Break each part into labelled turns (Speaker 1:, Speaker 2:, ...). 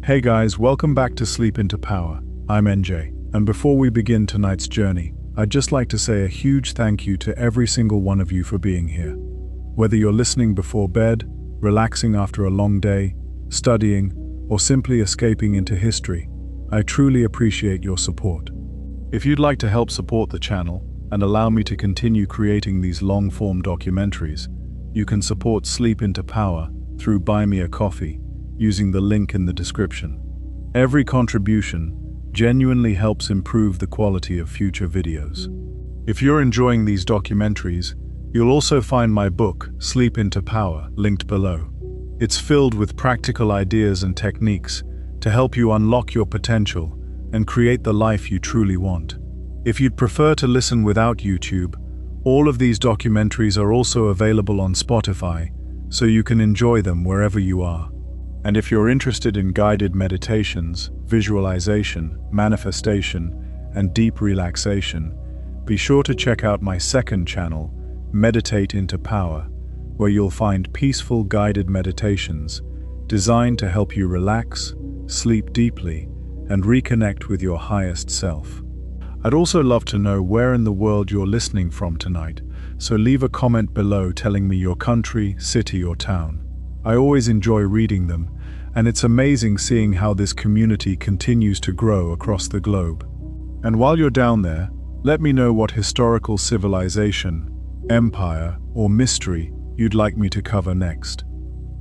Speaker 1: Hey guys, welcome back to Sleep into Power. I'm NJ, and before we begin tonight's journey, I'd just like to say a huge thank you to every single one of you for being here. Whether you're listening before bed, relaxing after a long day, studying, or simply escaping into history, I truly appreciate your support. If you'd like to help support the channel and allow me to continue creating these long-form documentaries, you can support Sleep into Power through Buy Me a Coffee using the link in the description. Every contribution genuinely helps improve the quality of future videos. If you're enjoying these documentaries, you'll also find my book, Sleep into Power, linked below. It's filled with practical ideas and techniques to help you unlock your potential and create the life you truly want. If you'd prefer to listen without YouTube, all of these documentaries are also available on Spotify, so you can enjoy them wherever you are. And if you're interested in guided meditations, visualization, manifestation, and deep relaxation, be sure to check out my second channel, Meditate into Power, where you'll find peaceful guided meditations designed to help you relax, sleep deeply, and reconnect with your highest self. I'd also love to know where in the world you're listening from tonight, so leave a comment below telling me your country, city, or town. I always enjoy reading them, and it's amazing seeing how this community continues to grow across the globe. And while you're down there, let me know what historical civilization, empire, or mystery you'd like me to cover next.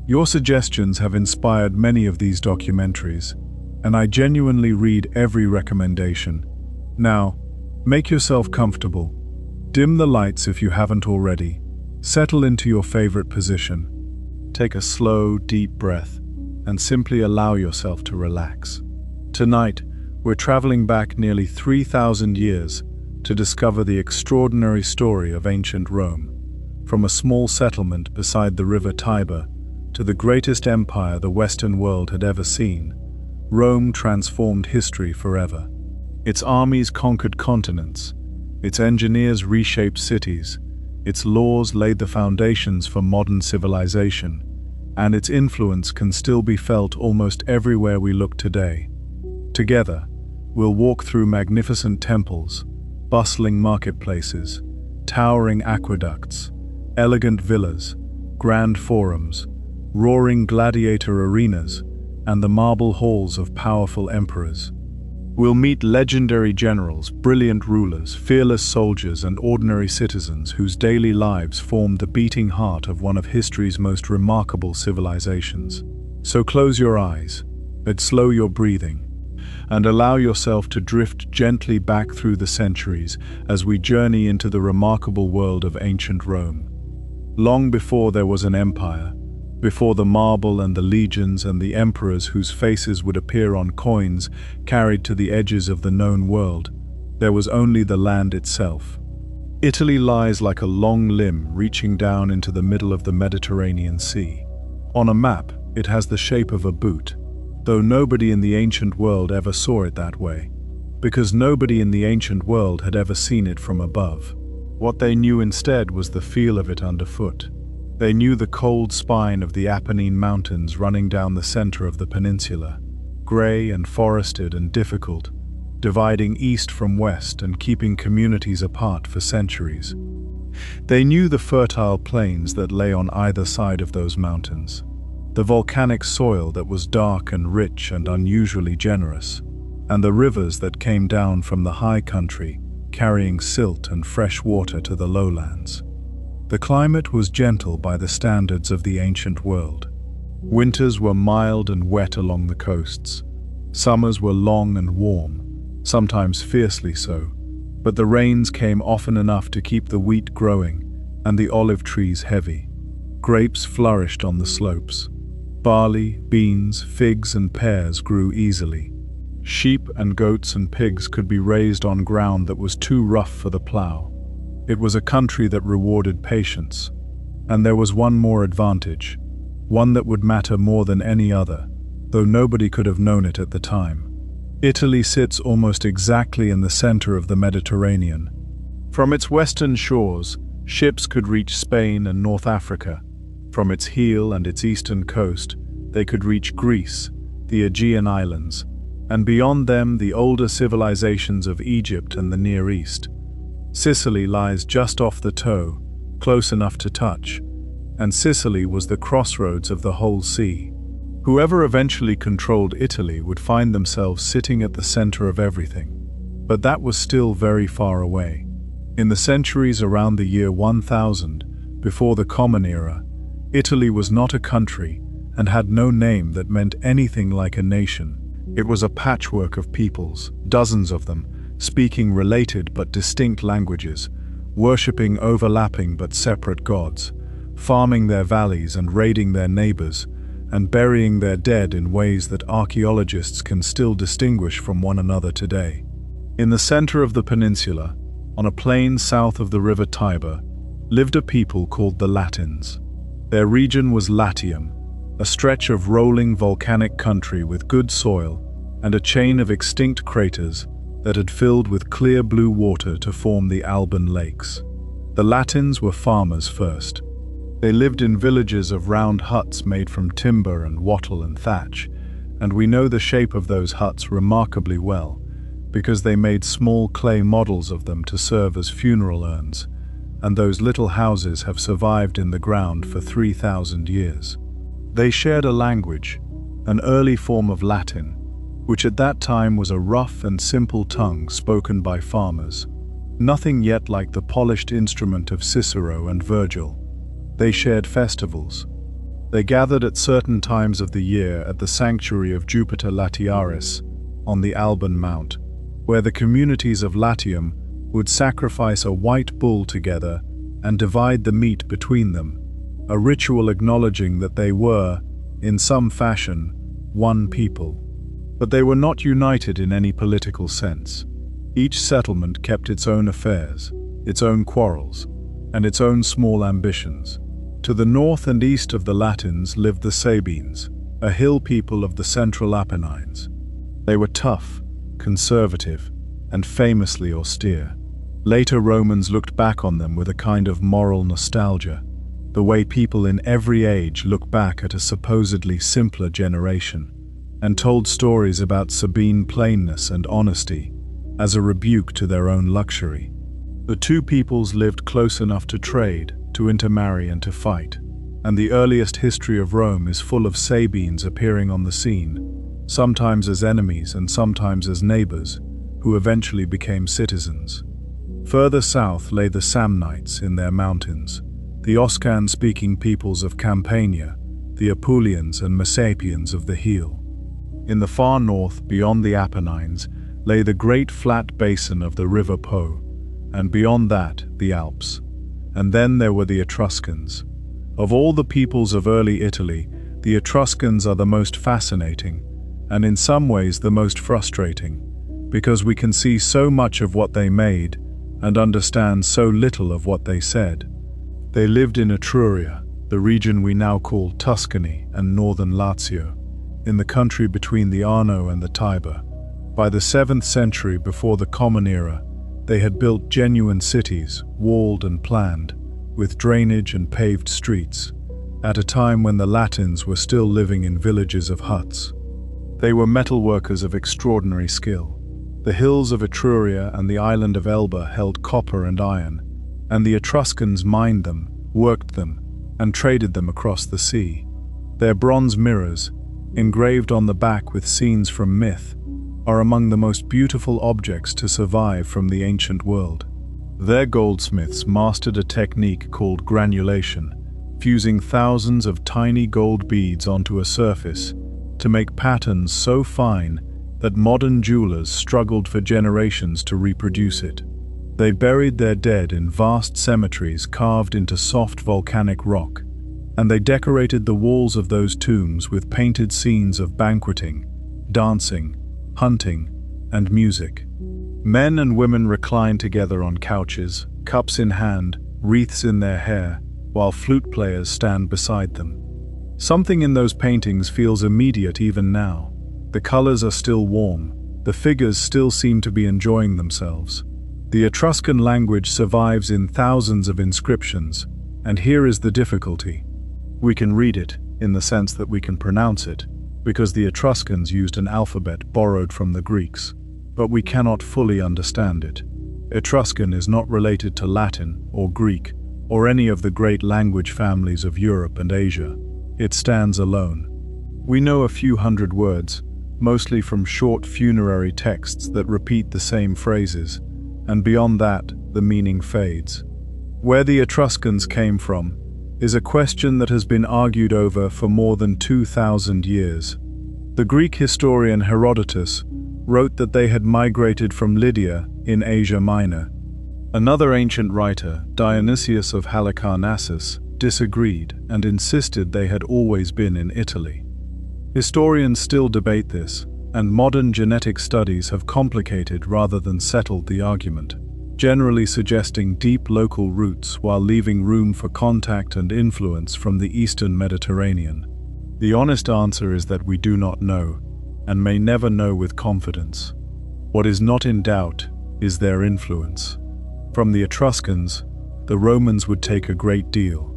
Speaker 1: Your suggestions have inspired many of these documentaries, and I genuinely read every recommendation. Now, make yourself comfortable. Dim the lights if you haven't already. Settle into your favorite position. Take a slow, deep breath and simply allow yourself to relax. Tonight, we're traveling back nearly 3,000 years to discover the extraordinary story of ancient Rome. From a small settlement beside the river Tiber to the greatest empire the Western world had ever seen, Rome transformed history forever. Its armies conquered continents, its engineers reshaped cities, its laws laid the foundations for modern civilization, and its influence can still be felt almost everywhere we look today. Together, we'll walk through magnificent temples, bustling marketplaces, towering aqueducts, elegant villas, grand forums, roaring gladiator arenas, and the marble halls of powerful emperors. We'll meet legendary generals, brilliant rulers, fearless soldiers, and ordinary citizens whose daily lives formed the beating heart of one of history's most remarkable civilizations. So close your eyes, but slow your breathing, and allow yourself to drift gently back through the centuries as we journey into the remarkable world of ancient Rome. Long before there was an empire, before the marble and the legions and the emperors whose faces would appear on coins carried to the edges of the known world, there was only the land itself. Italy lies like a long limb reaching down into the middle of the Mediterranean Sea. On a map, it has the shape of a boot, though nobody in the ancient world ever saw it that way, because nobody in the ancient world had ever seen it from above. What they knew instead was the feel of it underfoot. They knew the cold spine of the Apennine Mountains running down the center of the peninsula, gray and forested and difficult, dividing east from west and keeping communities apart for centuries. They knew the fertile plains that lay on either side of those mountains, the volcanic soil that was dark and rich and unusually generous, and the rivers that came down from the high country, carrying silt and fresh water to the lowlands. The climate was gentle by the standards of the ancient world. Winters were mild and wet along the coasts. Summers were long and warm, sometimes fiercely so, but the rains came often enough to keep the wheat growing and the olive trees heavy. Grapes flourished on the slopes. Barley, beans, figs, and pears grew easily. Sheep and goats and pigs could be raised on ground that was too rough for the plow. It was a country that rewarded patience, and there was one more advantage, one that would matter more than any other, though nobody could have known it at the time. Italy sits almost exactly in the center of the Mediterranean. From its western shores, ships could reach Spain and North Africa. From its heel and its eastern coast, they could reach Greece, the Aegean Islands, and beyond them the older civilizations of Egypt and the Near East. Sicily lies just off the toe, close enough to touch, and Sicily was the crossroads of the whole sea. Whoever eventually controlled Italy would find themselves sitting at the center of everything. But that was still very far away. In the centuries around the year 1000, before the Common Era, Italy was not a country and had no name that meant anything like a nation. It was a patchwork of peoples, dozens of them, speaking related but distinct languages, worshipping overlapping but separate gods, farming their valleys and raiding their neighbors, and burying their dead in ways that archaeologists can still distinguish from one another today. In the center of the peninsula, on a plain south of the river Tiber, lived a people called the Latins. Their region was Latium, a stretch of rolling volcanic country with good soil and a chain of extinct craters that had filled with clear blue water to form the Alban lakes. The Latins were farmers first. They lived in villages of round huts made from timber and wattle and thatch, and we know the shape of those huts remarkably well, because they made small clay models of them to serve as funeral urns, and those little houses have survived in the ground for 3,000 years. They shared a language, an early form of Latin, which at that time was a rough and simple tongue spoken by farmers, nothing yet like the polished instrument of Cicero and Virgil. They shared festivals. They gathered at certain times of the year at the sanctuary of Jupiter Latiaris on the Alban Mount, where the communities of Latium would sacrifice a white bull together and divide the meat between them, a ritual acknowledging that they were, in some fashion, one people. But they were not united in any political sense. Each settlement kept its own affairs, its own quarrels, and its own small ambitions. To the north and east of the Latins lived the Sabines, a hill people of the central Apennines. They were tough, conservative, and famously austere. Later Romans looked back on them with a kind of moral nostalgia, the way people in every age look back at a supposedly simpler generation, and told stories about Sabine plainness and honesty as a rebuke to their own luxury. The two peoples lived close enough to trade, to intermarry and to fight, and the earliest history of Rome is full of Sabines appearing on the scene, sometimes as enemies and sometimes as neighbors, who eventually became citizens. Further south lay the Samnites in their mountains, the Oscan-speaking peoples of Campania, the Apulians and Messapians of the Heel. In the far north, beyond the Apennines, lay the great flat basin of the river Po, and beyond that, the Alps. And then there were the Etruscans. Of all the peoples of early Italy, the Etruscans are the most fascinating, and in some ways the most frustrating, because we can see so much of what they made and understand so little of what they said. They lived in Etruria, the region we now call Tuscany and northern Lazio, in the country between the Arno and the Tiber. By the 7th century before the Common Era, they had built genuine cities, walled and planned, with drainage and paved streets, at a time when the Latins were still living in villages of huts. They were metalworkers of extraordinary skill. The hills of Etruria and the island of Elba held copper and iron, and the Etruscans mined them, worked them, and traded them across the sea. Their bronze mirrors, engraved on the back with scenes from myth, are among the most beautiful objects to survive from the ancient world. Their goldsmiths mastered a technique called granulation, fusing thousands of tiny gold beads onto a surface to make patterns so fine that modern jewelers struggled for generations to reproduce it. They buried their dead in vast cemeteries carved into soft volcanic rock, and they decorated the walls of those tombs with painted scenes of banqueting, dancing, hunting, and music. Men and women recline together on couches, cups in hand, wreaths in their hair, while flute players stand beside them. Something in those paintings feels immediate even now. The colors are still warm, the figures still seem to be enjoying themselves. The Etruscan language survives in thousands of inscriptions, and here is the difficulty. We can read it, in the sense that we can pronounce it, because the Etruscans used an alphabet borrowed from the Greeks, but we cannot fully understand it. Etruscan is not related to Latin or Greek or any of the great language families of Europe and Asia. It stands alone. We know a few hundred words, mostly from short funerary texts that repeat the same phrases, and beyond that, the meaning fades. Where the Etruscans came from is a question that has been argued over for more than 2,000 years. The Greek historian Herodotus wrote that they had migrated from Lydia in Asia Minor. Another ancient writer, Dionysius of Halicarnassus, disagreed and insisted they had always been in Italy. Historians still debate this, and modern genetic studies have complicated rather than settled the argument, generally suggesting deep local roots while leaving room for contact and influence from the Eastern Mediterranean. The honest answer is that we do not know, and may never know with confidence. What is not in doubt is their influence. From the Etruscans, the Romans would take a great deal.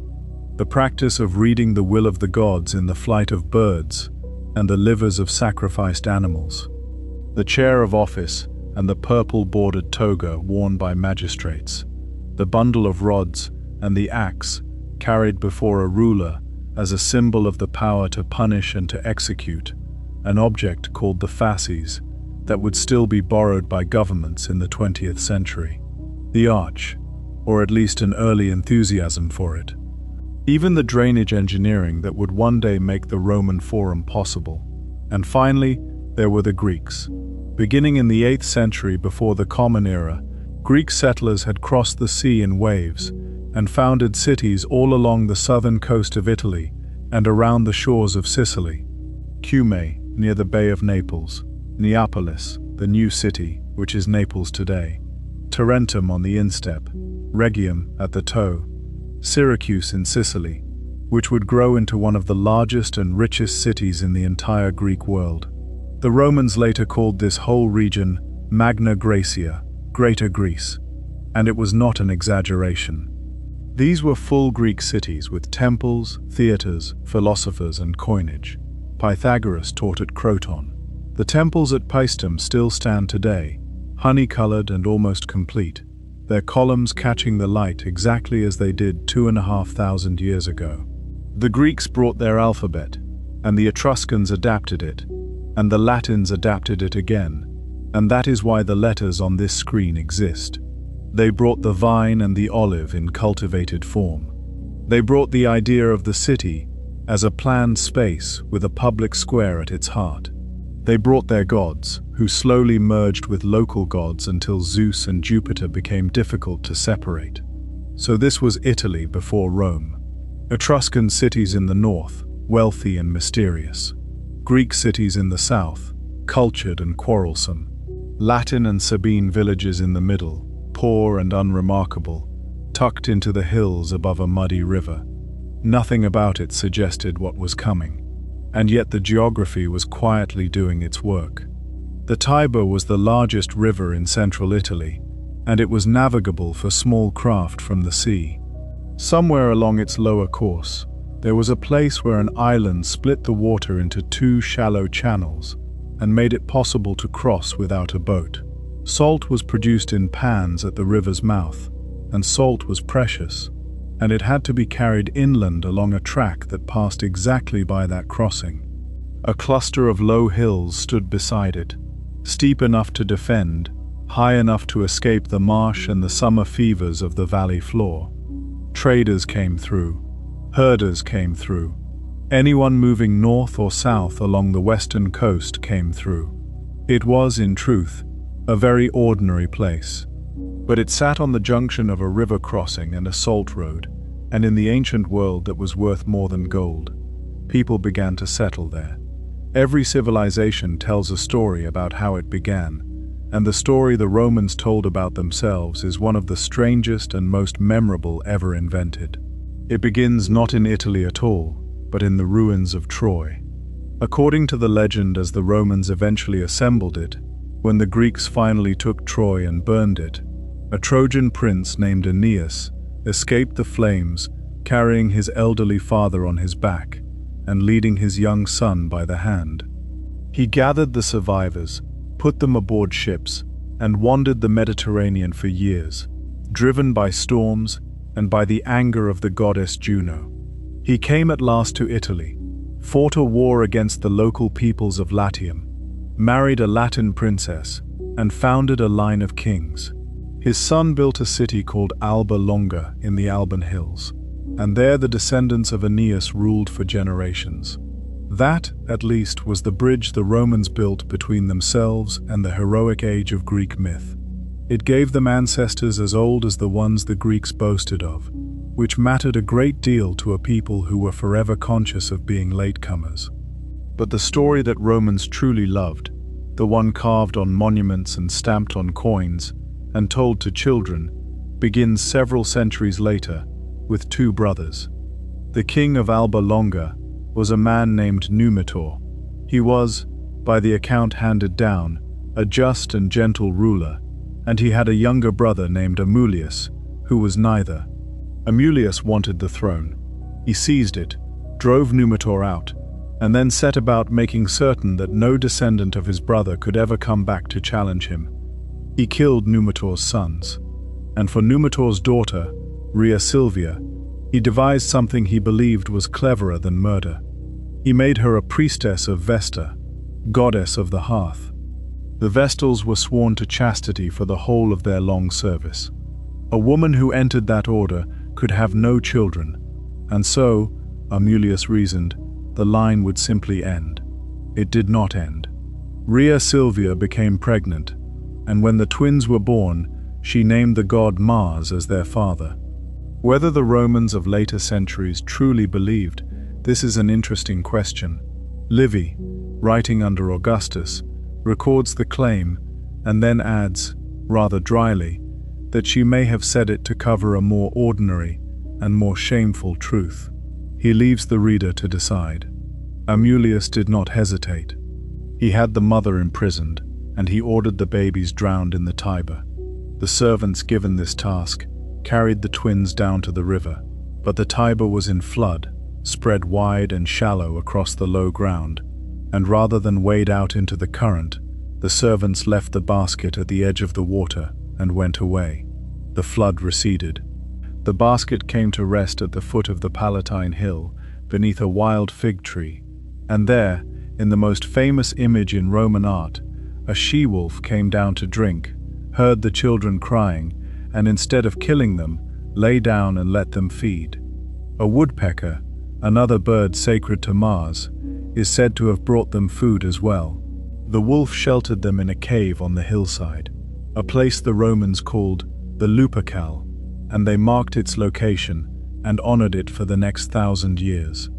Speaker 1: The practice of reading the will of the gods in the flight of birds and the livers of sacrificed animals, the chair of office and the purple-bordered toga worn by magistrates, the bundle of rods and the axe carried before a ruler as a symbol of the power to punish and to execute, an object called the fasces that would still be borrowed by governments in the 20th century. The arch, or at least an early enthusiasm for it. Even the drainage engineering that would one day make the Roman Forum possible. And finally, there were the Greeks. Beginning in the 8th century before the Common Era, Greek settlers had crossed the sea in waves and founded cities all along the southern coast of Italy and around the shores of Sicily. Cumae, near the Bay of Naples, Neapolis, the new city, which is Naples today, Tarentum on the instep, Rhegium at the toe, Syracuse in Sicily, which would grow into one of the largest and richest cities in the entire Greek world. The Romans later called this whole region Magna Graecia, Greater Greece, and it was not an exaggeration. These were full Greek cities with temples, theatres, philosophers and coinage. Pythagoras taught at Croton. The temples at Paestum still stand today, honey-coloured and almost complete, their columns catching the light exactly as they did 2,500 years ago. The Greeks brought their alphabet, and the Etruscans adapted it, and the Latins adapted it again, and that is why the letters on this screen exist. They brought the vine and the olive in cultivated form. They brought the idea of the city as a planned space with a public square at its heart. They brought their gods, who slowly merged with local gods until Zeus and Jupiter became difficult to separate. So this was Italy before Rome. Etruscan cities in the north, wealthy and mysterious. Greek cities in the south, cultured and quarrelsome. Latin and Sabine villages in the middle, poor and unremarkable, tucked into the hills above a muddy river. Nothing about it suggested what was coming. And yet the geography was quietly doing its work. The Tiber was the largest river in central Italy, and it was navigable for small craft from the sea. Somewhere along its lower course, there was a place where an island split the water into two shallow channels and made it possible to cross without a boat. Salt was produced in pans at the river's mouth, and salt was precious, and it had to be carried inland along a track that passed exactly by that crossing. A cluster of low hills stood beside it, steep enough to defend, high enough to escape the marsh and the summer fevers of the valley floor. Traders came through, herders came through. Anyone moving north or south along the western coast came through. It was, in truth, a very ordinary place. But it sat on the junction of a river crossing and a salt road, and in the ancient world that was worth more than gold, people began to settle there. Every civilization tells a story about how it began, and the story the Romans told about themselves is one of the strangest and most memorable ever invented. It begins not in Italy at all, but in the ruins of Troy. According to the legend, as the Romans eventually assembled it, when the Greeks finally took Troy and burned it, a Trojan prince named Aeneas escaped the flames, carrying his elderly father on his back, and leading his young son by the hand. He gathered the survivors, put them aboard ships, and wandered the Mediterranean for years, driven by storms and by the anger of the goddess Juno. He came at last to Italy, fought a war against the local peoples of Latium, married a Latin princess, and founded a line of kings. His son built a city called Alba Longa in the Alban Hills, and there the descendants of Aeneas ruled for generations. That, at least, was the bridge the Romans built between themselves and the heroic age of Greek myth. It gave them ancestors as old as the ones the Greeks boasted of, which mattered a great deal to a people who were forever conscious of being latecomers. But the story that Romans truly loved, the one carved on monuments and stamped on coins, and told to children, begins several centuries later with two brothers. The king of Alba Longa was a man named Numitor. He was, by the account handed down, a just and gentle ruler, and he had a younger brother named Amulius, who was neither. Amulius wanted the throne. He seized it, drove Numitor out, and then set about making certain that no descendant of his brother could ever come back to challenge him. He killed Numitor's sons, and for Numitor's daughter, Rhea Silvia, he devised something he believed was cleverer than murder. He made her a priestess of Vesta, goddess of the hearth. The Vestals were sworn to chastity for the whole of their long service. A woman who entered that order could have no children, and so, Amulius reasoned, the line would simply end. It did not end. Rhea Silvia became pregnant, and when the twins were born, she named the god Mars as their father. Whether the Romans of later centuries truly believed this is an interesting question. Livy, writing under Augustus, records the claim and then adds, rather dryly, that she may have said it to cover a more ordinary and more shameful truth. He leaves the reader to decide. Amulius did not hesitate. He had the mother imprisoned, and he ordered the babies drowned in the Tiber. The servants given this task carried the twins down to the river, but the Tiber was in flood, spread wide and shallow across the low ground, and rather than wade out into the current, the servants left the basket at the edge of the water and went away. The flood receded. The basket came to rest at the foot of the Palatine Hill, beneath a wild fig tree, and there, in the most famous image in Roman art, a she-wolf came down to drink, heard the children crying, and instead of killing them, lay down and let them feed. A woodpecker, another bird sacred to Mars, is said to have brought them food as well. The wolf sheltered them in a cave on the hillside, a place the Romans called the Lupercal, and they marked its location and honored it for the next 1,000 years.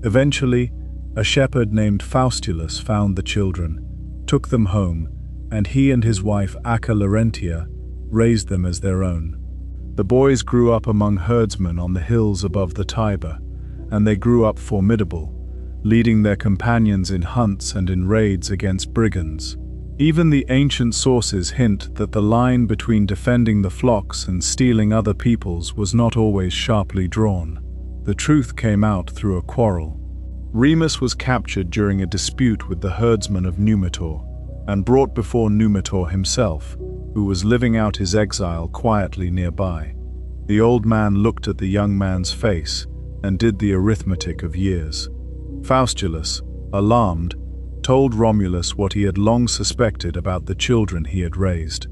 Speaker 1: Eventually, a shepherd named Faustulus found the children, took them home, and he and his wife Acca Larentia raised them as their own. The boys grew up among herdsmen on the hills above the Tiber, and they grew up formidable, leading their companions in hunts and in raids against brigands. Even the ancient sources hint that the line between defending the flocks and stealing other people's was not always sharply drawn. The truth came out through a quarrel. Remus was captured during a dispute with the herdsman of Numitor, and brought before Numitor himself, who was living out his exile quietly nearby. The old man looked at the young man's face and did the arithmetic of years. Faustulus, alarmed, told Romulus what he had long suspected about the children he had raised.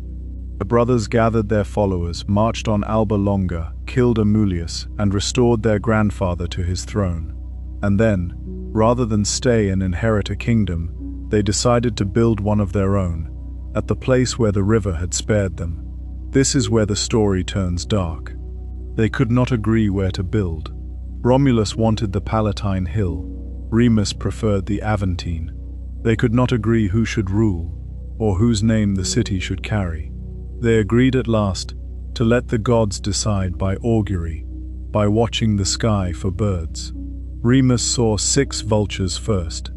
Speaker 1: The brothers gathered their followers, marched on Alba Longa, killed Amulius, and restored their grandfather to his throne. And then, rather than stay and inherit a kingdom, they decided to build one of their own, at the place where the river had spared them. This is where the story turns dark. They could not agree where to build. Romulus wanted the Palatine Hill, Remus preferred the Aventine. They could not agree who should rule, or whose name the city should carry. They agreed at last to let the gods decide by augury, by watching the sky for birds. Remus saw 6 vultures first.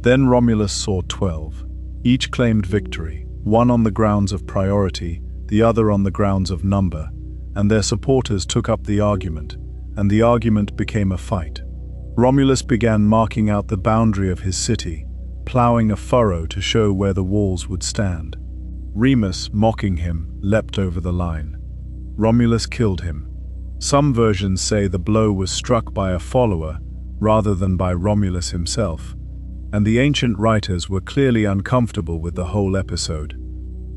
Speaker 1: Then Romulus saw 12. Each claimed victory, one on the grounds of priority, the other on the grounds of number, and their supporters took up the argument, and the argument became a fight. Romulus began marking out the boundary of his city, ploughing a furrow to show where the walls would stand. Remus, mocking him, leapt over the line. Romulus killed him. Some versions say the blow was struck by a follower rather than by Romulus himself, and the ancient writers were clearly uncomfortable with the whole episode.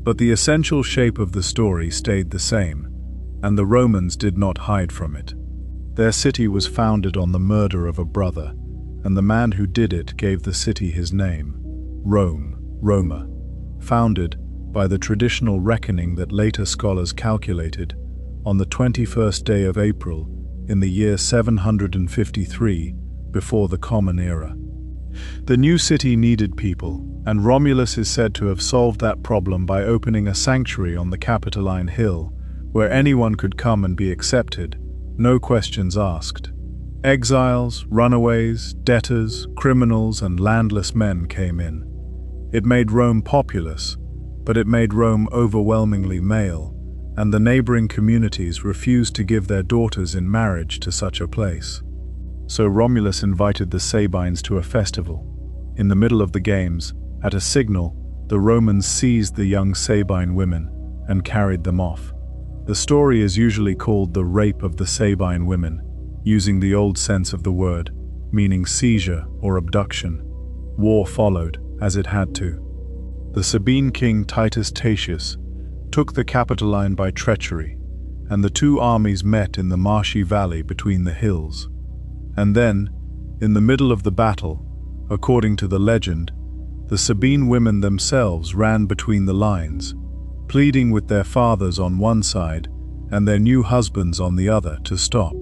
Speaker 1: But the essential shape of the story stayed the same, and the Romans did not hide from it. Their city was founded on the murder of a brother, and the man who did it gave the city his name, Rome, Roma, founded by the traditional reckoning that later scholars calculated on the 21st day of April in the year 753 before the Common Era. The new city needed people, and Romulus is said to have solved that problem by opening a sanctuary on the Capitoline Hill, where anyone could come and be accepted, no questions asked. Exiles, runaways, debtors, criminals, and landless men came in. It made Rome populous, but it made Rome overwhelmingly male, and the neighboring communities refused to give their daughters in marriage to such a place. So Romulus invited the Sabines to a festival. In the middle of the games, at a signal, the Romans seized the young Sabine women and carried them off. The story is usually called the rape of the Sabine women, using the old sense of the word, meaning seizure or abduction. War followed, as it had to. The Sabine king Titus Tatius took the Capitoline by treachery, and the two armies met in the marshy valley between the hills. And then, in the middle of the battle, according to the legend, the Sabine women themselves ran between the lines, pleading with their fathers on one side and their new husbands on the other to stop.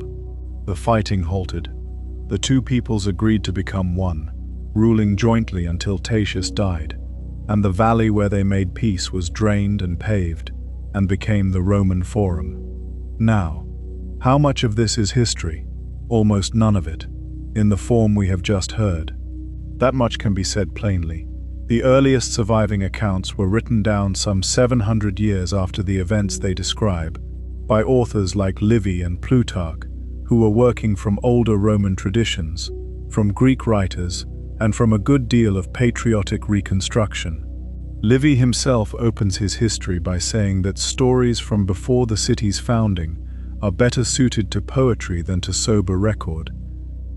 Speaker 1: The fighting halted. The two peoples agreed to become one, ruling jointly until Tatius died, and the valley where they made peace was drained and paved, and became the Roman Forum. Now, how much of this is history? Almost none of it, in the form we have just heard. That much can be said plainly. The earliest surviving accounts were written down some 700 years after the events they describe, by authors like Livy and Plutarch, who were working from older Roman traditions, from Greek writers, and from a good deal of patriotic reconstruction. Livy himself opens his history by saying that stories from before the city's founding are better suited to poetry than to sober record,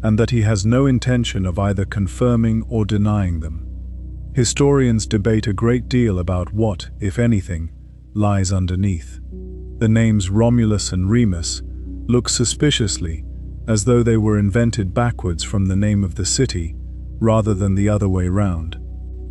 Speaker 1: and that he has no intention of either confirming or denying them. Historians debate a great deal about what, if anything, lies underneath. The names Romulus and Remus look suspiciously as though they were invented backwards from the name of the city, rather than the other way round.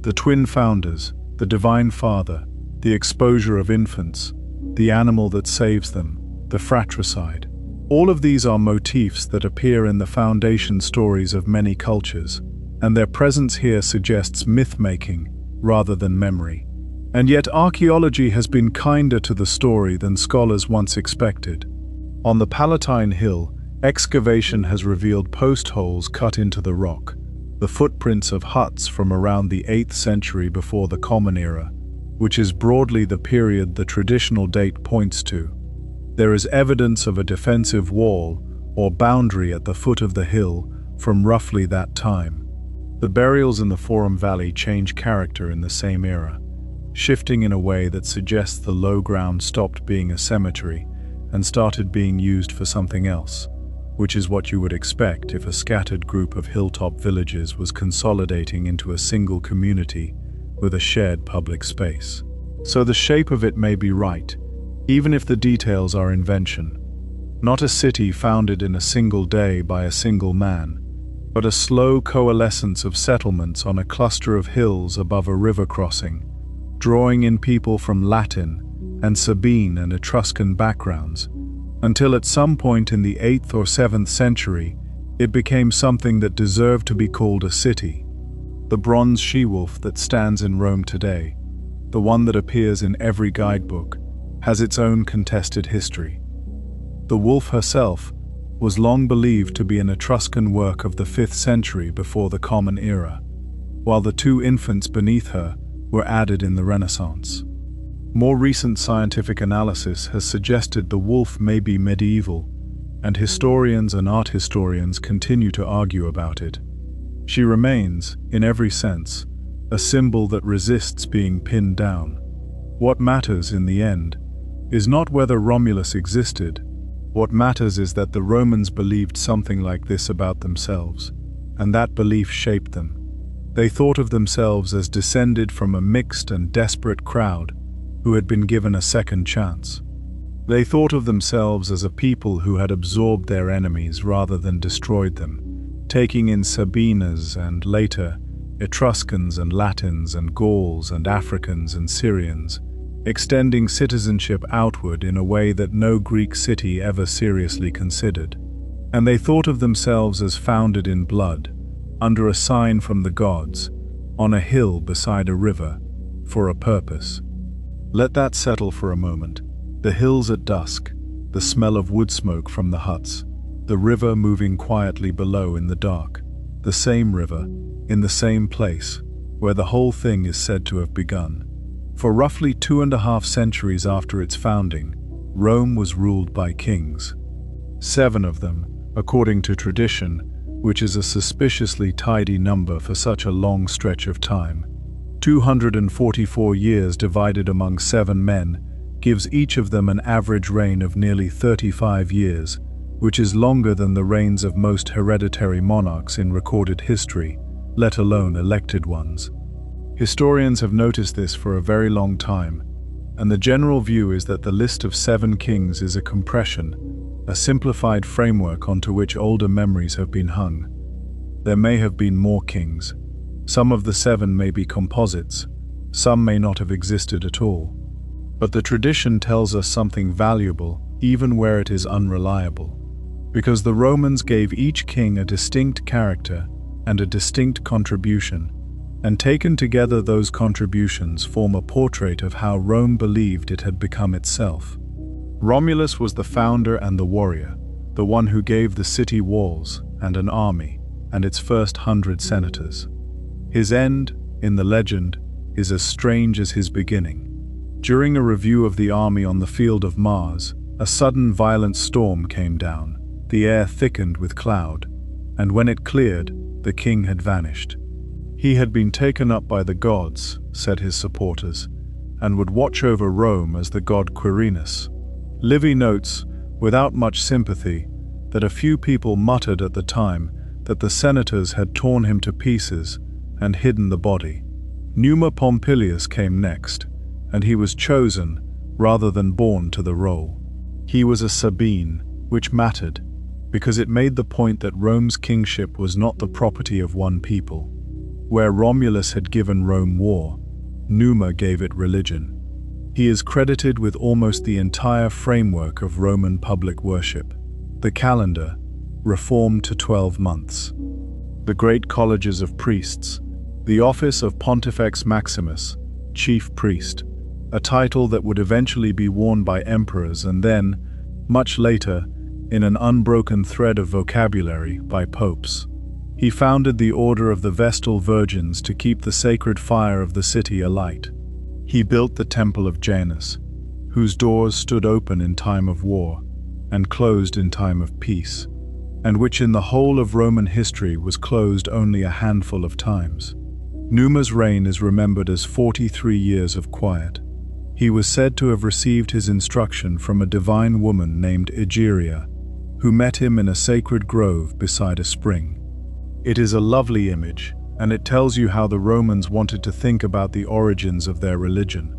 Speaker 1: The twin founders, the divine father, the exposure of infants, the animal that saves them, the fratricide. All of these are motifs that appear in the foundation stories of many cultures, and their presence here suggests myth-making rather than memory. And yet archaeology has been kinder to the story than scholars once expected. On the Palatine Hill, excavation has revealed post holes cut into the rock, the footprints of huts from around the 8th century before the Common Era, which is broadly the period the traditional date points to. There is evidence of a defensive wall or boundary at the foot of the hill from roughly that time. The burials in the Forum Valley change character in the same era, shifting in a way that suggests the low ground stopped being a cemetery and started being used for something else, which is what you would expect if a scattered group of hilltop villages was consolidating into a single community with a shared public space. So the shape of it may be right, even if the details are invention. Not a city founded in a single day by a single man, but a slow coalescence of settlements on a cluster of hills above a river crossing, drawing in people from Latin and Sabine and Etruscan backgrounds, until at some point in the 8th or 7th century, it became something that deserved to be called a city. The bronze she-wolf that stands in Rome today, the one that appears in every guidebook, has its own contested history. The wolf herself was long believed to be an Etruscan work of the 5th century before the Common Era, while the two infants beneath her were added in the Renaissance. More recent scientific analysis has suggested the wolf may be medieval, and historians and art historians continue to argue about it. She remains, in every sense, a symbol that resists being pinned down. What matters in the end is not whether Romulus existed. What matters is that the Romans believed something like this about themselves, and that belief shaped them. They thought of themselves as descended from a mixed and desperate crowd who had been given a second chance. They thought of themselves as a people who had absorbed their enemies rather than destroyed them, taking in Sabines and later Etruscans and Latins and Gauls and Africans and Syrians, extending citizenship outward in a way that no Greek city ever seriously considered. And they thought of themselves as founded in blood, under a sign from the gods, on a hill beside a river, for a purpose. Let that settle for a moment. The hills at dusk, the smell of wood smoke from the huts, the river moving quietly below in the dark, the same river, in the same place, where the whole thing is said to have begun. For roughly 2.5 centuries after its founding, Rome was ruled by kings. 7 of them, according to tradition, which is a suspiciously tidy number for such a long stretch of time. 244 years divided among 7 men gives each of them an average reign of nearly 35 years, which is longer than the reigns of most hereditary monarchs in recorded history, let alone elected ones. Historians have noticed this for a very long time, and the general view is that the list of 7 kings is a compression, a simplified framework onto which older memories have been hung. There may have been more kings. Some of the 7 may be composites, some may not have existed at all. But the tradition tells us something valuable, even where it is unreliable. Because the Romans gave each king a distinct character and a distinct contribution, and taken together those contributions form a portrait of how Rome believed it had become itself. Romulus was the founder and the warrior, the one who gave the city walls and an army and its first 100 senators. His end, in the legend, is as strange as his beginning. During a review of the army on the field of Mars, a sudden violent storm came down, the air thickened with cloud, and when it cleared, the king had vanished. He had been taken up by the gods, said his supporters, and would watch over Rome as the god Quirinus. Livy notes, without much sympathy, that a few people muttered at the time that the senators had torn him to pieces and hidden the body. Numa Pompilius came next, and he was chosen rather than born to the role. He was a Sabine, which mattered, because it made the point that Rome's kingship was not the property of one people. Where Romulus had given Rome war, Numa gave it religion. He is credited with almost the entire framework of Roman public worship. The calendar, reformed to 12 months. The great colleges of priests. The office of Pontifex Maximus, chief priest, a title that would eventually be worn by emperors and then, much later, in an unbroken thread of vocabulary, by popes. He founded the Order of the Vestal Virgins to keep the sacred fire of the city alight. He built the Temple of Janus, whose doors stood open in time of war and closed in time of peace, and which in the whole of Roman history was closed only a handful of times. Numa's reign is remembered as 43 years of quiet. He was said to have received his instruction from a divine woman named Egeria, who met him in a sacred grove beside a spring. It is a lovely image, and it tells you how the Romans wanted to think about the origins of their religion,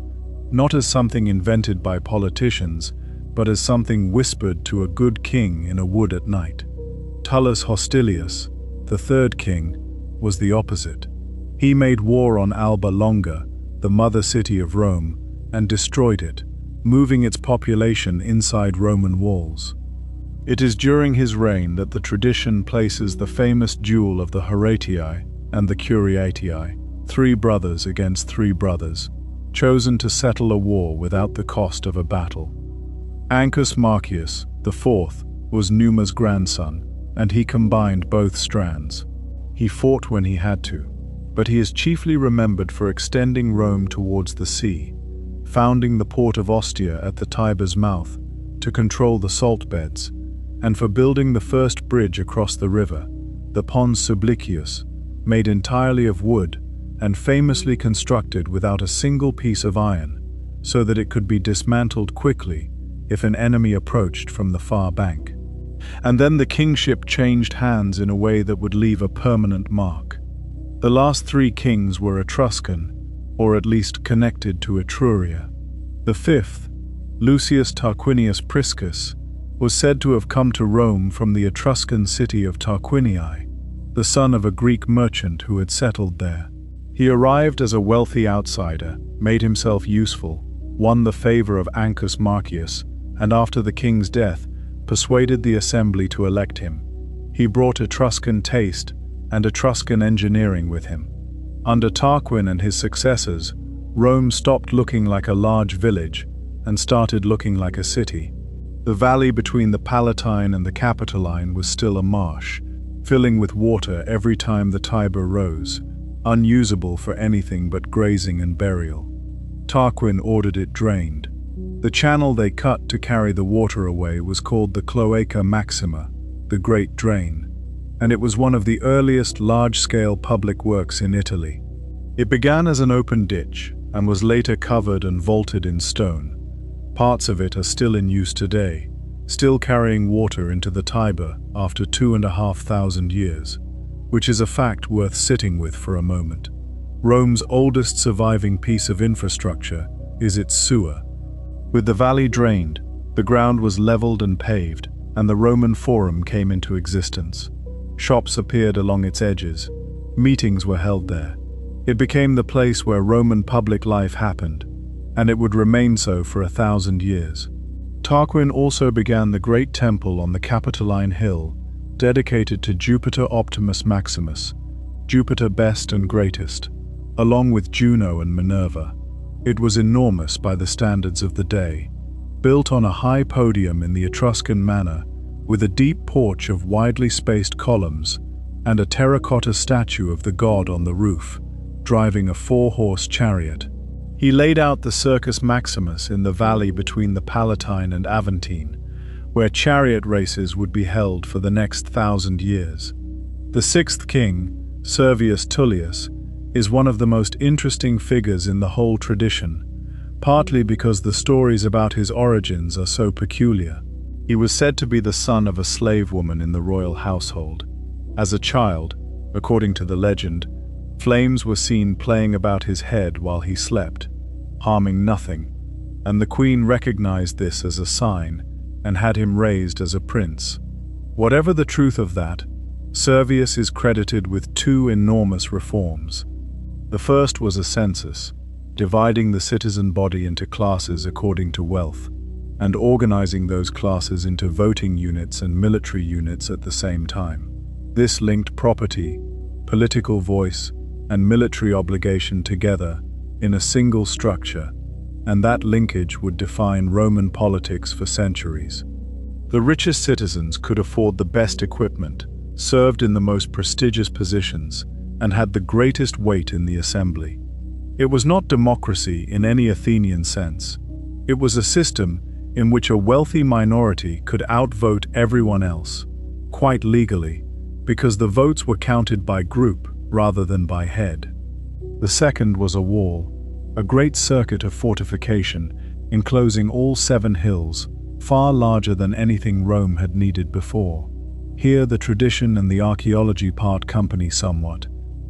Speaker 1: not as something invented by politicians, but as something whispered to a good king in a wood at night. Tullus Hostilius, the 3rd king, was the opposite. He made war on Alba Longa, the mother city of Rome, and destroyed it, moving its population inside Roman walls. It is during his reign that the tradition places the famous duel of the Horatii and the Curiatii, 3 brothers against 3 brothers, chosen to settle a war without the cost of a battle. Ancus Marcius, the 4th, was Numa's grandson, and he combined both strands. He fought when he had to, but he is chiefly remembered for extending Rome towards the sea, founding the port of Ostia at the Tiber's mouth to control the salt beds, and for building the first bridge across the river, the Pons Sublicius, made entirely of wood and famously constructed without a single piece of iron, so that it could be dismantled quickly if an enemy approached from the far bank. And then the kingship changed hands in a way that would leave a permanent mark. The last three kings were Etruscan, or at least connected to Etruria. The fifth, Lucius Tarquinius Priscus, was said to have come to Rome from the Etruscan city of Tarquinii, the son of a Greek merchant who had settled there. He arrived as a wealthy outsider, made himself useful, won the favor of Ancus Marcius, and after the king's death, persuaded the assembly to elect him. He brought Etruscan taste and Etruscan engineering with him. Under Tarquin and his successors, Rome stopped looking like a large village and started looking like a city. The valley between the Palatine and the Capitoline was still a marsh, filling with water every time the Tiber rose, unusable for anything but grazing and burial. Tarquin ordered it drained. The channel they cut to carry the water away was called the Cloaca Maxima, the Great Drain, and it was one of the earliest large-scale public works in Italy. It began as an open ditch and was later covered and vaulted in stone. Parts of it are still in use today, still carrying water into the Tiber after 2,500 years, which is a fact worth sitting with for a moment. Rome's oldest surviving piece of infrastructure is its sewer. With the valley drained, the ground was leveled and paved, and the Roman Forum came into existence. Shops appeared along its edges. Meetings were held there. It became the place where Roman public life happened, and it would remain so for 1,000 years. Tarquin also began the great temple on the Capitoline Hill, dedicated to Jupiter Optimus Maximus, Jupiter best and greatest, along with Juno and Minerva. It was enormous by the standards of the day, built on a high podium in the Etruscan manner, with a deep porch of widely spaced columns and a terracotta statue of the god on the roof, driving a 4-horse chariot. He laid out the Circus Maximus in the valley between the Palatine and Aventine, where chariot races would be held for the next 1,000 years. The sixth king, Servius Tullius, is one of the most interesting figures in the whole tradition, partly because the stories about his origins are so peculiar. He was said to be the son of a slave woman in the royal household. As a child, according to the legend, flames were seen playing about his head while he slept, harming nothing, and the queen recognized this as a sign and had him raised as a prince. Whatever the truth of that, Servius is credited with 2 enormous reforms. The first was a census, dividing the citizen body into classes according to wealth, and organizing those classes into voting units and military units at the same time. This linked property, political voice, and military obligation together in a single structure, and that linkage would define Roman politics for centuries. The richest citizens could afford the best equipment, served in the most prestigious positions, and had the greatest weight in the assembly. It was not democracy in any Athenian sense. It was a system in which a wealthy minority could outvote everyone else, quite legally, because the votes were counted by group rather than by head. The second was a wall, a great circuit of fortification enclosing all 7 hills, far larger than anything Rome had needed before. Here the tradition and the archaeology part company somewhat,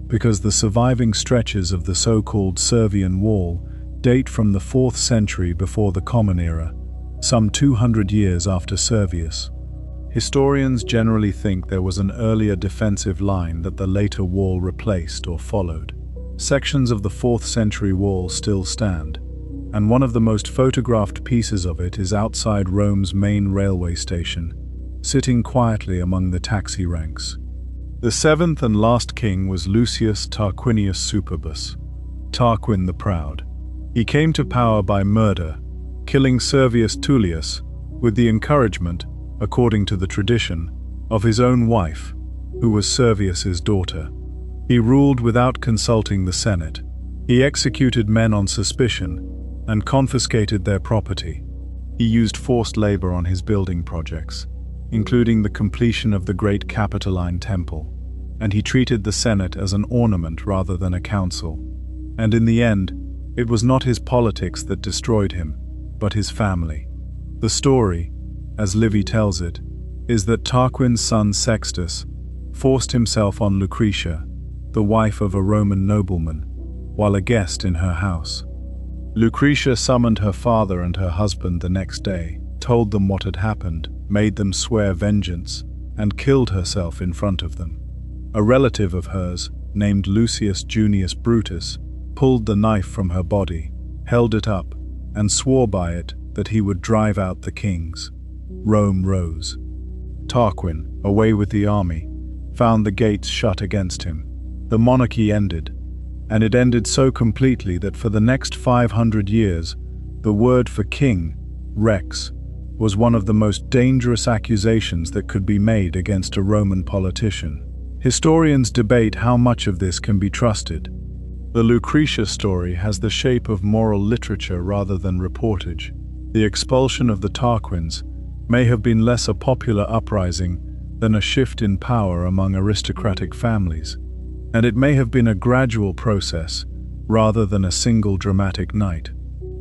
Speaker 1: because the surviving stretches of the so-called Servian Wall date from the 4th century before the Common Era, some 200 years after Servius. Historians generally think there was an earlier defensive line that the later wall replaced or followed. Sections of the 4th century wall still stand, and one of the most photographed pieces of it is outside Rome's main railway station, sitting quietly among the taxi ranks. The 7th and last king was Lucius Tarquinius Superbus, Tarquin the Proud. He came to power by murder, killing Servius Tullius with the encouragement, according to the tradition, of his own wife, who was Servius's daughter. He ruled without consulting the Senate. He executed men on suspicion and confiscated their property. He used forced labor on his building projects. including the completion of the great Capitoline Temple, and he treated the Senate as an ornament rather than a council. And in the end, it was not his politics that destroyed him, but his family. The story, as Livy tells it, is that Tarquin's son Sextus forced himself on Lucretia, the wife of a Roman nobleman, while a guest in her house. Lucretia summoned her father and her husband the next day, told them what had happened, made them swear vengeance, and killed herself in front of them. A relative of hers, named Lucius Junius Brutus, pulled the knife from her body, held it up, and swore by it that he would drive out the kings. Rome rose. Tarquin, away with the army, found the gates shut against him. The monarchy ended, and it ended so completely that for the next 500 years, the word for king, rex, was one of the most dangerous accusations that could be made against a Roman politician. Historians debate how much of this can be trusted. The Lucretia story has the shape of moral literature rather than reportage. The expulsion of the Tarquins may have been less a popular uprising than a shift in power among aristocratic families, and it may have been a gradual process rather than a single dramatic night.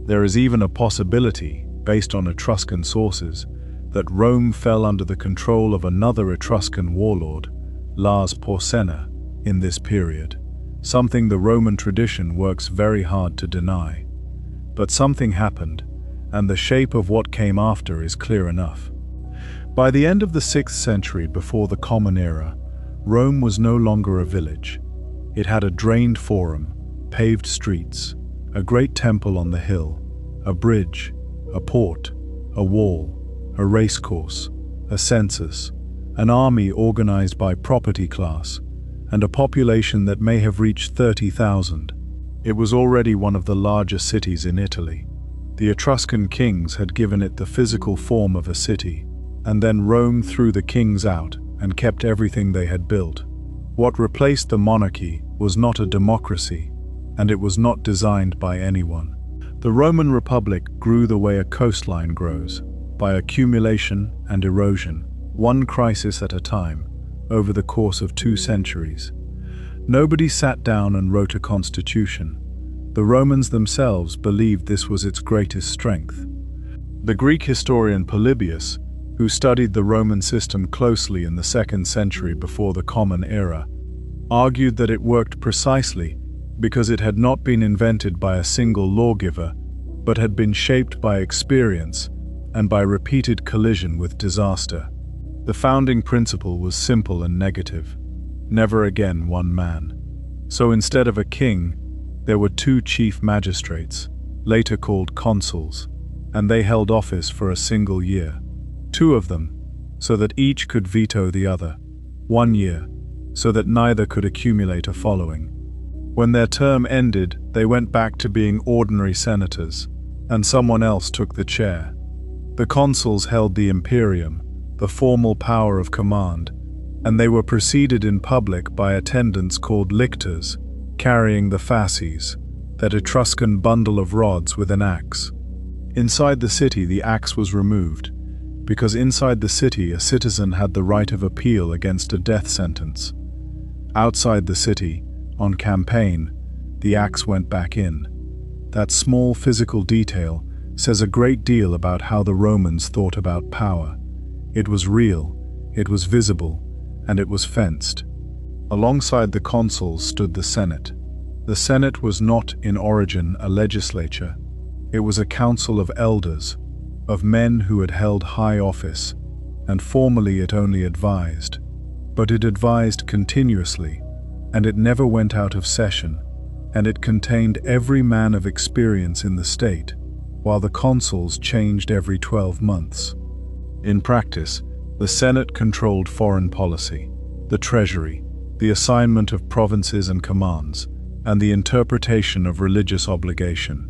Speaker 1: There is even a possibility, based on Etruscan sources, that Rome fell under the control of another Etruscan warlord, Lars Porsena, in this period, something the Roman tradition works very hard to deny. But something happened, and the shape of what came after is clear enough. By the end of the 6th century before the Common Era, Rome was no longer a village. It had a drained forum, paved streets, a great temple on the hill, a bridge, a port, a wall, a racecourse, a census, an army organized by property class, and a population that may have reached 30,000. It was already one of the largest cities in Italy. The Etruscan kings had given it the physical form of a city, and then Rome threw the kings out and kept everything they had built. What replaced the monarchy was not a democracy, and it was not designed by anyone. The Roman Republic grew the way a coastline grows, by accumulation and erosion, one crisis at a time, over the course of 2 centuries. Nobody sat down and wrote a constitution. The Romans themselves believed this was its greatest strength. The Greek historian Polybius, who studied the Roman system closely in the 2nd century before the Common Era, argued that it worked precisely because it had not been invented by a single lawgiver, but had been shaped by experience and by repeated collision with disaster. The founding principle was simple and negative: never again one man. So instead of a king, there were 2 chief magistrates, later called consuls, and they held office for a single year. 2 of them, so that each could veto the other. 1 year, so that neither could accumulate a following. When their term ended, they went back to being ordinary senators, and someone else took the chair. The consuls held the imperium, the formal power of command, and they were preceded in public by attendants called lictors, carrying the fasces, that Etruscan bundle of rods with an axe. Inside the city, the axe was removed, because inside the city a citizen had the right of appeal against a death sentence. Outside the city, on campaign, the axe went back in. That small physical detail says a great deal about how the Romans thought about power. It was real, it was visible, and it was fenced. Alongside the consuls stood the Senate. The Senate was not in origin a legislature. It was a council of elders, of men who had held high office, and formally it only advised. But it advised continuously, and it never went out of session, and it contained every man of experience in the state, while the consuls changed every 12 months. In practice, the Senate controlled foreign policy, the treasury, the assignment of provinces and commands, and the interpretation of religious obligation.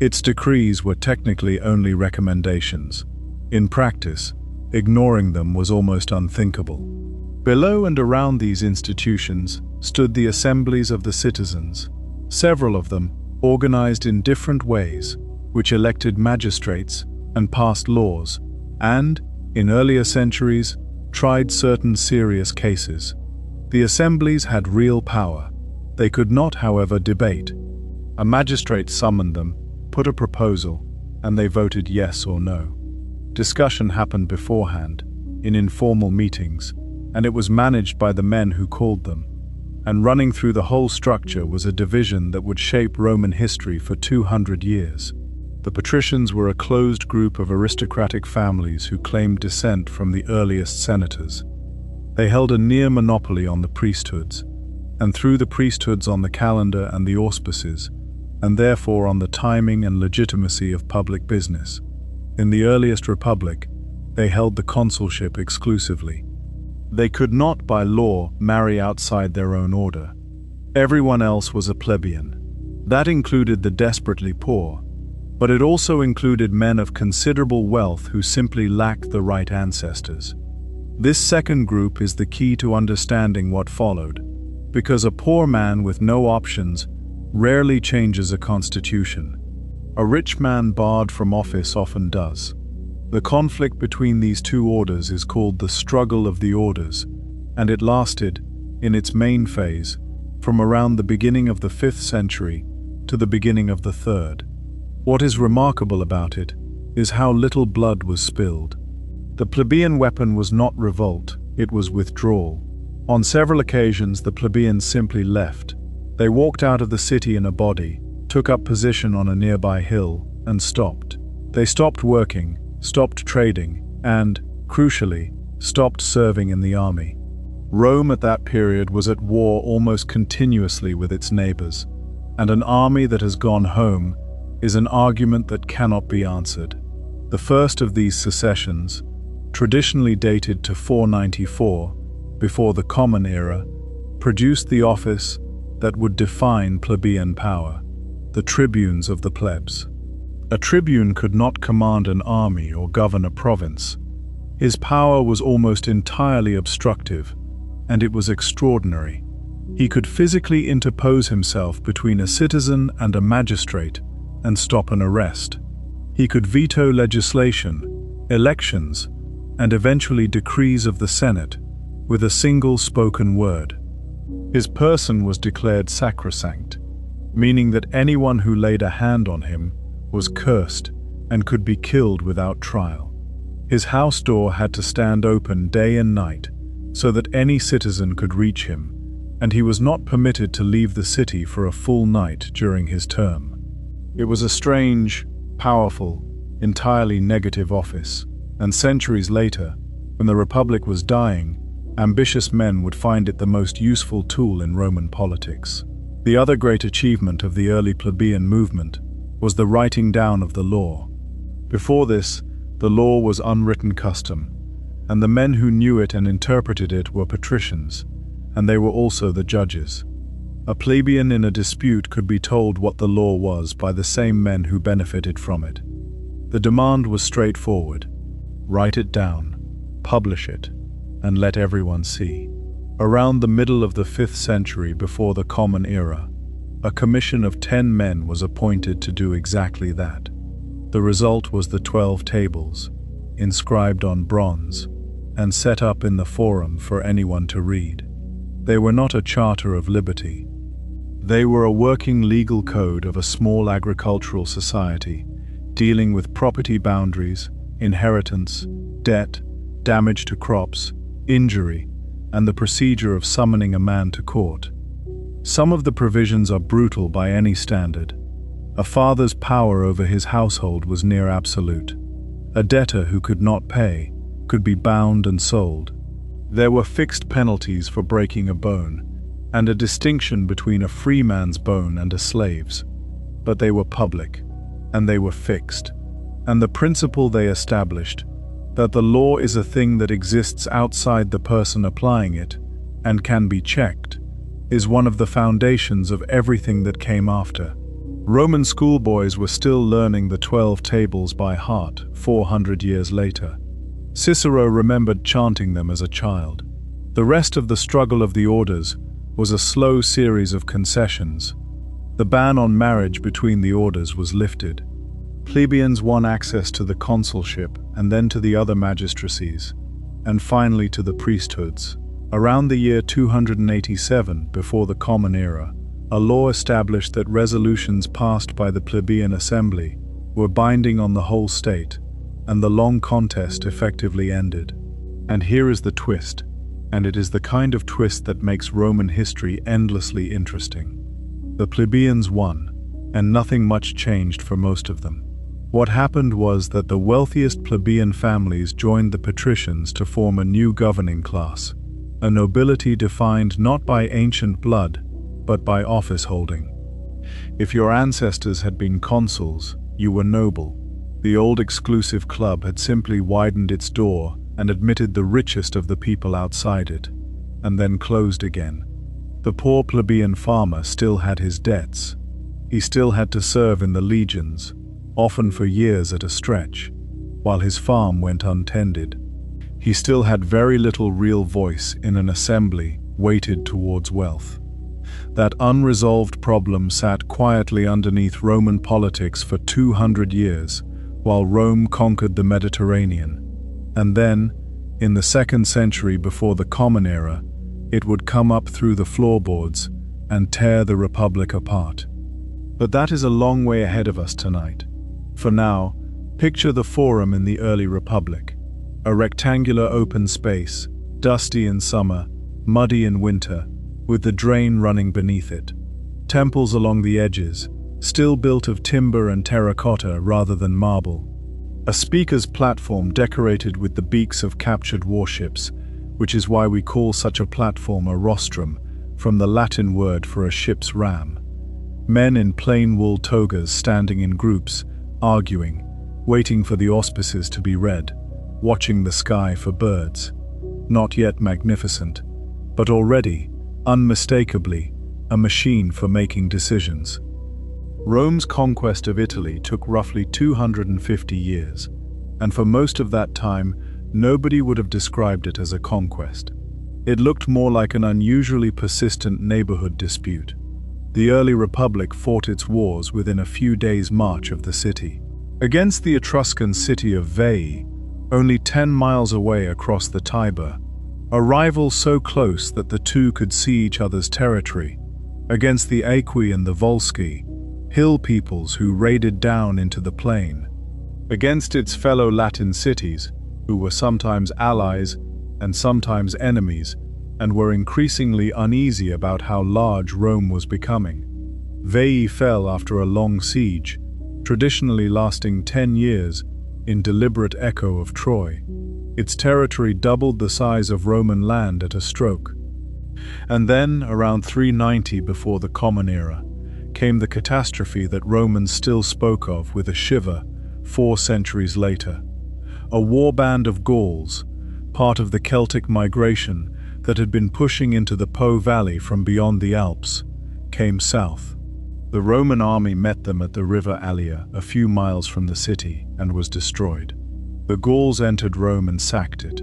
Speaker 1: Its decrees were technically only recommendations. In practice, ignoring them was almost unthinkable. Below and around these institutions stood the assemblies of the citizens, several of them organized in different ways, which elected magistrates and passed laws, and, in earlier centuries, tried certain serious cases. The assemblies had real power. They could not, however, debate. A magistrate summoned them, put a proposal, and they voted yes or no. Discussion happened beforehand, in informal meetings, and it was managed by the men who called them. And running through the whole structure was a division that would shape Roman history for 200 years. The patricians were a closed group of aristocratic families who claimed descent from the earliest senators. They held a near monopoly on the priesthoods, and through the priesthoods on the calendar and the auspices, and therefore on the timing and legitimacy of public business. In the earliest republic, they held the consulship exclusively. They could not, by law, marry outside their own order. Everyone else was a plebeian. That included the desperately poor, but it also included men of considerable wealth who simply lacked the right ancestors. This second group is the key to understanding what followed, because a poor man with no options rarely changes a constitution. A rich man barred from office often does. The conflict between these two orders is called the struggle of the orders, and it lasted, in its main phase, from around the beginning of the 5th century to the beginning of the 3rd. What is remarkable about it is how little blood was spilled. The plebeian weapon was not revolt, it was withdrawal. On several occasions the plebeians simply left. They walked out of the city in a body, took up position on a nearby hill, and stopped. They stopped working, stopped trading, and, crucially, stopped serving in the army. Rome at that period was at war almost continuously with its neighbors, and an army that has gone home is an argument that cannot be answered. The first of these secessions, traditionally dated to 494, before the Common Era, produced the office that would define plebeian power, the tribunes of the plebs. A tribune could not command an army or govern a province. His power was almost entirely obstructive, and it was extraordinary. He could physically interpose himself between a citizen and a magistrate and stop an arrest. He could veto legislation, elections, and eventually decrees of the Senate with a single spoken word. His person was declared sacrosanct, meaning that anyone who laid a hand on him was cursed and could be killed without trial. His house door had to stand open day and night so that any citizen could reach him, and he was not permitted to leave the city for a full night during his term. It was a strange, powerful, entirely negative office, and centuries later, when the Republic was dying, ambitious men would find it the most useful tool in Roman politics. The other great achievement of the early plebeian movement was the writing down of the law. Before this, the law was unwritten custom, and the men who knew it and interpreted it were patricians, and they were also the judges. A plebeian in a dispute could be told what the law was by the same men who benefited from it. The demand was straightforward: write it down, publish it, and let everyone see. Around the middle of the 5th century before the Common Era, a commission of 10 men was appointed to do exactly that. The result was the 12 tables, inscribed on bronze, and set up in the forum for anyone to read. They were not a charter of liberty. They were a working legal code of a small agricultural society, dealing with property boundaries, inheritance, debt, damage to crops, injury, and the procedure of summoning a man to court. Some of the provisions are brutal by any standard. A father's power over his household was near absolute. A debtor who could not pay could be bound and sold. There were fixed penalties for breaking a bone, and a distinction between a free man's bone and a slave's. But they were public, and they were fixed. And the principle they established, that the law is a thing that exists outside the person applying it, and can be checked, is one of the foundations of everything that came after. Roman schoolboys were still learning the 12 tables by heart 400 years later. Cicero remembered chanting them as a child. The rest of the struggle of the orders was a slow series of concessions. The ban on marriage between the orders was lifted. Plebeians won access to the consulship, and then to the other magistracies, and finally to the priesthoods. Around the year 287 before the Common Era, a law established that resolutions passed by the plebeian assembly were binding on the whole state, and the long contest effectively ended. And here is the twist, and it is the kind of twist that makes Roman history endlessly interesting. The plebeians won, and nothing much changed for most of them. What happened was that the wealthiest plebeian families joined the patricians to form a new governing class, a nobility defined not by ancient blood, but by office holding. If your ancestors had been consuls, you were noble. The old exclusive club had simply widened its door and admitted the richest of the people outside it, and then closed again. The poor plebeian farmer still had his debts. He still had to serve in the legions, often for years at a stretch, while his farm went untended. He still had very little real voice in an assembly weighted towards wealth. That unresolved problem sat quietly underneath Roman politics for 200 years, while Rome conquered the Mediterranean. And then, in the 2nd century before the Common Era, it would come up through the floorboards and tear the Republic apart. But that is a long way ahead of us tonight. For now, picture the Forum in the early Republic, a rectangular open space, dusty in summer, muddy in winter, with the drain running beneath it. Temples along the edges, still built of timber and terracotta rather than marble. A speaker's platform decorated with the beaks of captured warships, which is why we call such a platform a rostrum, from the Latin word for a ship's ram. Men in plain wool togas standing in groups, arguing, waiting for the auspices to be read, watching the sky for birds. Not yet magnificent, but already, unmistakably, a machine for making decisions. Rome's conquest of Italy took roughly 250 years, and for most of that time, nobody would have described it as a conquest. It looked more like an unusually persistent neighborhood dispute. The early Republic fought its wars within a few days' march of the city. Against the Etruscan city of Veii, only 10 miles away across the Tiber, a rival so close that the two could see each other's territory. Against the Aequi and the Volsci, hill peoples who raided down into the plain. Against its fellow Latin cities, who were sometimes allies and sometimes enemies, and were increasingly uneasy about how large Rome was becoming. Veii fell after a long siege, traditionally lasting 10 years, in deliberate echo of Troy. Its territory doubled the size of Roman land at a stroke. And then, around 390 before the Common Era, came the catastrophe that Romans still spoke of with a shiver 4 centuries later. A warband of Gauls, part of the Celtic migration that had been pushing into the Po Valley from beyond the Alps, came south. The Roman army met them at the river Allia, a few miles from the city, and was destroyed. The Gauls entered Rome and sacked it.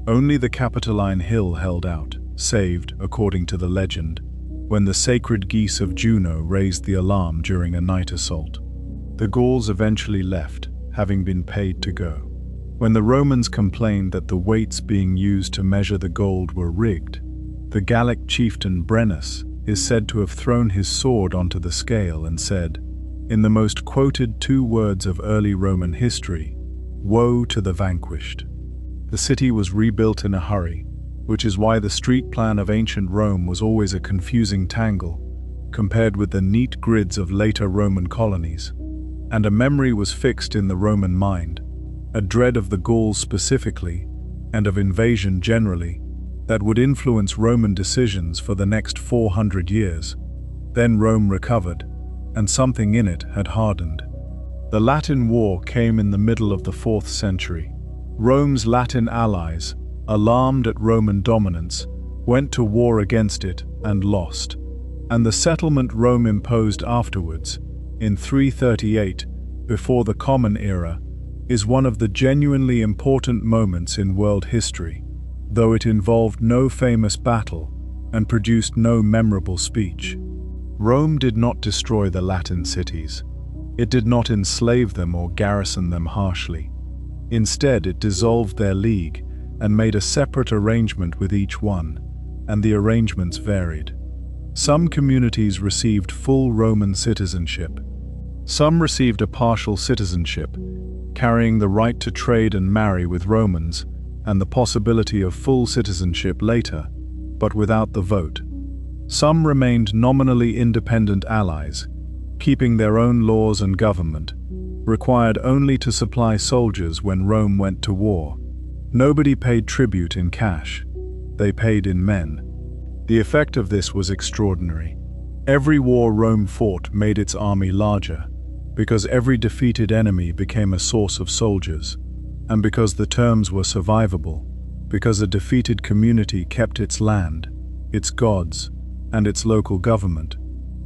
Speaker 1: Only the Capitoline Hill held out, saved, according to the legend, when the sacred geese of Juno raised the alarm during a night assault. The Gauls eventually left, having been paid to go. When the Romans complained that the weights being used to measure the gold were rigged, the Gallic chieftain Brennus is said to have thrown his sword onto the scale and said, in the most quoted 2 words of early Roman history, "Woe to the vanquished." The city was rebuilt in a hurry, which is why the street plan of ancient Rome was always a confusing tangle, compared with the neat grids of later Roman colonies. And a memory was fixed in the Roman mind, a dread of the Gauls specifically, and of invasion generally, that would influence Roman decisions for the next 400 years. Then Rome recovered, and something in it had hardened. The Latin War came in the middle of the 4th century. Rome's Latin allies, alarmed at Roman dominance, went to war against it and lost. And the settlement Rome imposed afterwards, in 338, before the Common Era, is one of the genuinely important moments in world history, though it involved no famous battle and produced no memorable speech. Rome did not destroy the Latin cities. It did not enslave them or garrison them harshly. Instead, it dissolved their league and made a separate arrangement with each one, and the arrangements varied. Some communities received full Roman citizenship. Some received a partial citizenship, carrying the right to trade and marry with Romans, and the possibility of full citizenship later, but without the vote. Some remained nominally independent allies, keeping their own laws and government, required only to supply soldiers when Rome went to war. Nobody paid tribute in cash. They paid in men. The effect of this was extraordinary. Every war Rome fought made its army larger, because every defeated enemy became a source of soldiers, and because the terms were survivable, because a defeated community kept its land, its gods, and its local government.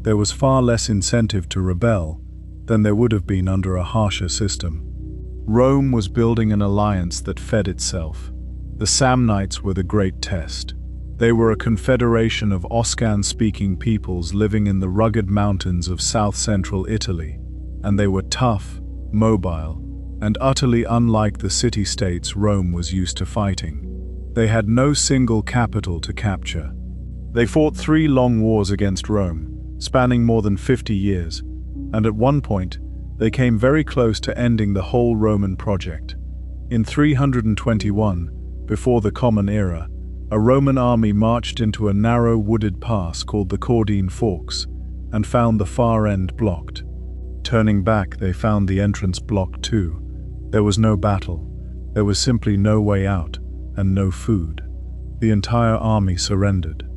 Speaker 1: There was far less incentive to rebel than there would have been under a harsher system. Rome was building an alliance that fed itself. The Samnites were the great test. They were a confederation of Oscan-speaking peoples living in the rugged mountains of south-central Italy, and they were tough, mobile, and utterly unlike the city-states Rome was used to fighting. They had no single capital to capture. They fought 3 long wars against Rome, spanning more than 50 years, and at one point, they came very close to ending the whole Roman project. In 321, before the Common Era, a Roman army marched into a narrow wooded pass called the Caudine Forks and found the far end blocked. Turning back, they found the entrance blocked too. There was no battle. There was simply no way out and no food. The entire army surrendered.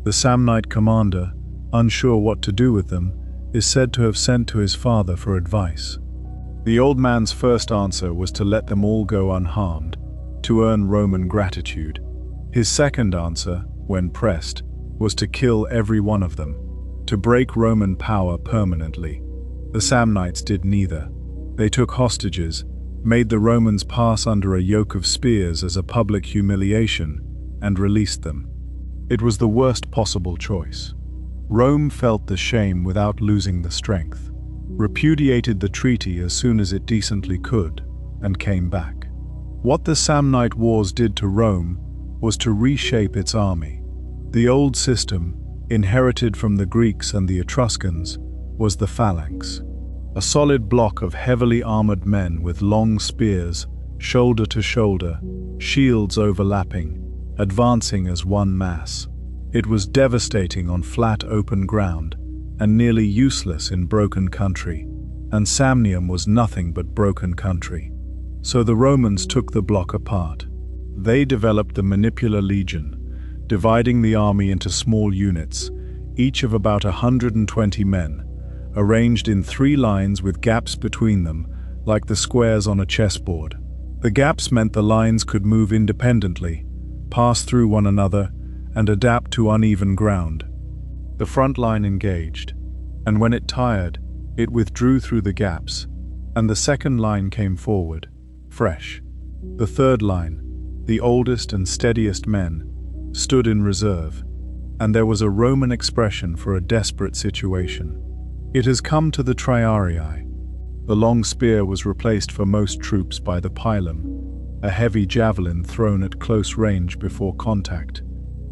Speaker 1: The Samnite commander, unsure what to do with them, is said to have sent to his father for advice. The old man's first answer was to let them all go unharmed, to earn Roman gratitude. His second answer, when pressed, was to kill every one of them, to break Roman power permanently. The Samnites did neither. They took hostages, made the Romans pass under a yoke of spears as a public humiliation, and released them. It was the worst possible choice. Rome felt the shame without losing the strength, repudiated the treaty as soon as it decently could, and came back. What the Samnite Wars did to Rome was to reshape its army. The old system, inherited from the Greeks and the Etruscans, was the phalanx, a solid block of heavily armored men with long spears, shoulder to shoulder, shields overlapping, advancing as one mass. It was devastating on flat open ground and nearly useless in broken country, and Samnium was nothing but broken country. So the Romans took the block apart. They developed the Manipular Legion, dividing the army into small units, each of about 120 men, arranged in 3 lines with gaps between them, like the squares on a chessboard. The gaps meant the lines could move independently, pass through one another, and adapt to uneven ground. The front line engaged, and when it tired, it withdrew through the gaps, and the second line came forward, fresh. The third line, the oldest and steadiest men, stood in reserve, and there was a Roman expression for a desperate situation. It has come to the triarii. The long spear was replaced for most troops by the pilum, a heavy javelin thrown at close range before contact,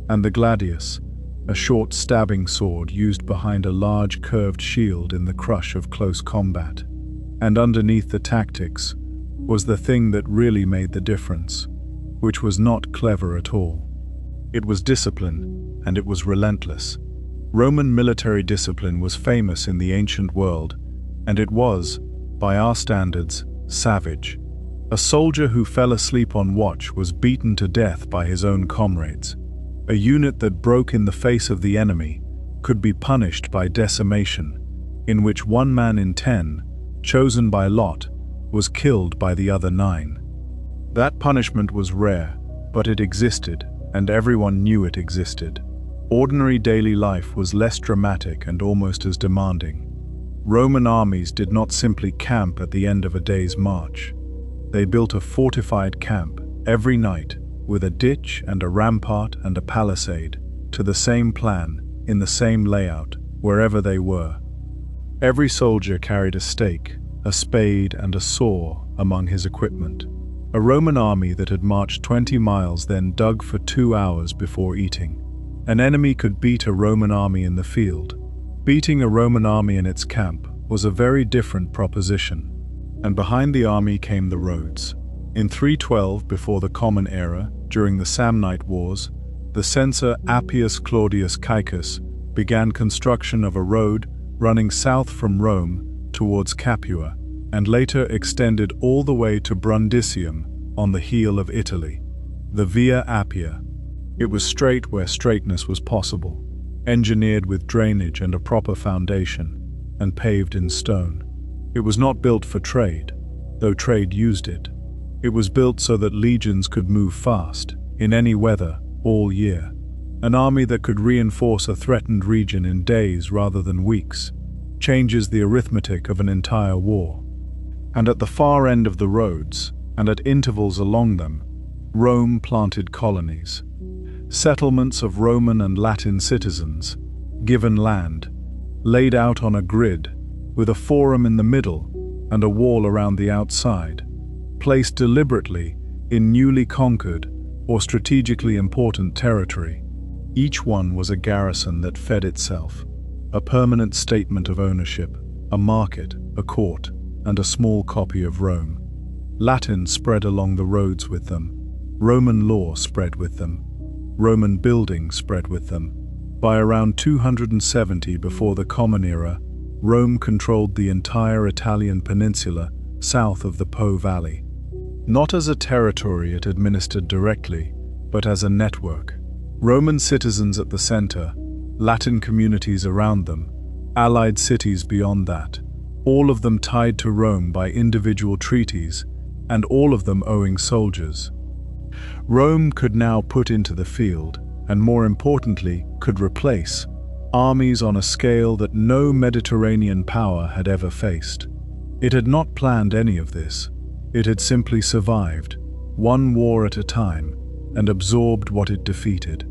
Speaker 1: and the gladius, a short stabbing sword used behind a large curved shield in the crush of close combat. And underneath the tactics was the thing that really made the difference, which was not clever at all. It was discipline, and it was relentless. Roman military discipline was famous in the ancient world, and it was, by our standards, savage. A soldier who fell asleep on watch was beaten to death by his own comrades. A unit that broke in the face of the enemy could be punished by decimation, in which 1 man in 10, chosen by lot, was killed by the other 9. That punishment was rare, but it existed, and everyone knew it existed. Ordinary daily life was less dramatic and almost as demanding. Roman armies did not simply camp at the end of a day's march. They built a fortified camp every night, with a ditch and a rampart and a palisade, to the same plan, in the same layout, wherever they were. Every soldier carried a stake, a spade and a saw among his equipment. A Roman army that had marched 20 miles then dug for 2 hours before eating. An enemy could beat a Roman army in the field. Beating a Roman army in its camp was a very different proposition. And behind the army came the roads. In 312 before the Common Era, during the Samnite Wars, the censor Appius Claudius Caecus began construction of a road running south from Rome towards Capua, and later extended all the way to Brundisium on the heel of Italy, the Via Appia. It was straight where straightness was possible, engineered with drainage and a proper foundation, and paved in stone. It was not built for trade, though trade used it. It was built so that legions could move fast, in any weather, all year. An army that could reinforce a threatened region in days rather than weeks changes the arithmetic of an entire war. And at the far end of the roads, and at intervals along them, Rome planted colonies. Settlements of Roman and Latin citizens, given land, laid out on a grid, with a forum in the middle and a wall around the outside, placed deliberately in newly conquered or strategically important territory. Each one was a garrison that fed itself, a permanent statement of ownership, a market, a court, and a small copy of Rome. Latin spread along the roads with them. Roman law spread with them. Roman building spread with them. By around 270 before the Common Era, Rome controlled the entire Italian peninsula south of the Po Valley. Not as a territory it administered directly, but as a network. Roman citizens at the center, Latin communities around them, allied cities beyond that, all of them tied to Rome by individual treaties, and all of them owing soldiers. Rome could now put into the field, and more importantly, could replace, armies on a scale that no Mediterranean power had ever faced. It had not planned any of this. It had simply survived, one war at a time, and absorbed what it defeated.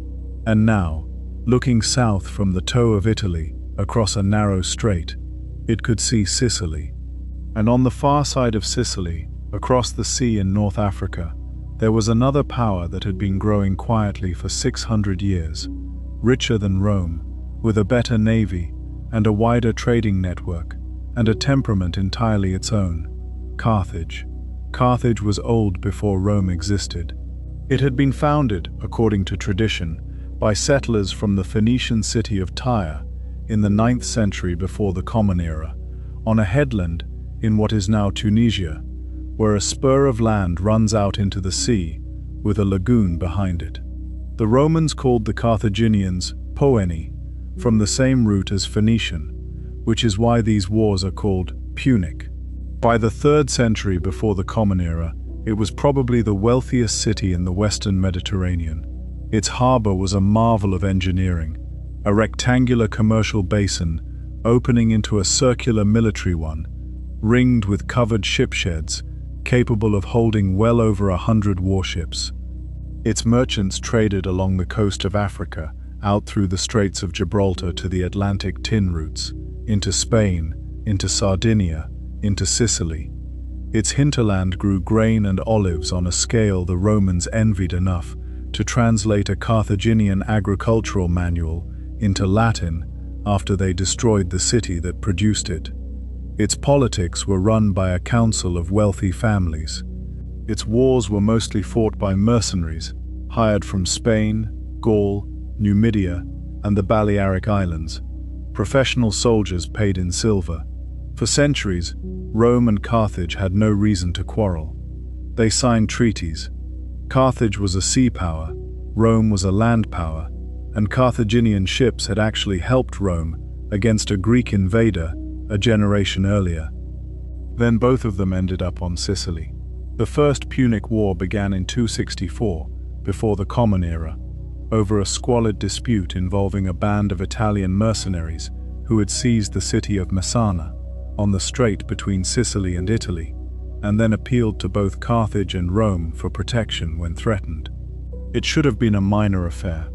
Speaker 1: And now, looking south from the toe of Italy, across a narrow strait, it could see Sicily. And on the far side of Sicily, across the sea in North Africa, there was another power that had been growing quietly for 600 years, richer than Rome, with a better navy and a wider trading network, and a temperament entirely its own: Carthage. Carthage was old before Rome existed. It had been founded, according to tradition, by settlers from the Phoenician city of Tyre in the 9th century before the Common Era, on a headland in what is now Tunisia, where a spur of land runs out into the sea, with a lagoon behind it. The Romans called the Carthaginians Poeni, from the same root as Phoenician, which is why these wars are called Punic. By the 3rd century before the Common Era, it was probably the wealthiest city in the western Mediterranean. Its harbor was a marvel of engineering, a rectangular commercial basin opening into a circular military one, ringed with covered shipsheds, capable of holding well over 100 warships. Its merchants traded along the coast of Africa, out through the Straits of Gibraltar to the Atlantic tin routes, into Spain, into Sardinia, into Sicily. Its hinterland grew grain and olives on a scale the Romans envied enough to translate a Carthaginian agricultural manual into Latin after they destroyed the city that produced it. Its politics were run by a council of wealthy families. Its wars were mostly fought by mercenaries, hired from Spain, Gaul, Numidia, and the Balearic Islands. Professional soldiers paid in silver. For centuries, Rome and Carthage had no reason to quarrel. They signed treaties. Carthage was a sea power, Rome was a land power, and Carthaginian ships had actually helped Rome against a Greek invader a generation earlier. Then both of them ended up on Sicily. The First Punic War began in 264, before the Common Era, over a squalid dispute involving a band of Italian mercenaries who had seized the city of Messana, on the strait between Sicily and Italy, and then appealed to both Carthage and Rome for protection when threatened. It should have been a minor affair.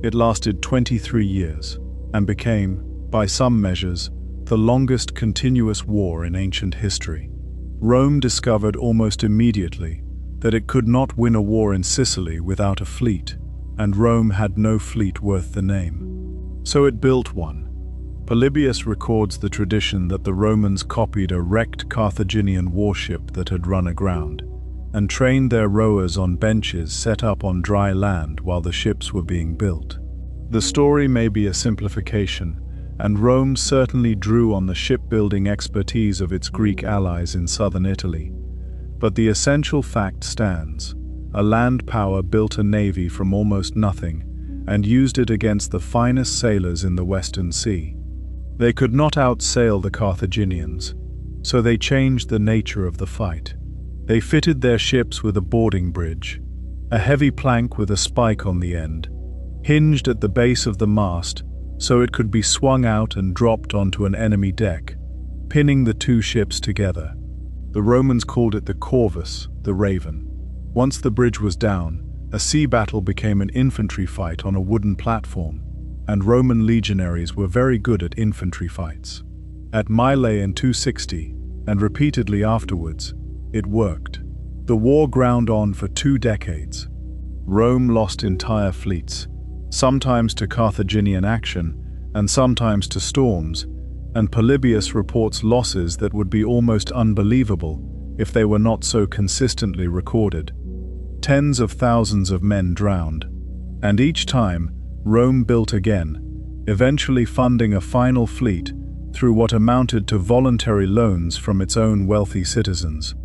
Speaker 1: It lasted 23 years, and became, by some measures, the longest continuous war in ancient history. Rome discovered almost immediately that it could not win a war in Sicily without a fleet, and Rome had no fleet worth the name. So it built one. Polybius records the tradition that the Romans copied a wrecked Carthaginian warship that had run aground, and trained their rowers on benches set up on dry land while the ships were being built. The story may be a simplification, and Rome certainly drew on the shipbuilding expertise of its Greek allies in southern Italy. But the essential fact stands: a land power built a navy from almost nothing and used it against the finest sailors in the Western Sea. They could not outsail the Carthaginians, so they changed the nature of the fight. They fitted their ships with a boarding bridge, a heavy plank with a spike on the end, hinged at the base of the mast so it could be swung out and dropped onto an enemy deck, pinning the two ships together. The Romans called it the corvus, the raven. Once the bridge was down, a sea battle became an infantry fight on a wooden platform, and Roman legionaries were very good at infantry fights. At Mylae in 260, and repeatedly afterwards, it worked. The war ground on for 2 decades. Rome lost entire fleets, sometimes to Carthaginian action, and sometimes to storms, and Polybius reports losses that would be almost unbelievable if they were not so consistently recorded. Tens of thousands of men drowned, and each time, Rome built again, eventually funding a final fleet through what amounted to voluntary loans from its own wealthy citizens.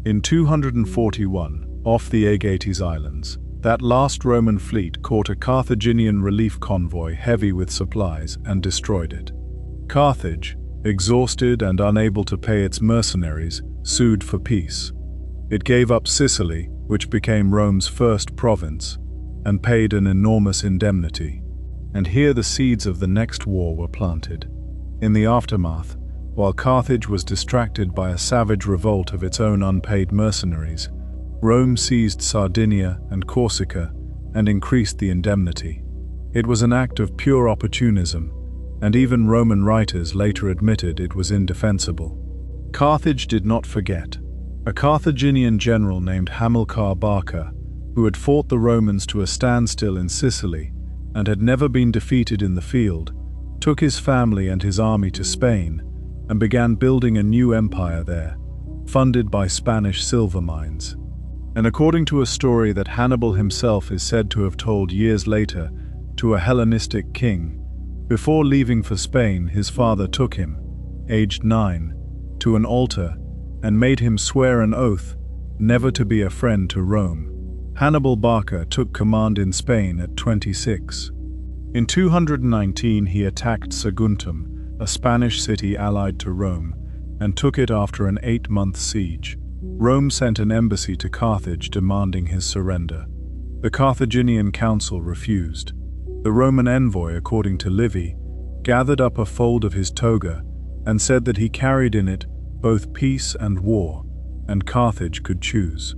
Speaker 1: In 241, off the Aegates Islands, that last Roman fleet caught a Carthaginian relief convoy heavy with supplies and destroyed it. Carthage, exhausted and unable to pay its mercenaries, sued for peace. It gave up Sicily, which became Rome's first province, and paid an enormous indemnity. And here the seeds of the next war were planted. In the aftermath, while Carthage was distracted by a savage revolt of its own unpaid mercenaries, Rome seized Sardinia and Corsica and increased the indemnity. It was an act of pure opportunism, and even Roman writers later admitted it was indefensible. Carthage did not forget. A Carthaginian general named Hamilcar Barca, who had fought the Romans to a standstill in Sicily and had never been defeated in the field, took his family and his army to Spain and began building a new empire there, funded by Spanish silver mines. And according to a story that Hannibal himself is said to have told years later to a Hellenistic king, before leaving for Spain, his father took him, aged 9, to an altar and made him swear an oath never to be a friend to Rome. Hannibal Barca took command in Spain at 26. In 219 he attacked Saguntum, a Spanish city allied to Rome, and took it after an 8-month siege. Rome sent an embassy to Carthage demanding his surrender. The Carthaginian council refused. The Roman envoy, according to Livy, gathered up a fold of his toga and said that he carried in it both peace and war, and Carthage could choose.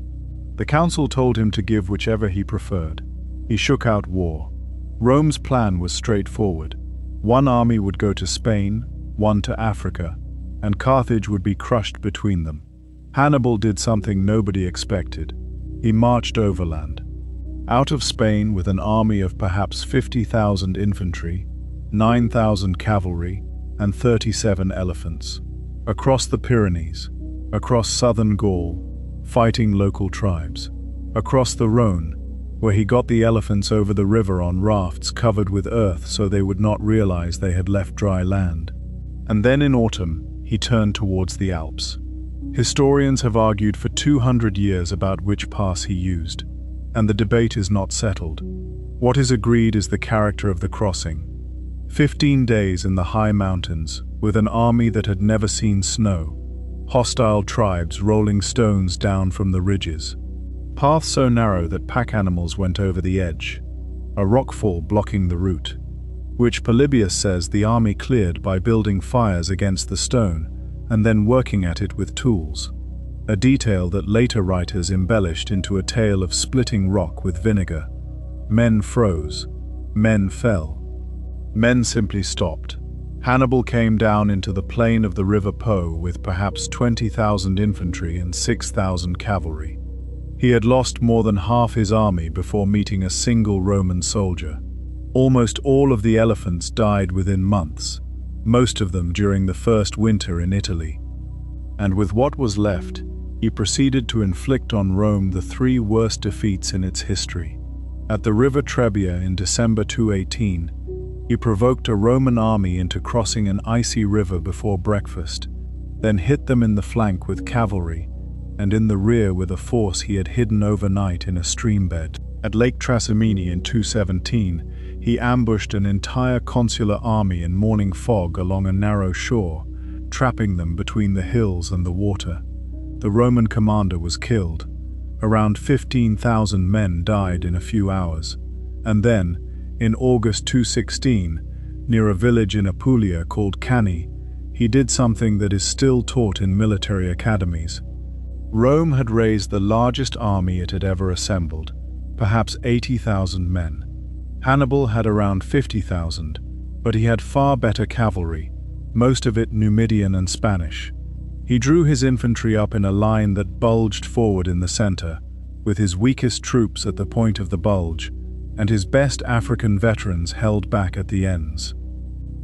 Speaker 1: The council told him to give whichever he preferred. He shook out war. Rome's plan was straightforward. One army would go to Spain, one to Africa, and Carthage would be crushed between them. Hannibal did something nobody expected. He marched overland. Out of Spain with an army of perhaps 50,000 infantry, 9,000 cavalry, and 37 elephants. Across the Pyrenees, across southern Gaul, fighting local tribes. Across the Rhone, where he got the elephants over the river on rafts covered with earth so they would not realize they had left dry land. And then in autumn, he turned towards the Alps. Historians have argued for 200 years about which pass he used, and the debate is not settled. What is agreed is the character of the crossing. 15 days in the high mountains, with an army that had never seen snow, hostile tribes rolling stones down from the ridges, paths so narrow that pack animals went over the edge, a rockfall blocking the route, which Polybius says the army cleared by building fires against the stone and then working at it with tools, a detail that later writers embellished into a tale of splitting rock with vinegar. Men froze, men fell, men simply stopped. Hannibal came down into the plain of the River Po with perhaps 20,000 infantry and 6,000 cavalry. He had lost more than half his army before meeting a single Roman soldier. Almost all of the elephants died within months, most of them during the first winter in Italy. And with what was left, he proceeded to inflict on Rome the three worst defeats in its history. At the river Trebia in December 218, he provoked a Roman army into crossing an icy river before breakfast, then hit them in the flank with cavalry, and in the rear with a force he had hidden overnight in a streambed. At Lake Trasimene in 217, he ambushed an entire consular army in morning fog along a narrow shore, trapping them between the hills and the water. The Roman commander was killed. Around 15,000 men died in a few hours. And then, in August 216, near a village in Apulia called Cani, he did something that is still taught in military academies. Rome had raised the largest army it had ever assembled, perhaps 80,000 men. Hannibal had around 50,000, but he had far better cavalry, most of it Numidian and Spanish. He drew his infantry up in a line that bulged forward in the center, with his weakest troops at the point of the bulge, and his best African veterans held back at the ends.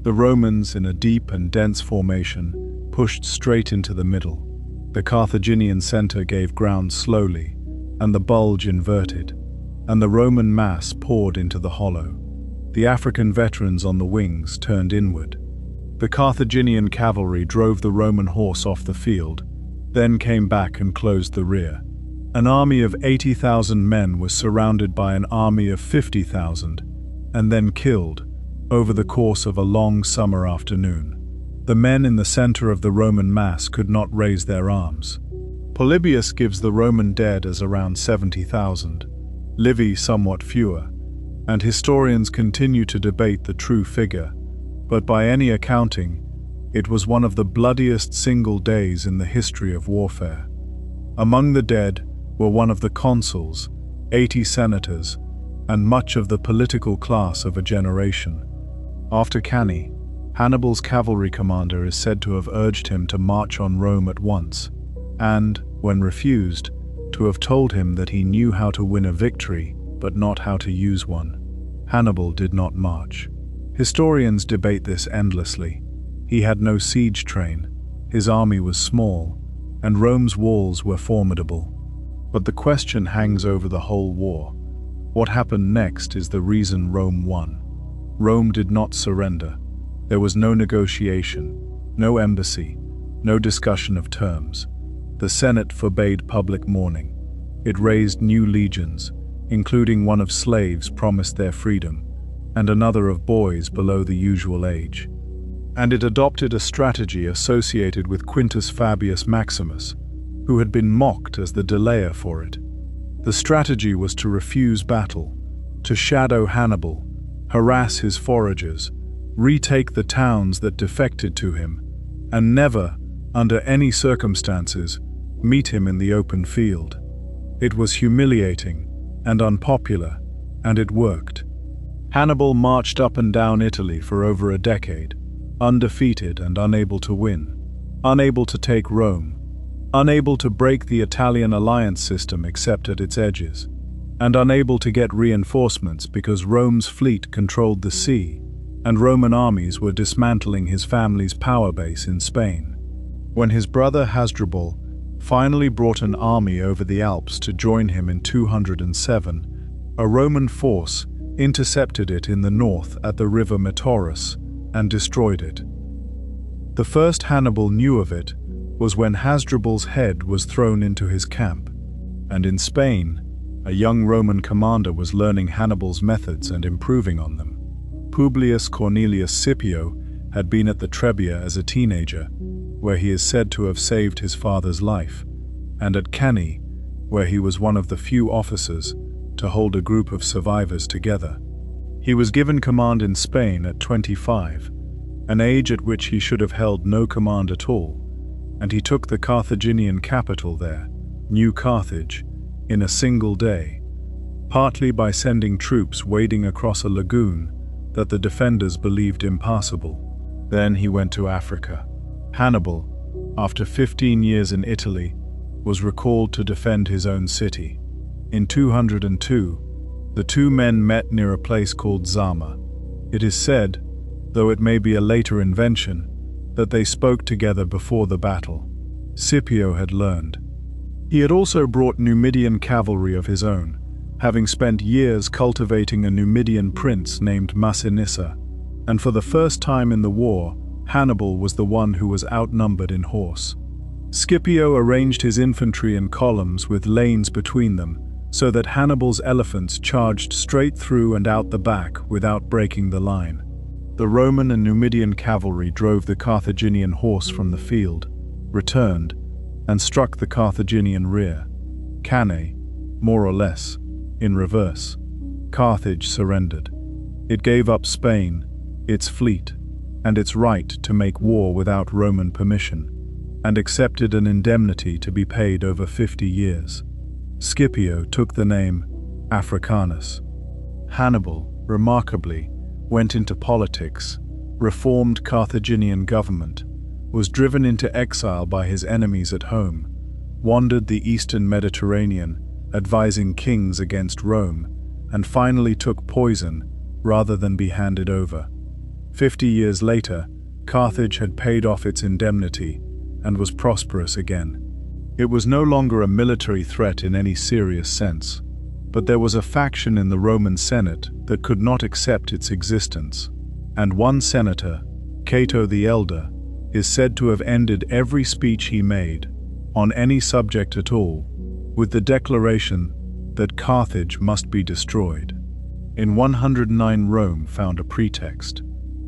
Speaker 1: The Romans, in a deep and dense formation, pushed straight into the middle. The Carthaginian center gave ground slowly, and the bulge inverted, and the Roman mass poured into the hollow. The African veterans on the wings turned inward. The Carthaginian cavalry drove the Roman horse off the field, then came back and closed the rear. An army of 80,000 men was surrounded by an army of 50,000, and then killed, over the course of a long summer afternoon. The men in the center of the Roman mass could not raise their arms. Polybius gives the Roman dead as around 70,000, Livy somewhat fewer, and historians continue to debate the true figure, but by any accounting, it was one of the bloodiest single days in the history of warfare. Among the dead were one of the consuls, 80 senators, and much of the political class of a generation. After Cani, Hannibal's cavalry commander is said to have urged him to march on Rome at once, and, when refused, to have told him that he knew how to win a victory, but not how to use one. Hannibal did not march. Historians debate this endlessly. He had no siege train, his army was small, and Rome's walls were formidable. But the question hangs over the whole war. What happened next is the reason Rome won. Rome did not surrender. There was no negotiation, no embassy, no discussion of terms. The Senate forbade public mourning. It raised new legions, including one of slaves promised their freedom, and another of boys below the usual age. And it adopted a strategy associated with Quintus Fabius Maximus, who had been mocked as the delayer for it. The strategy was to refuse battle, to shadow Hannibal, harass his foragers, retake the towns that defected to him, and never, under any circumstances, meet him in the open field. It was humiliating and unpopular, and it worked. Hannibal marched up and down Italy for over a decade, undefeated and unable to win, unable to take Rome, unable to break the Italian alliance system except at its edges, and unable to get reinforcements because Rome's fleet controlled the sea, and Roman armies were dismantling his family's power base in Spain. When his brother Hasdrubal finally brought an army over the Alps to join him in 207, a Roman force intercepted it in the north at the river Metaurus and destroyed it. The first Hannibal knew of it was when Hasdrubal's head was thrown into his camp, and in Spain, a young Roman commander was learning Hannibal's methods and improving on them. Publius Cornelius Scipio had been at the Trebia as a teenager, where he is said to have saved his father's life, and at Cani, where he was one of the few officers to hold a group of survivors together. He was given command in Spain at 25, an age at which he should have held no command at all, and he took the Carthaginian capital there, New Carthage, in a single day, partly by sending troops wading across a lagoon that the defenders believed impassable. Then he went to Africa. Hannibal, after 15 years in Italy, was recalled to defend his own city. In 202, the two men met near a place called Zama. It is said, though it may be a later invention, that they spoke together before the battle. Scipio had learned. He had also brought Numidian cavalry of his own, having spent years cultivating a Numidian prince named Massinissa, and for the first time in the war, Hannibal was the one who was outnumbered in horse. Scipio arranged his infantry in columns with lanes between them, so that Hannibal's elephants charged straight through and out the back without breaking the line. The Roman and Numidian cavalry drove the Carthaginian horse from the field, returned, and struck the Carthaginian rear. Cannae, more or less, in reverse. Carthage surrendered. It gave up Spain, its fleet, and its right to make war without Roman permission, and accepted an indemnity to be paid over 50 years. Scipio took the name Africanus. Hannibal, remarkably, went into politics, reformed Carthaginian government, was driven into exile by his enemies at home, wandered the eastern Mediterranean, advising kings against Rome, and finally took poison rather than be handed over. 50 years later, Carthage had paid off its indemnity and was prosperous again. It was no longer a military threat in any serious sense, but there was a faction in the Roman Senate that could not accept its existence, and one senator, Cato the Elder, is said to have ended every speech he made, on any subject at all, with the declaration that Carthage must be destroyed. In 109, Rome found a pretext.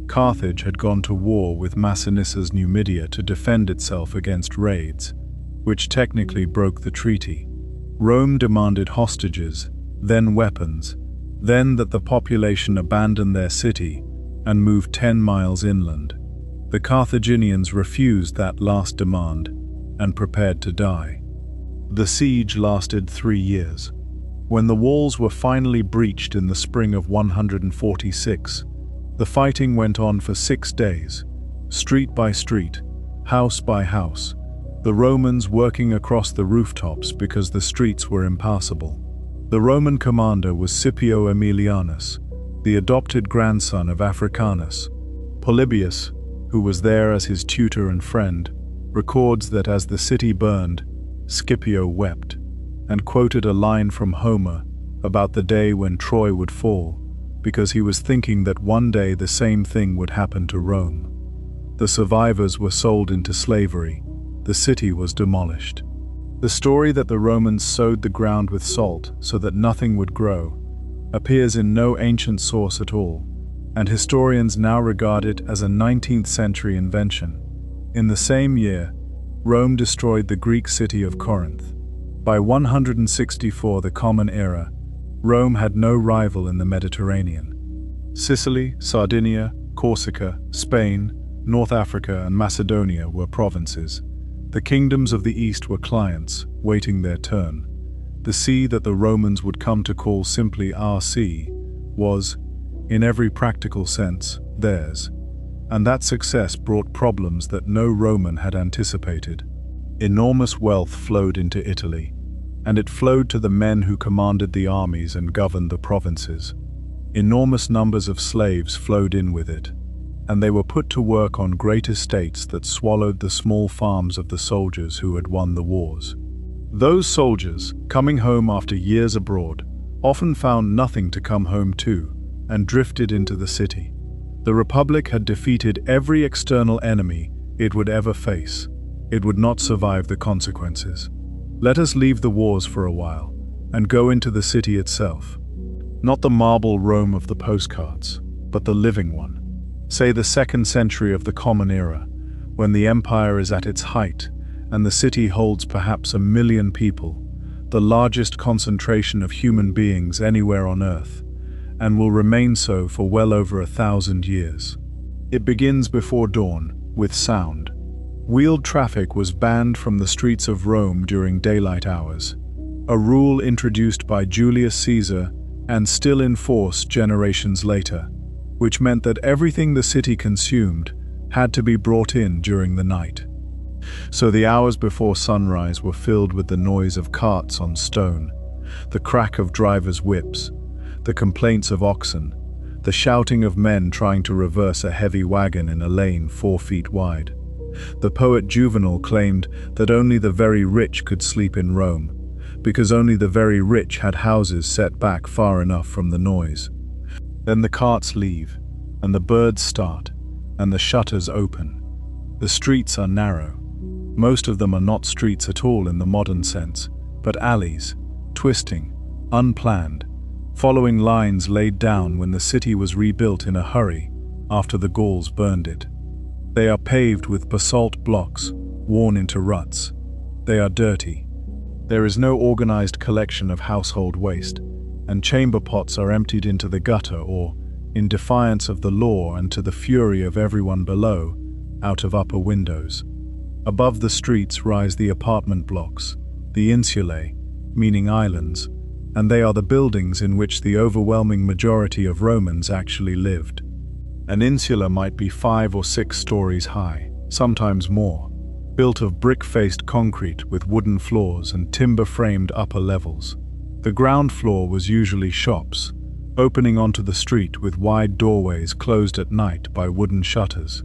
Speaker 1: Carthage had gone to war with Massinissa's Numidia to defend itself against raids, which technically broke the treaty. Rome demanded hostages, then weapons, then that the population abandon their city and move 10 miles inland. The Carthaginians refused that last demand and prepared to die. The siege lasted 3 years. When the walls were finally breached in the spring of 146, the fighting went on for 6 days, street by street, house by house, the Romans working across the rooftops because the streets were impassable. The Roman commander was Scipio Aemilianus, the adopted grandson of Africanus. Polybius, who was there as his tutor and friend, records that as the city burned, Scipio wept, and quoted a line from Homer about the day when Troy would fall, because he was thinking that one day the same thing would happen to Rome. The survivors were sold into slavery. The city was demolished. The story that the Romans sowed the ground with salt so that nothing would grow appears in no ancient source at all, and historians now regard it as a 19th century invention. In the same year, Rome destroyed the Greek city of Corinth. By 164, the Common Era, Rome had no rival in the Mediterranean. Sicily, Sardinia, Corsica, Spain, North Africa, and Macedonia were provinces. The kingdoms of the East were clients, waiting their turn. The sea that the Romans would come to call simply our sea was, in every practical sense, theirs. And that success brought problems that no Roman had anticipated. Enormous wealth flowed into Italy, and it flowed to the men who commanded the armies and governed the provinces. Enormous numbers of slaves flowed in with it, and they were put to work on great estates that swallowed the small farms of the soldiers who had won the wars. Those soldiers, coming home after years abroad, often found nothing to come home to, and drifted into the city. The Republic had defeated every external enemy it would ever face. It would not survive the consequences. Let us leave the wars for a while, and go into the city itself. Not the marble Rome of the postcards, but the living one. Say the 2nd century of the Common Era, when the empire is at its height, and the city holds perhaps 1 million people, the largest concentration of human beings anywhere on Earth, and will remain so for well over 1,000 years. It begins before dawn, with sound. Wheeled traffic was banned from the streets of Rome during daylight hours, a rule introduced by Julius Caesar and still in force generations later, which meant that everything the city consumed had to be brought in during the night. So the hours before sunrise were filled with the noise of carts on stone, The crack of drivers' whips, the complaints of oxen, the shouting of men trying to reverse a heavy wagon in a lane 4 feet wide. The poet Juvenal claimed that only the very rich could sleep in Rome, because only the very rich had houses set back far enough from the noise. Then the carts leave, and the birds start, and the shutters open. The streets are narrow. Most of them are not streets at all in the modern sense, but alleys, twisting, unplanned, following lines laid down when the city was rebuilt in a hurry after the Gauls burned it. They are paved with basalt blocks, worn into ruts. They are dirty. There is no organized collection of household waste, and chamber pots are emptied into the gutter or, in defiance of the law and to the fury of everyone below, out of upper windows. Above the streets rise the apartment blocks, the insulae, meaning islands, and they are the buildings in which the overwhelming majority of Romans actually lived. An insula might be 5 or 6 stories high, sometimes more, built of brick-faced concrete with wooden floors and timber-framed upper levels. The ground floor was usually shops, opening onto the street with wide doorways closed at night by wooden shutters.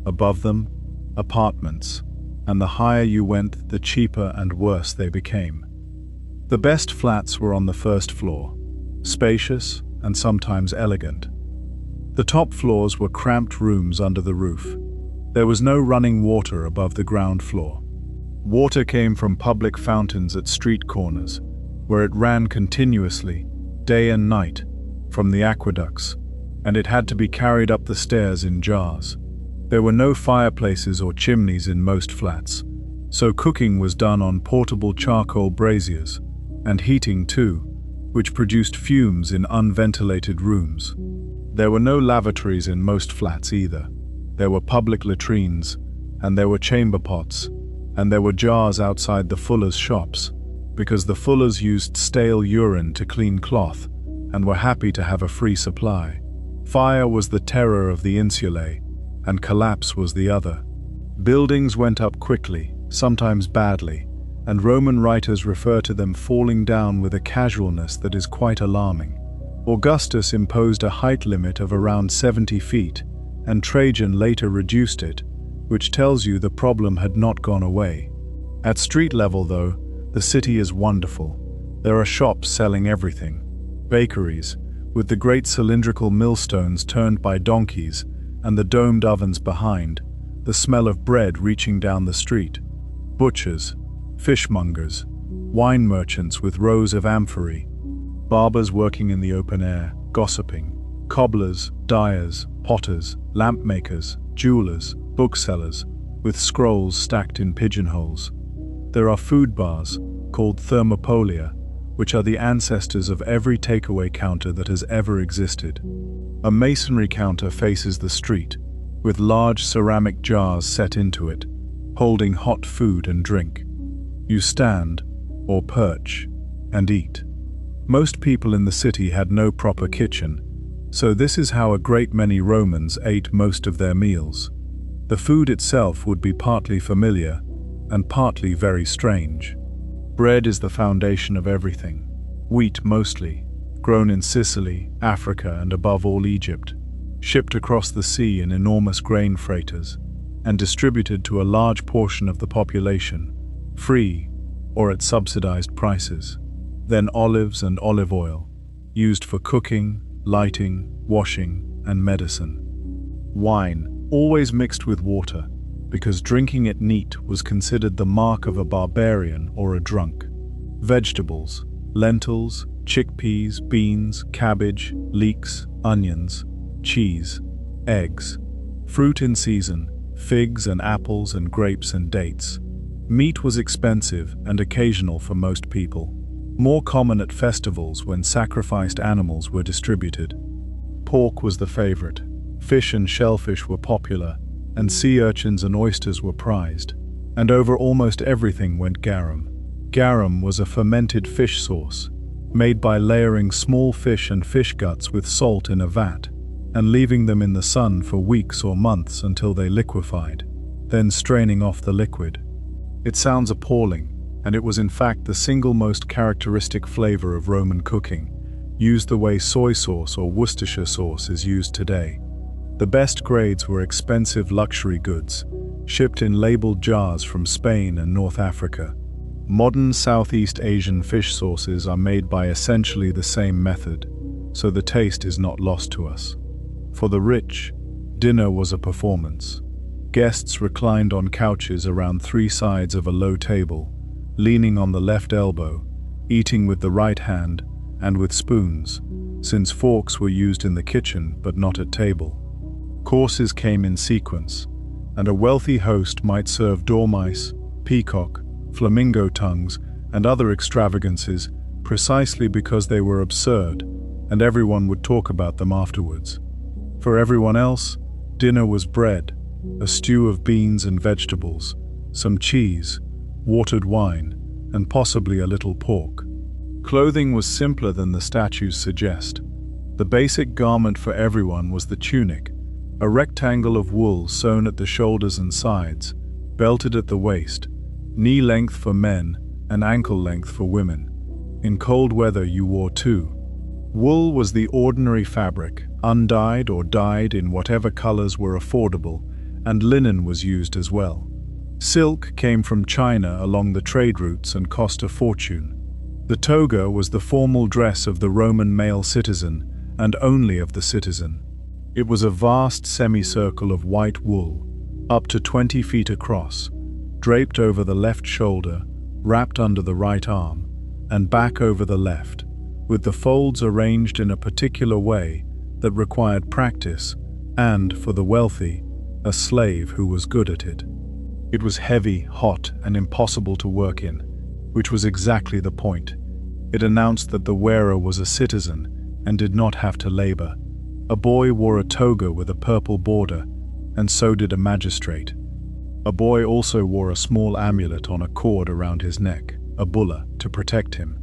Speaker 1: Above them, apartments, and the higher you went, the cheaper and worse they became. The best flats were on the first floor, spacious and sometimes elegant. The top floors were cramped rooms under the roof. There was no running water above the ground floor. Water came from public fountains at street corners, where it ran continuously, day and night, from the aqueducts, and it had to be carried up the stairs in jars. There were no fireplaces or chimneys in most flats, so cooking was done on portable charcoal braziers, and heating too, which produced fumes in unventilated rooms. There were no lavatories in most flats either. There were public latrines, and there were chamber pots, and there were jars outside the fullers' shops, because the fullers used stale urine to clean cloth, and were happy to have a free supply. Fire was the terror of the insulae, and collapse was the other. Buildings went up quickly, sometimes badly, and Roman writers refer to them falling down with a casualness that is quite alarming. Augustus imposed a height limit of around 70 feet, and Trajan later reduced it, which tells you the problem had not gone away. At street level, though, the city is wonderful. There are shops selling everything, bakeries, with the great cylindrical millstones turned by donkeys and the domed ovens behind, the smell of bread reaching down the street, butchers, fishmongers, wine merchants with rows of amphorae, barbers working in the open air, gossiping, cobblers, dyers, potters, lamp makers, jewelers, booksellers, with scrolls stacked in pigeonholes. There are food bars, called thermopolia, which are the ancestors of every takeaway counter that has ever existed. A masonry counter faces the street, with large ceramic jars set into it, holding hot food and drink. You stand, or perch, and eat. Most people in the city had no proper kitchen, so this is how a great many Romans ate most of their meals. The food itself would be partly familiar, and partly very strange. Bread is the foundation of everything. Wheat mostly, grown in Sicily, Africa, and above all Egypt, shipped across the sea in enormous grain freighters, and distributed to a large portion of the population, free or at subsidized prices. Then olives and olive oil, used for cooking, lighting, washing, and medicine. Wine, always mixed with water, because drinking it neat was considered the mark of a barbarian or a drunk. Vegetables, lentils, chickpeas, beans, cabbage, leeks, onions, cheese, eggs. Fruit in season, figs and apples and grapes and dates. Meat was expensive and occasional for most people, more common at festivals when sacrificed animals were distributed. Pork was the favorite. Fish and shellfish were popular, and sea urchins and oysters were prized. And over almost everything went garum. Garum was a fermented fish sauce, made by layering small fish and fish guts with salt in a vat, and leaving them in the sun for weeks or months until they liquefied, then straining off the liquid. It sounds appalling, and it was in fact the single most characteristic flavor of Roman cooking, used the way soy sauce or Worcestershire sauce is used today. The best grades were expensive luxury goods, shipped in labeled jars from Spain and North Africa. Modern Southeast Asian fish sauces are made by essentially the same method, so the taste is not lost to us. For the rich, dinner was a performance. Guests reclined on couches around three sides of a low table, leaning on the left elbow, eating with the right hand and with spoons, since forks were used in the kitchen but not at table. Courses came in sequence, and a wealthy host might serve dormice, peacock, flamingo tongues, and other extravagances precisely because they were absurd, and everyone would talk about them afterwards. For everyone else, dinner was bread, a stew of beans and vegetables, some cheese, watered wine, and possibly a little pork. Clothing was simpler than the statues suggest. The basic garment for everyone was the tunic, a rectangle of wool sewn at the shoulders and sides, belted at the waist, knee length for men and ankle length for women. In cold weather you wore two. Wool was the ordinary fabric, undyed or dyed in whatever colors were affordable, and linen was used as well. Silk came from China along the trade routes and cost a fortune. The toga was the formal dress of the Roman male citizen, and only of the citizen. It was a vast semicircle of white wool, up to 20 feet across, draped over the left shoulder, wrapped under the right arm, and back over the left, with the folds arranged in a particular way that required practice and, for the wealthy, a slave who was good at it. It was heavy, hot, and impossible to work in, which was exactly the point. It announced that the wearer was a citizen and did not have to labor. A boy wore a toga with a purple border, and so did a magistrate. A boy also wore a small amulet on a cord around his neck, a bulla, to protect him.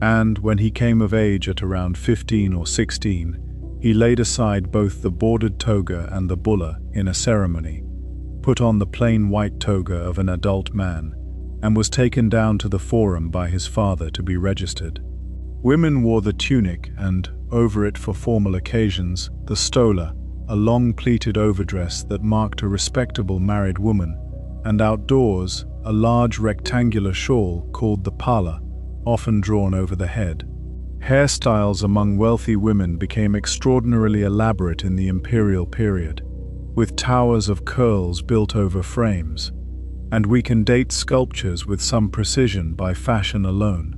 Speaker 1: And when he came of age at around 15 or 16, he laid aside both the bordered toga and the bulla in a ceremony, put on the plain white toga of an adult man, and was taken down to the forum by his father to be registered. Women wore the tunic and, over it for formal occasions, the stola, a long pleated overdress that marked a respectable married woman, and outdoors, a large rectangular shawl called the palla, often drawn over the head. Hairstyles among wealthy women became extraordinarily elaborate in the imperial period, with towers of curls built over frames, and we can date sculptures with some precision by fashion alone.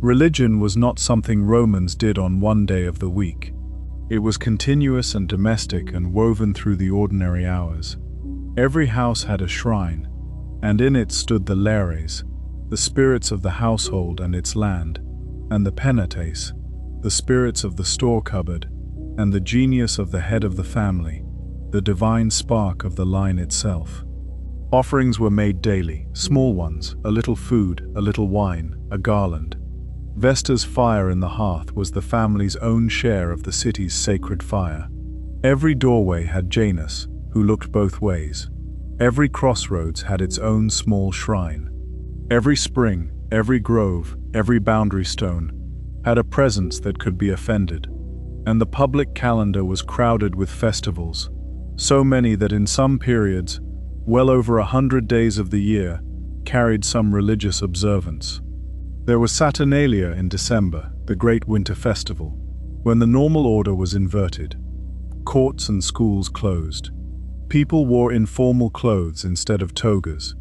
Speaker 1: Religion was not something Romans did on one day of the week. It was continuous and domestic and woven through the ordinary hours. Every house had a shrine, and in it stood the lares, the spirits of the household and its land, and the penates, the spirits of the store cupboard, and the genius of the head of the family, the divine spark of the line itself. Offerings were made daily, small ones, a little food, a little wine, a garland. Vesta's fire in the hearth was the family's own share of the city's sacred fire. Every doorway had Janus, who looked both ways. Every crossroads had its own small shrine. Every spring, every grove, every boundary stone had a presence that could be offended. And the public calendar was crowded with festivals, so many that in some periods, well over 100 days of the year, carried some religious observance. There was Saturnalia in December, the great winter festival, when the normal order was inverted. Courts and schools closed. People wore informal clothes instead of togas,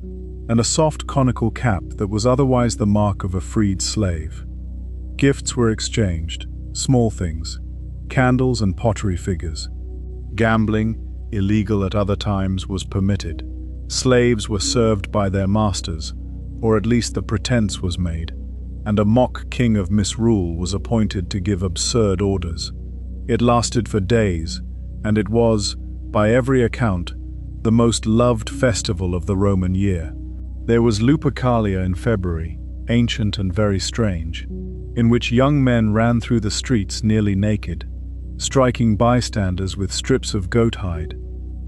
Speaker 1: and a soft conical cap that was otherwise the mark of a freed slave. Gifts were exchanged, small things, candles and pottery figures. Gambling, illegal at other times, was permitted. Slaves were served by their masters, or at least the pretense was made, and a mock king of misrule was appointed to give absurd orders. It lasted for days, and it was, by every account, the most loved festival of the Roman year. There was Lupercalia in February, ancient and very strange, in which young men ran through the streets nearly naked, striking bystanders with strips of goat hide,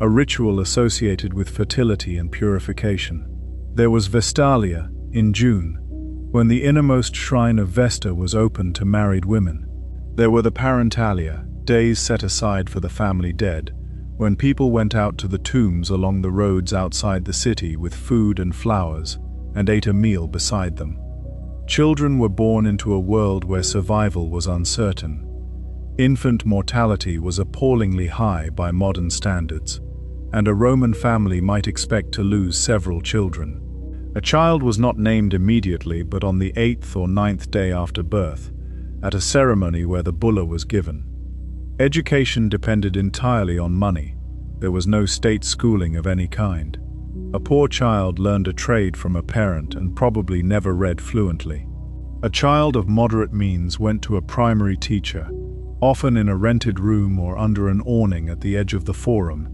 Speaker 1: a ritual associated with fertility and purification. There was Vestalia in June, when the innermost shrine of Vesta was opened to married women. There were the parentalia, days set aside for the family dead, when people went out to the tombs along the roads outside the city with food and flowers, and ate a meal beside them. Children were born into a world where survival was uncertain. Infant mortality was appallingly high by modern standards, and a Roman family might expect to lose several children. A child was not named immediately, but on the 8th or 9th day after birth, at a ceremony where the bulla was given. Education depended entirely on money. There was no state schooling of any kind. A poor child learned a trade from a parent and probably never read fluently. A child of moderate means went to a primary teacher, often in a rented room or under an awning at the edge of the forum,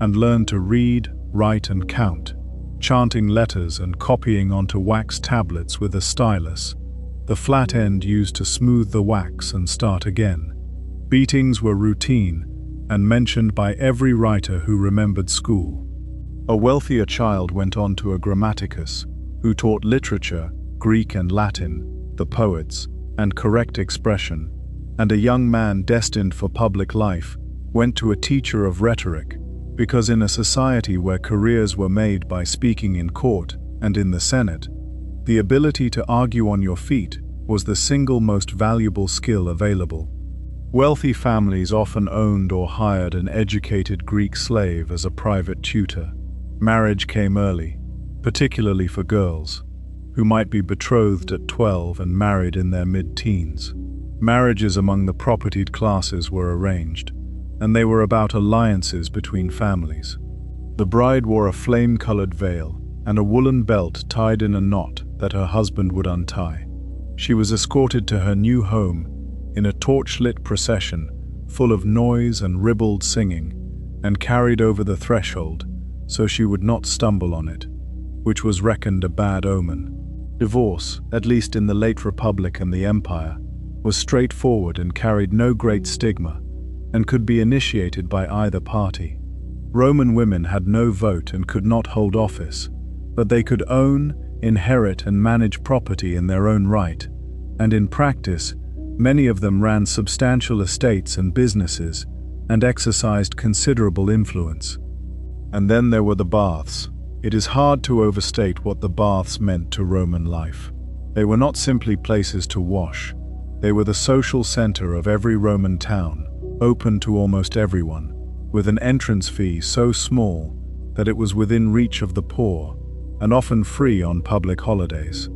Speaker 1: and learned to read, write, and count, chanting letters and copying onto wax tablets with a stylus, the flat end used to smooth the wax and start again. Beatings were routine and mentioned by every writer who remembered school. A wealthier child went on to a grammaticus, who taught literature, Greek and Latin, the poets, and correct expression, and a young man destined for public life went to a teacher of rhetoric, because in a society where careers were made by speaking in court and in the Senate, the ability to argue on your feet was the single most valuable skill available. Wealthy families often owned or hired an educated Greek slave as a private tutor. Marriage came early, particularly for girls, who might be betrothed at 12 and married in their mid-teens. Marriages among the propertied classes were arranged, and they were about alliances between families. The bride wore a flame-colored veil and a woolen belt tied in a knot that her husband would untie. She was escorted to her new home in a torch-lit procession full of noise and ribald singing, and carried over the threshold so she would not stumble on it, which was reckoned a bad omen. Divorce, at least in the late Republic and the Empire, was straightforward and carried no great stigma, and could be initiated by either party. Roman women had no vote and could not hold office, but they could own, inherit, and manage property in their own right, and in practice, many of them ran substantial estates and businesses and exercised considerable influence. And then there were the baths. It is hard to overstate what the baths meant to Roman life. They were not simply places to wash. They were the social center of every Roman town, open to almost everyone, with an entrance fee so small that it was within reach of the poor, and often free on public holidays.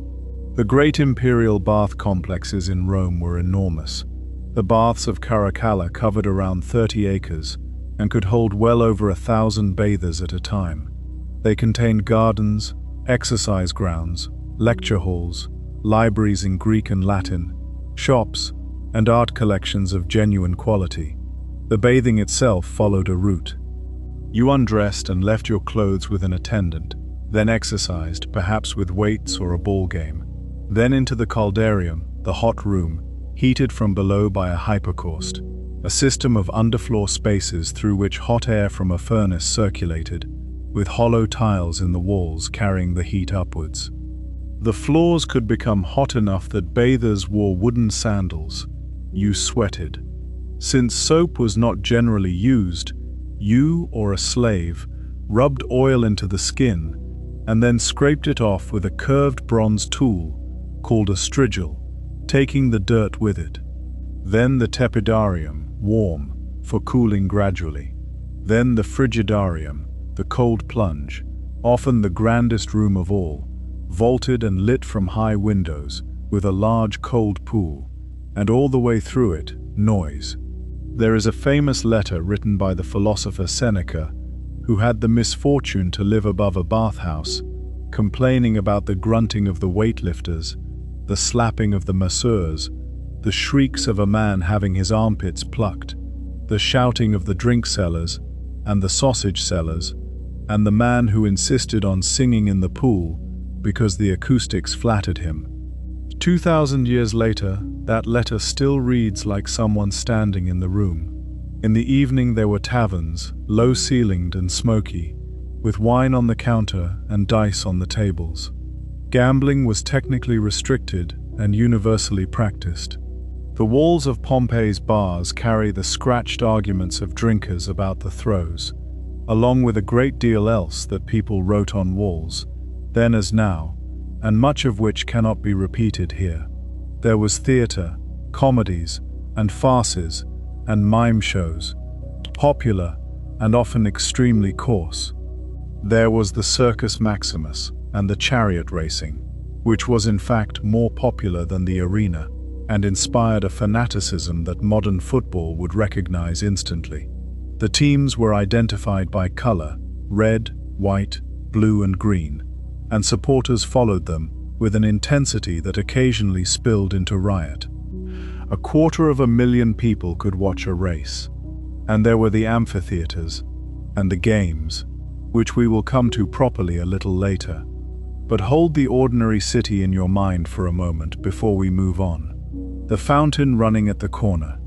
Speaker 1: The great imperial bath complexes in Rome were enormous. The baths of Caracalla covered around 30 acres and could hold well over 1,000 bathers at a time. They contained gardens, exercise grounds, lecture halls, libraries in Greek and Latin, shops, and art collections of genuine quality. The bathing itself followed a route. You undressed and left your clothes with an attendant, then exercised, perhaps with weights or a ball game. Then into the caldarium, the hot room, heated from below by a hypercaust, a system of underfloor spaces through which hot air from a furnace circulated, with hollow tiles in the walls carrying the heat upwards. The floors could become hot enough that bathers wore wooden sandals. You sweated. Since soap was not generally used, you or a slave rubbed oil into the skin and then scraped it off with a curved bronze tool called a strigil, taking the dirt with it. Then the tepidarium, warm, for cooling gradually. Then the frigidarium, the cold plunge, often the grandest room of all, vaulted and lit from high windows, with a large cold pool, and all the way through it, noise. There is a famous letter written by the philosopher Seneca, who had the misfortune to live above a bathhouse, complaining about the grunting of the weightlifters, the slapping of the masseurs, the shrieks of a man having his armpits plucked, the shouting of the drink sellers and the sausage sellers, and the man who insisted on singing in the pool because the acoustics flattered him. 2,000 years later, that letter still reads like someone standing in the room. In the evening there were taverns, low-ceilinged and smoky, with wine on the counter and dice on the tables. Gambling was technically restricted and universally practiced. The walls of Pompey's bars carry the scratched arguments of drinkers about the throws, along with a great deal else that people wrote on walls, then as now, and much of which cannot be repeated here. There was theatre, comedies, and farces, and mime shows, popular and often extremely coarse. There was the Circus Maximus and the chariot racing, which was in fact more popular than the arena, and inspired a fanaticism that modern football would recognize instantly. The teams were identified by color, red, white, blue, and green, and supporters followed them with an intensity that occasionally spilled into riot. 250,000 people could watch a race, and there were the amphitheaters and the games, which we will come to properly a little later. But hold the ordinary city in your mind for a moment before we move on. The fountain running at the corner,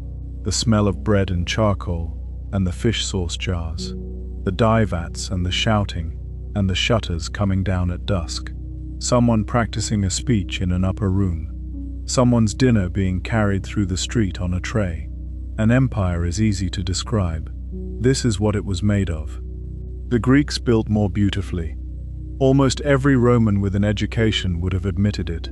Speaker 1: the smell of bread and charcoal, and the fish sauce jars, the dye vats and the shouting, and the shutters coming down at dusk, someone practicing a speech in an upper room, someone's dinner being carried through the street on a tray. An empire is easy to describe. This is what it was made of. The Greeks built more beautifully. Almost every Roman with an education would have admitted it.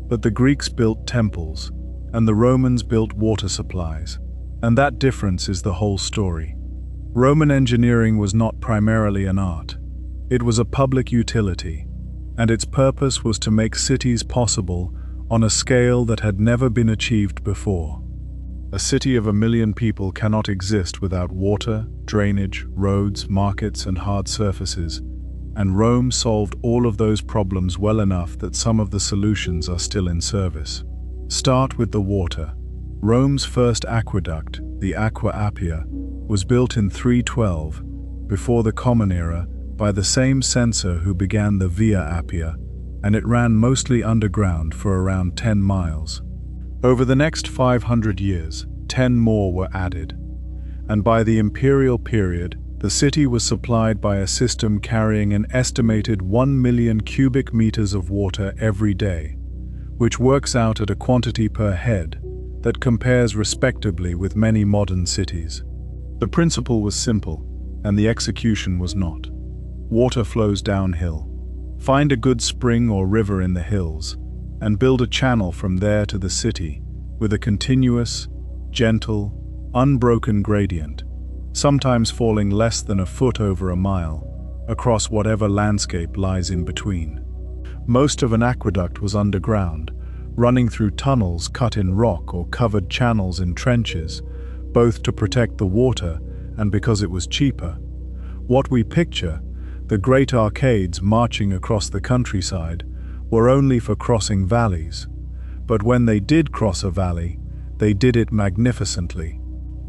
Speaker 1: But the Greeks built temples, and the Romans built water supplies, and that difference is the whole story. Roman engineering was not primarily an art. It was a public utility, and its purpose was to make cities possible on a scale that had never been achieved before. A city of 1 million people cannot exist without water, drainage, roads, markets, and hard surfaces, and Rome solved all of those problems well enough that some of the solutions are still in service. Start with the water. Rome's first aqueduct, the Aqua Appia, was built in 312, before the Common Era, by the same censor who began the Via Appia, and it ran mostly underground for around 10 miles. Over the next 500 years, 10 more were added, and by the imperial period, the city was supplied by a system carrying an estimated 1 million cubic meters of water every day, which works out at a quantity per head that compares respectably with many modern cities. The principle was simple, and the execution was not. Water flows downhill. Find a good spring or river in the hills, and build a channel from there to the city with a continuous, gentle, unbroken gradient, sometimes falling less than a foot over a mile, across whatever landscape lies in between. Most of an aqueduct was underground, running through tunnels cut in rock or covered channels in trenches, both to protect the water and because it was cheaper. What we picture, the great arcades marching across the countryside, were only for crossing valleys. But when they did cross a valley, they did it magnificently.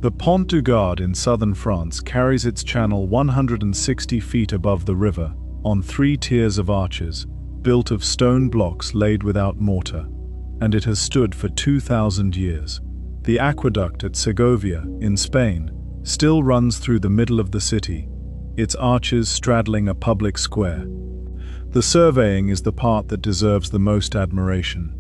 Speaker 1: The Pont du Gard in southern France carries its channel 160 feet above the river, on 3 tiers of arches, built of stone blocks laid without mortar, and it has stood for 2,000 years. The aqueduct at Segovia, in Spain, still runs through the middle of the city, its arches straddling a public square. The surveying is the part that deserves the most admiration.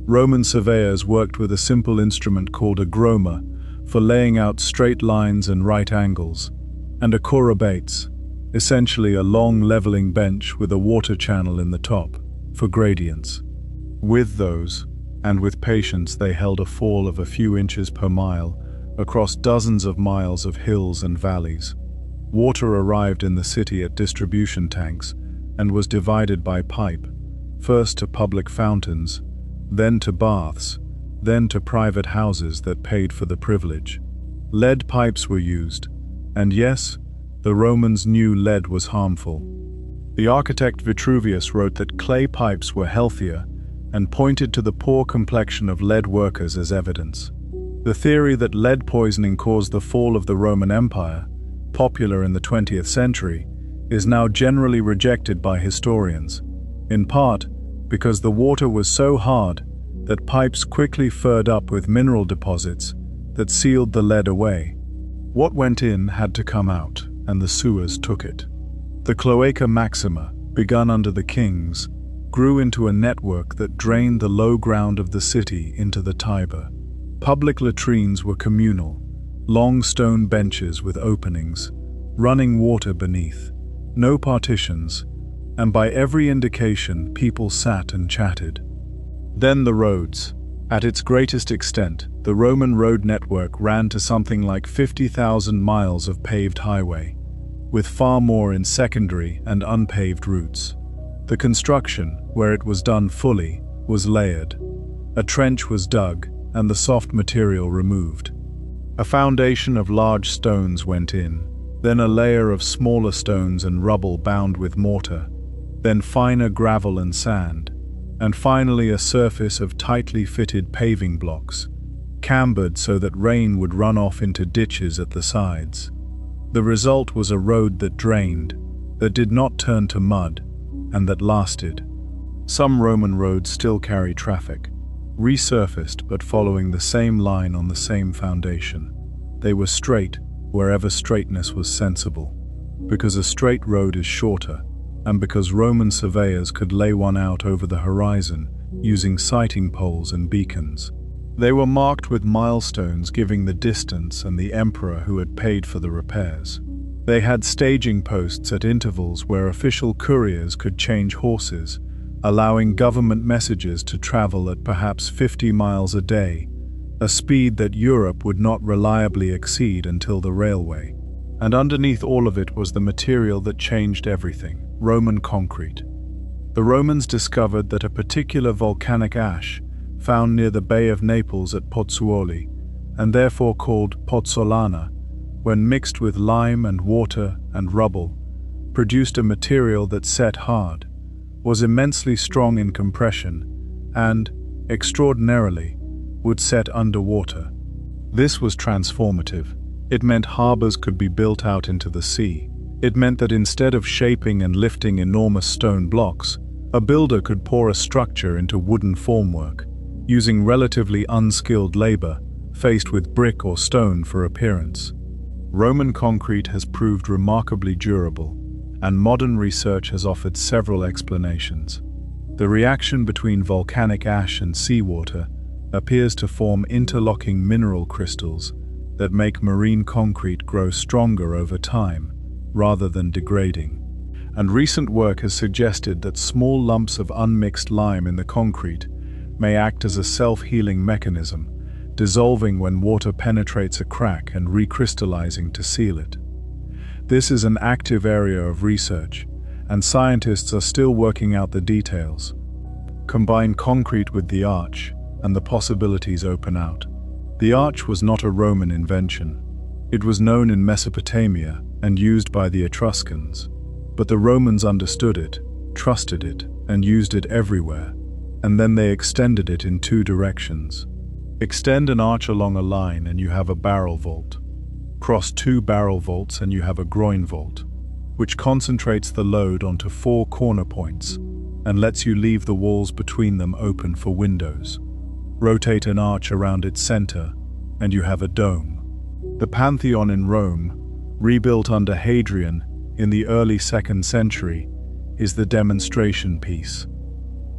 Speaker 1: Roman surveyors worked with a simple instrument called a groma for laying out straight lines and right angles, and a chorobates, essentially a long leveling bench with a water channel in the top, for gradients. With those, and with patience, they held a fall of a few inches per mile across dozens of miles of hills and valleys. Water arrived in the city at distribution tanks and was divided by pipe, first to public fountains, then to baths, then to private houses that paid for the privilege. Lead pipes were used, and yes, the Romans knew lead was harmful. The architect Vitruvius wrote that clay pipes were healthier and pointed to the poor complexion of lead workers as evidence. The theory that lead poisoning caused the fall of the Roman Empire, popular in the 20th century, is now generally rejected by historians, in part because the water was so hard that pipes quickly furred up with mineral deposits that sealed the lead away. What went in had to come out, and the sewers took it. The Cloaca Maxima, begun under the kings, grew into a network that drained the low ground of the city into the Tiber. Public latrines were communal, long stone benches with openings, running water beneath, no partitions, and by every indication people sat and chatted. Then the roads. At its greatest extent, the Roman road network ran to something like 50,000 miles of paved highway, with far more in secondary and unpaved routes. The construction, where it was done fully, was layered. A trench was dug and the soft material removed. A foundation of large stones went in, then a layer of smaller stones and rubble bound with mortar, then finer gravel and sand, and finally a surface of tightly fitted paving blocks, cambered so that rain would run off into ditches at the sides. The result was a road that drained, that did not turn to mud, and that lasted. Some Roman roads still carry traffic, resurfaced but following the same line on the same foundation. They were straight wherever straightness was sensible, because a straight road is shorter, and because Roman surveyors could lay one out over the horizon using sighting poles and beacons. They were marked with milestones giving the distance and the emperor who had paid for the repairs. They had staging posts at intervals where official couriers could change horses, allowing government messages to travel at perhaps 50 miles a day, a speed that Europe would not reliably exceed until the railway. And underneath all of it was the material that changed everything: Roman concrete. The Romans discovered that a particular volcanic ash, found near the Bay of Naples at Pozzuoli, and therefore called pozzolana, when mixed with lime and water and rubble, produced a material that set hard, was immensely strong in compression, and, extraordinarily, would set underwater. This was transformative. It meant harbors could be built out into the sea. It meant that instead of shaping and lifting enormous stone blocks, a builder could pour a structure into wooden formwork, using relatively unskilled labor, faced with brick or stone for appearance. Roman concrete has proved remarkably durable, and modern research has offered several explanations. The reaction between volcanic ash and seawater appears to form interlocking mineral crystals that make marine concrete grow stronger over time, rather than degrading. And recent work has suggested that small lumps of unmixed lime in the concrete may act as a self-healing mechanism, dissolving when water penetrates a crack and recrystallizing to seal it. This is an active area of research, and scientists are still working out the details. Combine concrete with the arch, and the possibilities open out. The arch was not a Roman invention. It was known in Mesopotamia and used by the Etruscans. But the Romans understood it, trusted it, and used it everywhere, and then they extended it in two directions. Extend an arch along a line and you have a barrel vault. Cross two barrel vaults and you have a groin vault, which concentrates the load onto four corner points and lets you leave the walls between them open for windows. Rotate an arch around its center and you have a dome. The Pantheon in Rome, rebuilt under Hadrian in the early 2nd century, is the demonstration piece.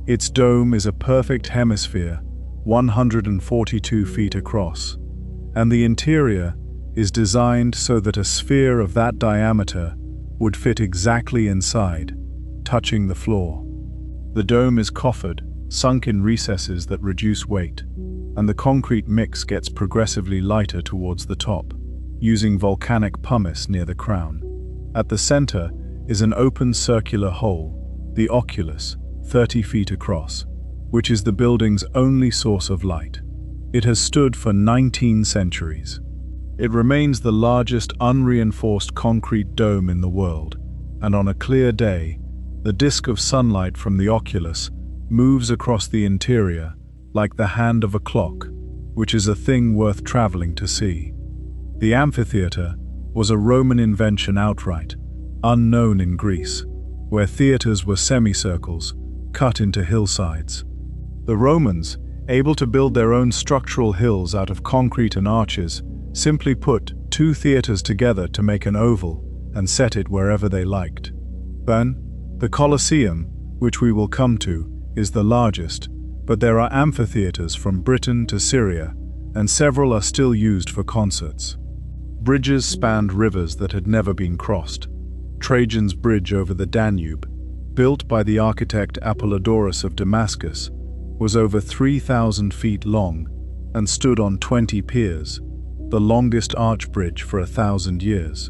Speaker 1: Its dome is a perfect hemisphere, 142 feet across, and the interior is designed so that a sphere of that diameter would fit exactly inside, touching the floor. The dome is coffered, sunk in recesses that reduce weight, and the concrete mix gets progressively lighter towards the top, using volcanic pumice near the crown. At the center is an open circular hole, the oculus, 30 feet across, which is the building's only source of light. It has stood for 19 centuries. It remains the largest unreinforced concrete dome in the world, and on a clear day, the disk of sunlight from the oculus moves across the interior like the hand of a clock, which is a thing worth traveling to see. The amphitheater was a Roman invention outright, unknown in Greece, where theaters were semicircles, cut into hillsides. The Romans, able to build their own structural hills out of concrete and arches, simply put two theaters together to make an oval and set it wherever they liked. Then, the Colosseum, which we will come to, is the largest, but there are amphitheaters from Britain to Syria, and several are still used for concerts. Bridges spanned rivers that had never been crossed. Trajan's bridge over the Danube, built by the architect Apollodorus of Damascus, was over 3,000 feet long and stood on 20 piers, the longest arch bridge for 1,000 years.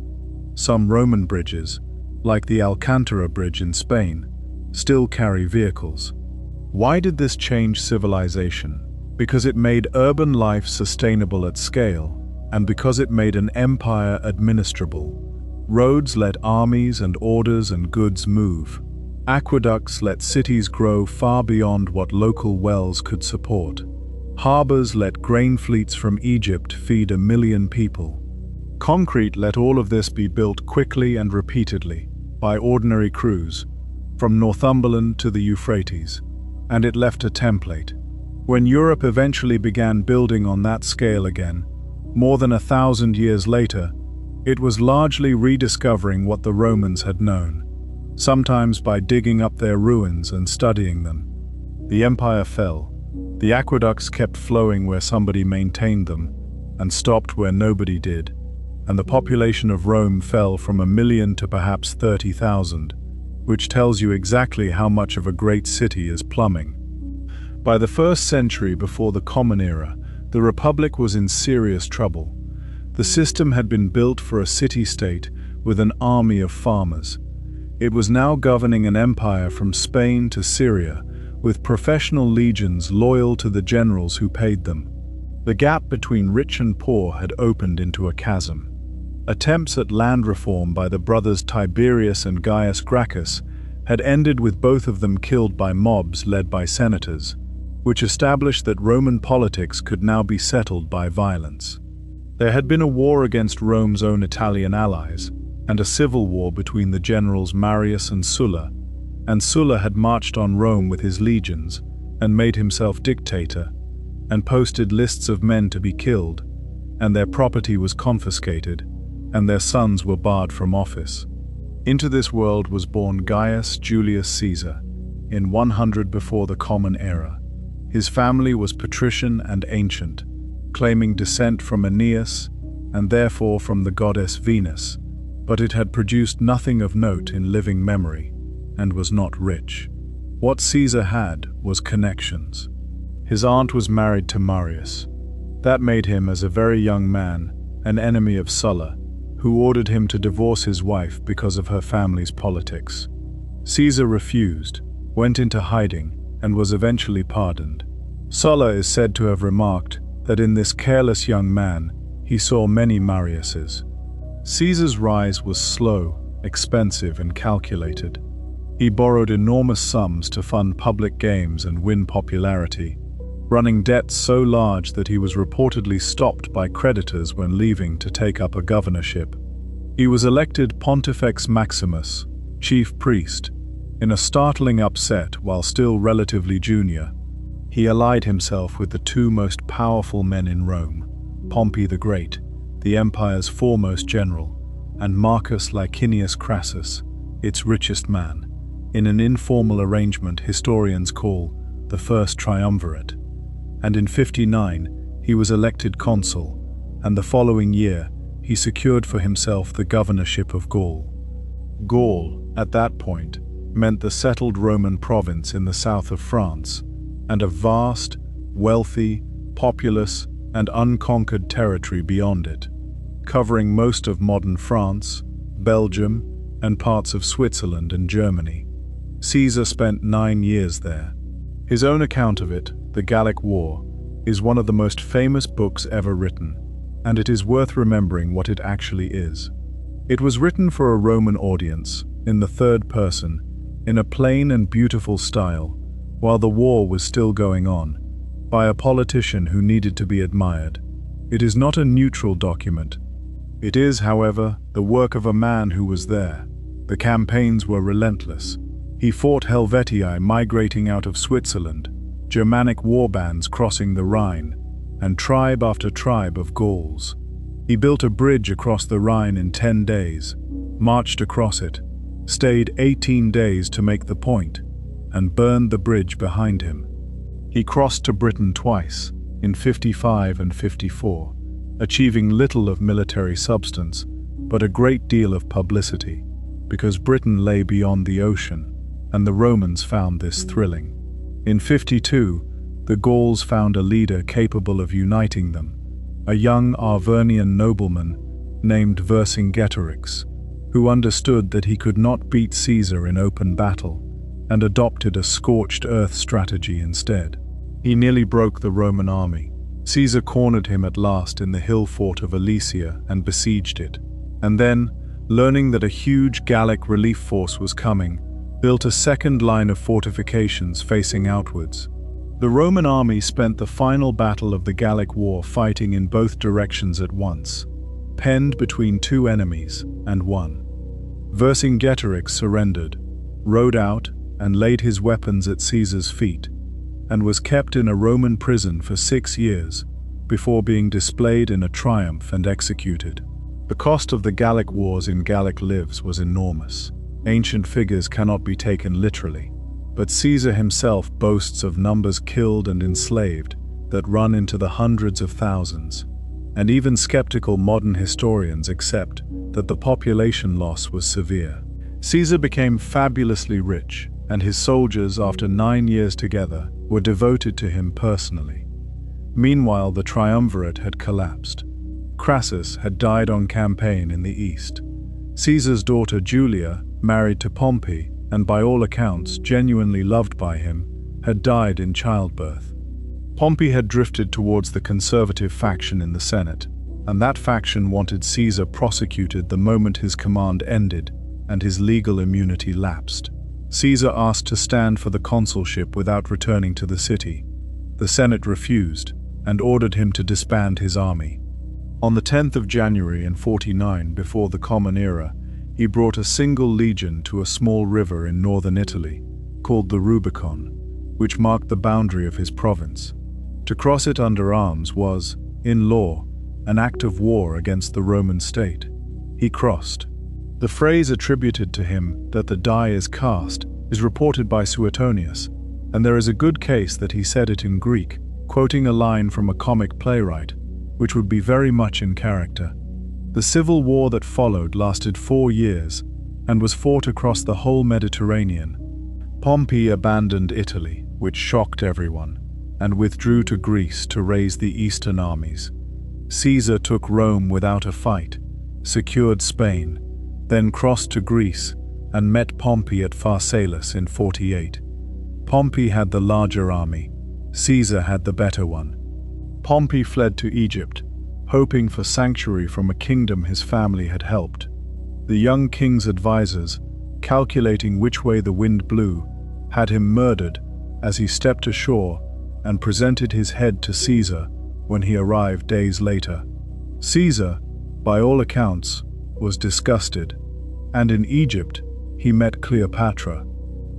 Speaker 1: Some Roman bridges, like the Alcantara Bridge in Spain, still carry vehicles. Why did this change civilization? Because it made urban life sustainable at scale, and because it made an empire administrable. Roads let armies and orders and goods move. Aqueducts let cities grow far beyond what local wells could support. Harbors let grain fleets from Egypt feed 1 million people. Concrete let all of this be built quickly and repeatedly, by ordinary crews, from Northumberland to the Euphrates, and it left a template. When Europe eventually began building on that scale again, more than 1,000 years later, it was largely rediscovering what the Romans had known, sometimes by digging up their ruins and studying them. The empire fell. The aqueducts kept flowing where somebody maintained them, and stopped where nobody did, and the population of Rome fell from 1 million to perhaps 30,000, which tells you exactly how much of a great city is plumbing. By the 1st century before the Common Era, the Republic was in serious trouble. The system had been built for a city-state with an army of farmers. It was now governing an empire from Spain to Syria, with professional legions loyal to the generals who paid them. The gap between rich and poor had opened into a chasm. Attempts at land reform by the brothers Tiberius and Gaius Gracchus had ended with both of them killed by mobs led by senators, which established that Roman politics could now be settled by violence. There had been a war against Rome's own Italian allies, and a civil war between the generals Marius and Sulla had marched on Rome with his legions and made himself dictator, and posted lists of men to be killed, and their property was confiscated, and their sons were barred from office. Into this world was born Gaius Julius Caesar, in 100 before the Common Era. His family was patrician and ancient, claiming descent from Aeneas, and therefore from the goddess Venus, but it had produced nothing of note in living memory, and was not rich. What Caesar had was connections. His aunt was married to Marius. That made him, as a very young man, an enemy of Sulla, who ordered him to divorce his wife because of her family's politics. Caesar refused, went into hiding, and was eventually pardoned. Sulla is said to have remarked that in this careless young man he saw many Mariuses. Caesar's rise was slow, expensive, and calculated. He borrowed enormous sums to fund public games and win popularity, running debts so large that he was reportedly stopped by creditors when leaving to take up a governorship. He was elected Pontifex Maximus, chief priest, in a startling upset while still relatively junior. He allied himself with the two most powerful men in Rome, Pompey the Great, the empire's foremost general, and Marcus Licinius Crassus, its richest man, in an informal arrangement historians call the First Triumvirate. And in 59, he was elected consul, and the following year, he secured for himself the governorship of Gaul. Gaul, at that point, meant the settled Roman province in the south of France, and a vast, wealthy, populous, and unconquered territory beyond it, covering most of modern France, Belgium, and parts of Switzerland and Germany. Caesar spent 9 years there. His own account of it, The Gallic War, is one of the most famous books ever written, and it is worth remembering what it actually is. It was written for a Roman audience, in the third person, in a plain and beautiful style, while the war was still going on, by a politician who needed to be admired. It is not a neutral document. It is, however, the work of a man who was there. The campaigns were relentless. He fought Helvetii migrating out of Switzerland, Germanic warbands crossing the Rhine, and tribe after tribe of Gauls. He built a bridge across the Rhine in 10 days, marched across it, stayed 18 days to make the point, and burned the bridge behind him. He crossed to Britain twice, in 55 and 54, achieving little of military substance, but a great deal of publicity, because Britain lay beyond the ocean, and the Romans found this thrilling. In 52, the Gauls found a leader capable of uniting them, a young Arvernian nobleman named Vercingetorix, who understood that he could not beat Caesar in open battle, and adopted a scorched earth strategy instead. He nearly broke the Roman army. Caesar cornered him at last in the hill fort of Alesia and besieged it, and then, learning that a huge Gallic relief force was coming, built a second line of fortifications facing outwards. The Roman army spent the final battle of the Gallic War fighting in both directions at once, penned between two enemies, and won. Vercingetorix surrendered, rode out, and laid his weapons at Caesar's feet, and was kept in a Roman prison for 6 years, before being displayed in a triumph and executed. The cost of the Gallic Wars in Gallic lives was enormous. Ancient figures cannot be taken literally, but Caesar himself boasts of numbers killed and enslaved that run into the hundreds of thousands, and even skeptical modern historians accept that the population loss was severe. Caesar became fabulously rich, and his soldiers, after 9 years together, were devoted to him personally. Meanwhile, the triumvirate had collapsed. Crassus had died on campaign in the east. Caesar's daughter Julia, married to Pompey, and by all accounts genuinely loved by him, had died in childbirth. Pompey had drifted towards the conservative faction in the Senate, and that faction wanted Caesar prosecuted the moment his command ended and his legal immunity lapsed. Caesar asked to stand for the consulship without returning to the city. The Senate refused and ordered him to disband his army. On the 10th of January in 49, before the Common Era, he brought a single legion to a small river in northern Italy, called the Rubicon, which marked the boundary of his province. To cross it under arms was, in law, an act of war against the Roman state. He crossed. The phrase attributed to him that the die is cast is reported by Suetonius, and there is a good case that he said it in Greek, quoting a line from a comic playwright, which would be very much in character. The civil war that followed lasted 4 years and was fought across the whole Mediterranean. Pompey abandoned Italy, which shocked everyone, and withdrew to Greece to raise the eastern armies. Caesar took Rome without a fight, secured Spain, then crossed to Greece and met Pompey at Pharsalus in 48. Pompey had the larger army, Caesar had the better one. Pompey fled to Egypt, hoping for sanctuary from a kingdom his family had helped. The young king's advisors, calculating which way the wind blew, had him murdered as he stepped ashore and presented his head to Caesar when he arrived days later. Caesar, by all accounts, was disgusted, and in Egypt he met Cleopatra.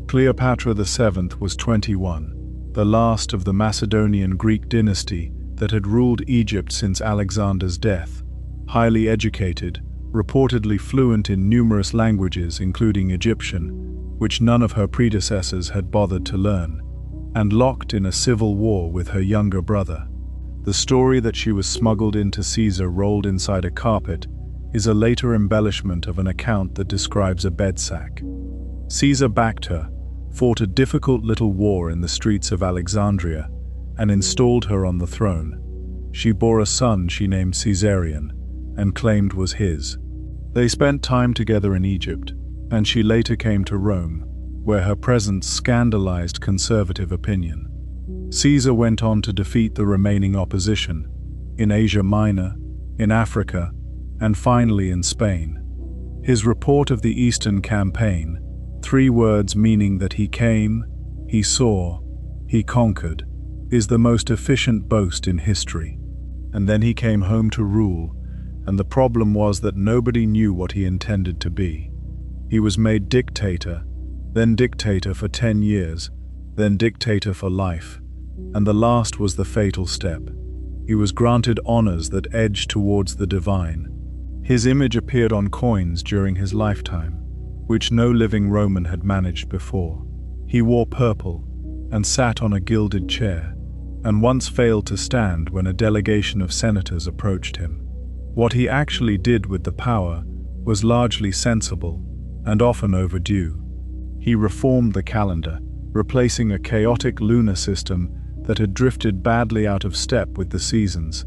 Speaker 1: Cleopatra VII was 21, the last of the Macedonian Greek dynasty that had ruled Egypt since Alexander's death, highly educated, reportedly fluent in numerous languages including Egyptian, which none of her predecessors had bothered to learn, and locked in a civil war with her younger brother. The story that she was smuggled into Caesar rolled inside a carpet is a later embellishment of an account that describes a bedsack. Caesar backed her, fought a difficult little war in the streets of Alexandria, and installed her on the throne. She bore a son she named Caesarion, and claimed was his. They spent time together in Egypt, and she later came to Rome, where her presence scandalized conservative opinion. Caesar went on to defeat the remaining opposition, in Asia Minor, in Africa, and finally in Spain. His report of the Eastern Campaign, 3 words meaning that he came, he saw, he conquered, is the most efficient boast in history. And then he came home to rule, and the problem was that nobody knew what he intended to be. He was made dictator, then dictator for 10 years, then dictator for life, and the last was the fatal step. He was granted honors that edged towards the divine. His image appeared on coins during his lifetime, which no living Roman had managed before. He wore purple and sat on a gilded chair, and once failed to stand when a delegation of senators approached him. What he actually did with the power was largely sensible and often overdue. He reformed the calendar, replacing a chaotic lunar system that had drifted badly out of step with the seasons,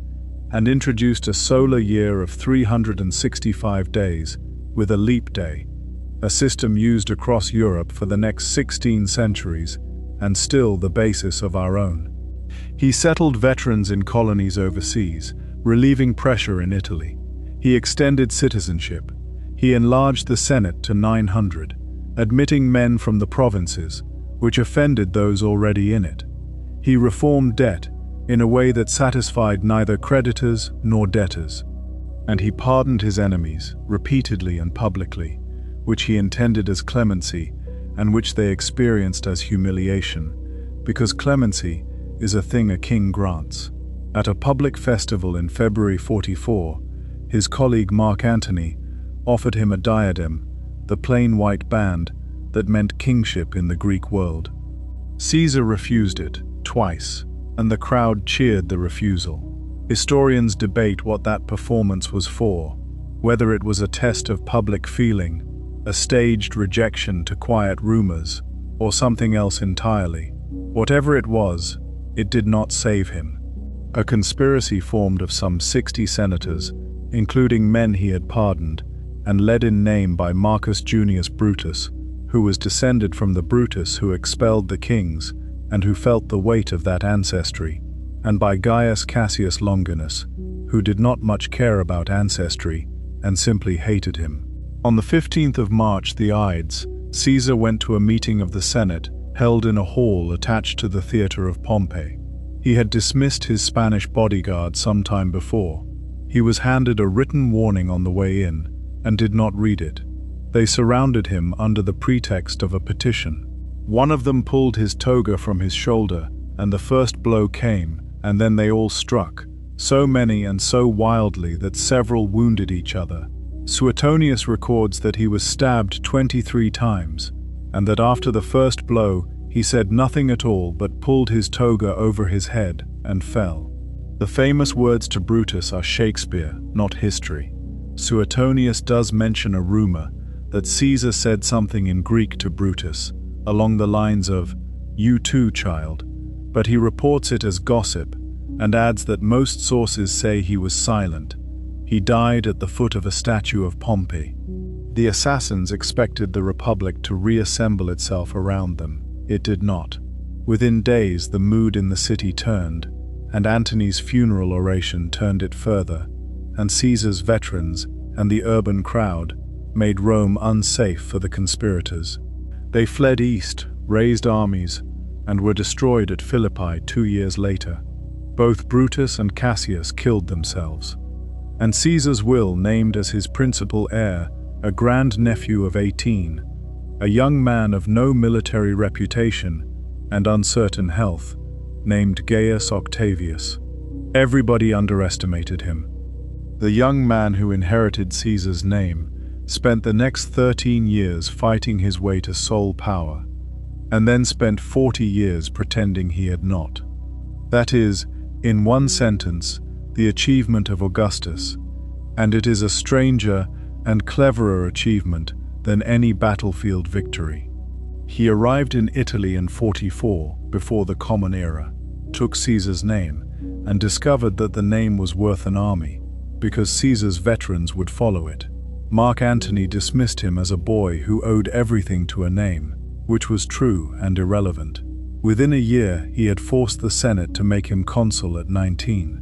Speaker 1: and introduced a solar year of 365 days with a leap day, a system used across Europe for the next 16 centuries and still the basis of our own. He settled veterans in colonies overseas, relieving pressure in Italy. He extended citizenship. He enlarged the Senate to 900, admitting men from the provinces, which offended those already in it. He reformed debt in a way that satisfied neither creditors nor debtors. And he pardoned his enemies, repeatedly and publicly, which he intended as clemency and which they experienced as humiliation, because clemency is a thing a king grants. At a public festival in February 44, his colleague Mark Antony offered him a diadem, the plain white band that meant kingship in the Greek world. Caesar refused it twice, and the crowd cheered the refusal. Historians debate what that performance was for, whether it was a test of public feeling, a staged rejection to quiet rumors, or something else entirely. Whatever it was, it did not save him. A conspiracy formed of some 60 senators, including men he had pardoned, and led in name by Marcus Junius Brutus, who was descended from the Brutus who expelled the kings and who felt the weight of that ancestry, and by Gaius Cassius Longinus, who did not much care about ancestry and simply hated him. On the 15th of March, the Ides, Caesar went to a meeting of the Senate held in a hall attached to the theatre of Pompey. He had dismissed his Spanish bodyguard some time before. He was handed a written warning on the way in and did not read it. They surrounded him under the pretext of a petition. One of them pulled his toga from his shoulder, and the first blow came, and then they all struck, so many and so wildly that several wounded each other. Suetonius records that he was stabbed 23 times, and that after the first blow he said nothing at all but pulled his toga over his head and fell. The famous words to Brutus are Shakespeare, not history. Suetonius does mention a rumor that Caesar said something in Greek to Brutus, along the lines of, "You too, child," but he reports it as gossip and adds that most sources say he was silent. He died at the foot of a statue of Pompey. The assassins expected the Republic to reassemble itself around them. It did not. Within days, the mood in the city turned, and Antony's funeral oration turned it further, and Caesar's veterans and the urban crowd made Rome unsafe for the conspirators. They fled east, raised armies, and were destroyed at Philippi 2 years later. Both Brutus and Cassius killed themselves. And Caesar's will named as his principal heir a grandnephew of 18, a young man of no military reputation and uncertain health, named Gaius Octavius. Everybody underestimated him. The young man who inherited Caesar's name spent the next 13 years fighting his way to sole power, and then spent 40 years pretending he had not. That is, in one sentence, the achievement of Augustus, and it is a stranger and cleverer achievement than any battlefield victory. He arrived in Italy in 44, before the Common Era, took Caesar's name, and discovered that the name was worth an army, because Caesar's veterans would follow it. Mark Antony dismissed him as a boy who owed everything to a name, which was true and irrelevant. Within a year, he had forced the Senate to make him consul at 19.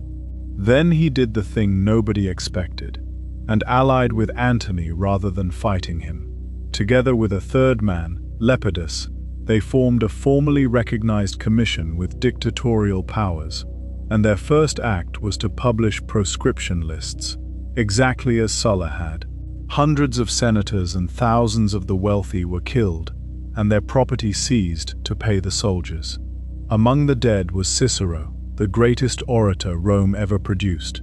Speaker 1: Then he did the thing nobody expected, and allied with Antony rather than fighting him. Together with a third man, Lepidus, they formed a formally recognized commission with dictatorial powers, and their first act was to publish proscription lists, exactly as Sulla had. Hundreds of senators and thousands of the wealthy were killed, and their property seized to pay the soldiers. Among the dead was Cicero, the greatest orator Rome ever produced,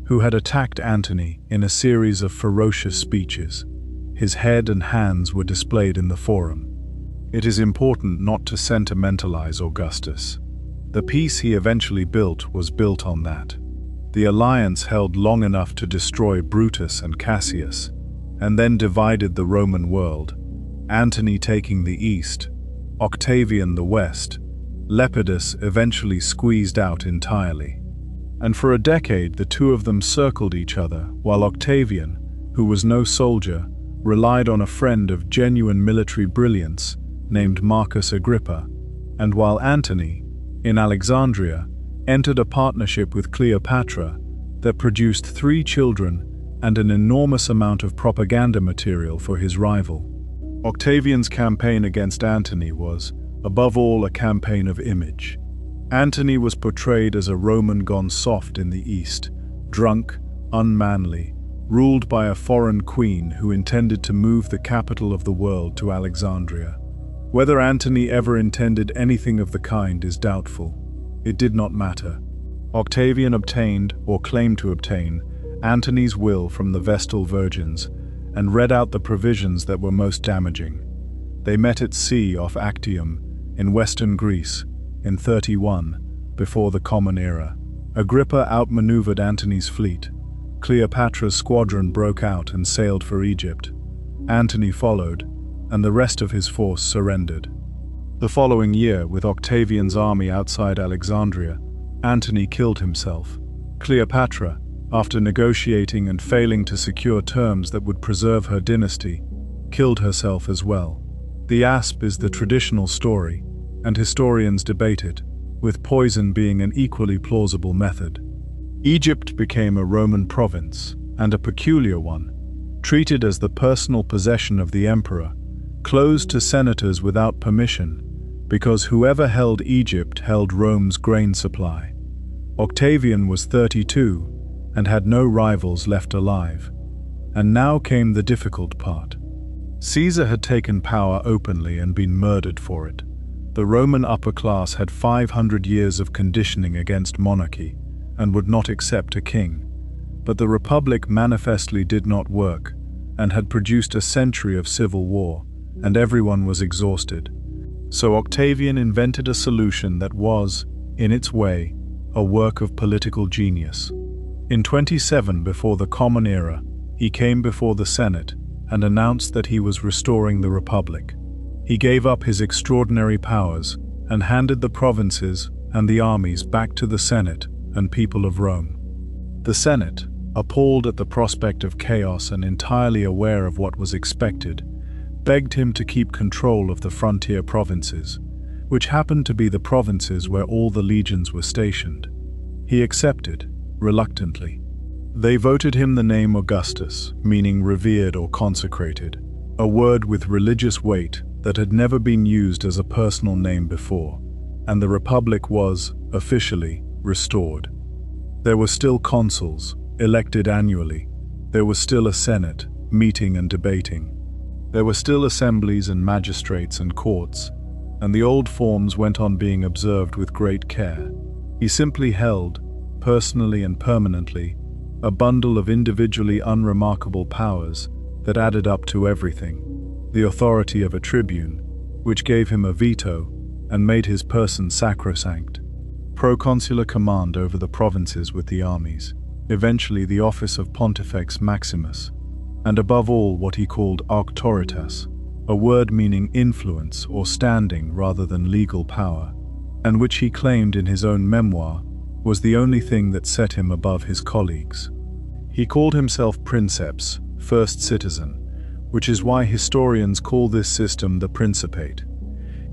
Speaker 1: who had attacked Antony in a series of ferocious speeches. His head and hands were displayed in the Forum. It is important not to sentimentalize Augustus. The peace he eventually built was built on that. The alliance held long enough to destroy Brutus and Cassius, and then divided the Roman world, Antony taking the east, Octavian the west, Lepidus eventually squeezed out entirely. And for a decade the two of them circled each other, while Octavian, who was no soldier, relied on a friend of genuine military brilliance named Marcus Agrippa, and while Antony, in Alexandria, entered a partnership with Cleopatra that produced 3 children and an enormous amount of propaganda material for his rival. Octavian's campaign against Antony was, above all, a campaign of image. Antony was portrayed as a Roman gone soft in the East, drunk, unmanly, ruled by a foreign queen who intended to move the capital of the world to Alexandria. Whether Antony ever intended anything of the kind is doubtful. It did not matter. Octavian obtained, or claimed to obtain, Antony's will from the Vestal virgins and read out the provisions that were most damaging. They met at sea off Actium, in western Greece, in 31, before the Common Era. Agrippa outmaneuvered Antony's fleet. Cleopatra's squadron broke out and sailed for Egypt. Antony followed, and the rest of his force surrendered. The following year, with Octavian's army outside Alexandria, Antony killed himself. Cleopatra, after negotiating and failing to secure terms that would preserve her dynasty, killed herself as well. The asp is the traditional story, and historians debate it, with poison being an equally plausible method. Egypt became a Roman province, and a peculiar one, treated as the personal possession of the emperor, closed to senators without permission, because whoever held Egypt held Rome's grain supply. Octavian was 32 and had no rivals left alive. And now came the difficult part. Caesar had taken power openly and been murdered for it. The Roman upper class had 500 years of conditioning against monarchy and would not accept a king. But the Republic manifestly did not work and had produced a century of civil war, and everyone was exhausted. So Octavian invented a solution that was, in its way, a work of political genius. In 27 before the Common Era, he came before the Senate and announced that he was restoring the Republic. He gave up his extraordinary powers and handed the provinces and the armies back to the Senate and people of Rome. The Senate, appalled at the prospect of chaos and entirely aware of what was expected, begged him to keep control of the frontier provinces, which happened to be the provinces where all the legions were stationed. He accepted, reluctantly. They voted him the name Augustus, meaning revered or consecrated, a word with religious weight that had never been used as a personal name before, and the Republic was, officially, restored. There were still consuls, elected annually. There was still a Senate, meeting and debating. There were still assemblies and magistrates and courts, and the old forms went on being observed with great care. He simply held, personally and permanently, a bundle of individually unremarkable powers that added up to everything. The authority of a tribune, which gave him a veto and made his person sacrosanct. Proconsular command over the provinces with the armies. Eventually the office of Pontifex Maximus. And above all what he called auctoritas, a word meaning influence or standing rather than legal power, and which he claimed in his own memoir was the only thing that set him above his colleagues. He called himself princeps, first citizen, which is why historians call this system the Principate.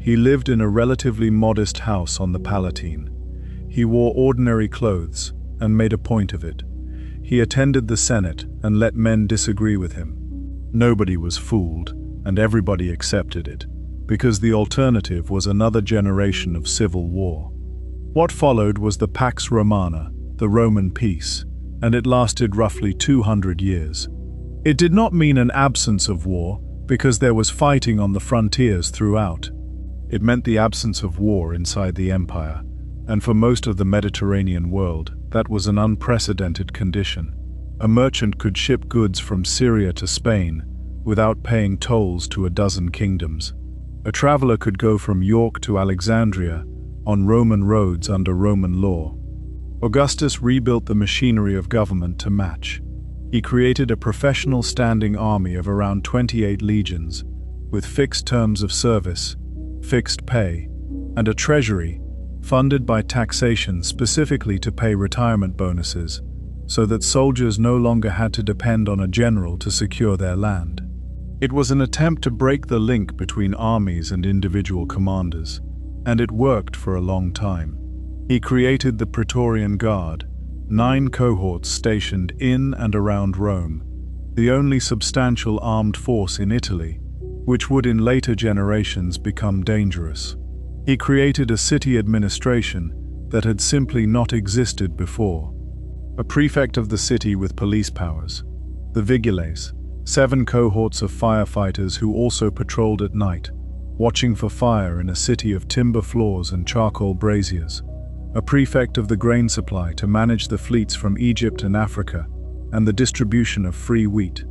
Speaker 1: He lived in a relatively modest house on the Palatine. He wore ordinary clothes and made a point of it. He attended the Senate and let men disagree with him. Nobody was fooled, and everybody accepted it, because the alternative was another generation of civil war. What followed was the Pax Romana, the Roman peace, and it lasted roughly 200 years. It did not mean an absence of war, because there was fighting on the frontiers throughout. It meant the absence of war inside the empire, and for most of the Mediterranean world, that was an unprecedented condition. A merchant could ship goods from Syria to Spain without paying tolls to a dozen kingdoms. A traveler could go from York to Alexandria on Roman roads under Roman law. Augustus rebuilt the machinery of government to match. He created a professional standing army of around 28 legions, with fixed terms of service, fixed pay, and a treasury funded by taxation specifically to pay retirement bonuses, so that soldiers no longer had to depend on a general to secure their land. It was an attempt to break the link between armies and individual commanders, and it worked for a long time. He created the Praetorian Guard, 9 cohorts stationed in and around Rome, the only substantial armed force in Italy, which would in later generations become dangerous. He created a city administration that had simply not existed before. A prefect of the city with police powers, the Vigiles, 7 cohorts of firefighters who also patrolled at night, watching for fire in a city of timber floors and charcoal braziers. A prefect of the grain supply to manage the fleets from Egypt and Africa and the distribution of free wheat.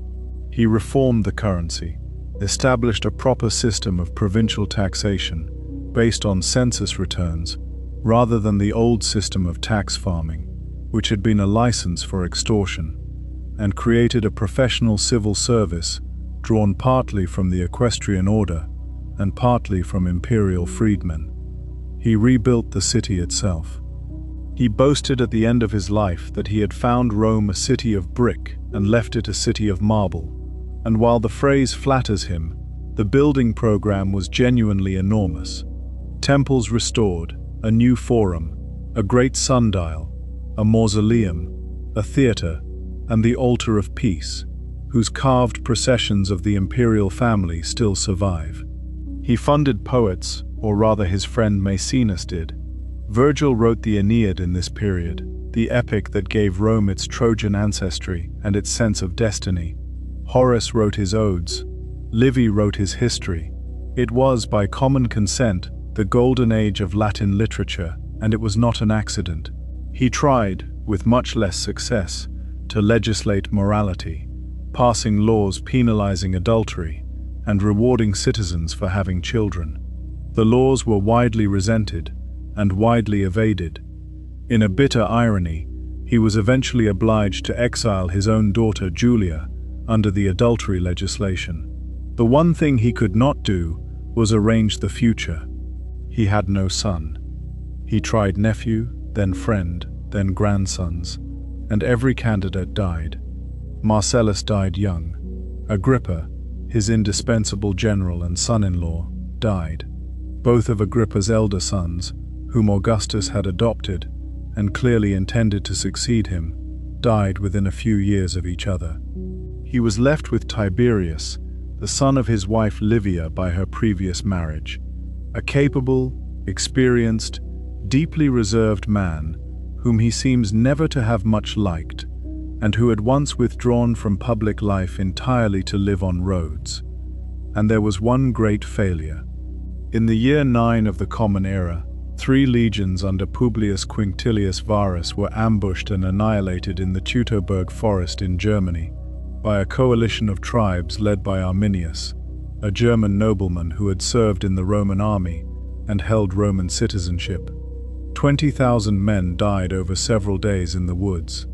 Speaker 1: He reformed the currency, established a proper system of provincial taxation based on census returns rather than the old system of tax farming, which had been a license for extortion, and created a professional civil service drawn partly from the equestrian order and partly from imperial freedmen. He rebuilt the city itself. He boasted at the end of his life that he had found Rome a city of brick and left it a city of marble. And while the phrase flatters him, the building program was genuinely enormous. Temples restored, a new forum, a great sundial, a mausoleum, a theater, and the altar of peace, whose carved processions of the imperial family still survive. He funded poets, or rather his friend Maecenas did. Virgil wrote the Aeneid in this period, the epic that gave Rome its Trojan ancestry and its sense of destiny. Horace wrote his odes. Livy wrote his history. It was, by common consent, the golden age of Latin literature, and it was not an accident. He tried, with much less success, to legislate morality, passing laws penalizing adultery and rewarding citizens for having children. The laws were widely resented and widely evaded. In a bitter irony, he was eventually obliged to exile his own daughter Julia under the adultery legislation. The one thing he could not do was arrange the future. He had no son. He tried nephew, then friend, then grandsons, and every candidate died. Marcellus died young. Agrippa, his indispensable general and son-in-law, died. Both of Agrippa's elder sons, whom Augustus had adopted and clearly intended to succeed him, died within a few years of each other. He was left with Tiberius, the son of his wife Livia by her previous marriage, a capable, experienced, deeply reserved man whom he seems never to have much liked, and who had once withdrawn from public life entirely to live on roads. And there was one great failure. In the year 9 of the Common Era, 3 legions under Publius Quinctilius Varus were ambushed and annihilated in the Teutoburg forest in Germany by a coalition of tribes led by Arminius, a German nobleman who had served in the Roman army and held Roman citizenship. 20,000 men died over several days in the woods.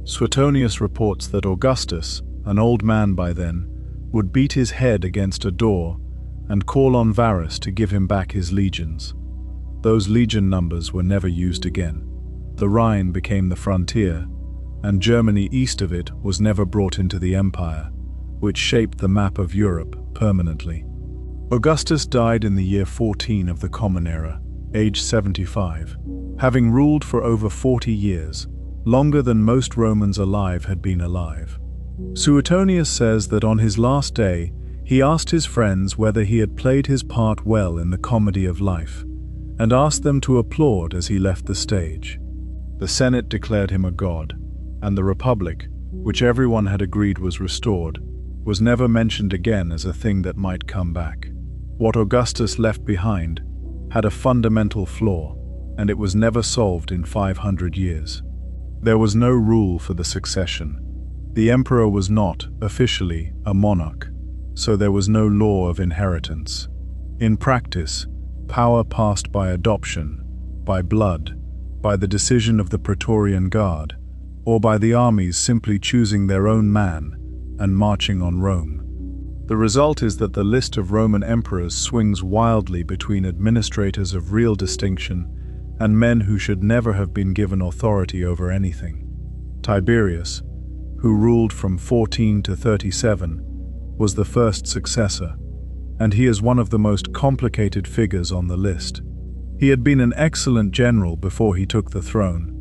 Speaker 1: Suetonius reports that Augustus, an old man by then, would beat his head against a door and call on Varus to give him back his legions. Those legion numbers were never used again. The Rhine became the frontier, and Germany east of it was never brought into the empire, which shaped the map of Europe permanently. Augustus died in the year 14 of the Common Era, aged 75, having ruled for over 40 years, longer than most Romans alive had been alive. Suetonius says that on his last day, he asked his friends whether he had played his part well in the comedy of life, and asked them to applaud as he left the stage. The Senate declared him a god, and the Republic, which everyone had agreed was restored, was never mentioned again as a thing that might come back. What Augustus left behind had a fundamental flaw, and it was never solved in 500 years. There was no rule for the succession. The emperor was not, officially, a monarch, so there was no law of inheritance. In practice, power passed by adoption, by blood, by the decision of the Praetorian Guard, or by the armies simply choosing their own man and marching on Rome. The result is that the list of Roman emperors swings wildly between administrators of real distinction and men who should never have been given authority over anything. Tiberius, who ruled from 14 to 37, was the first successor, and he is one of the most complicated figures on the list. He had been an excellent general before he took the throne.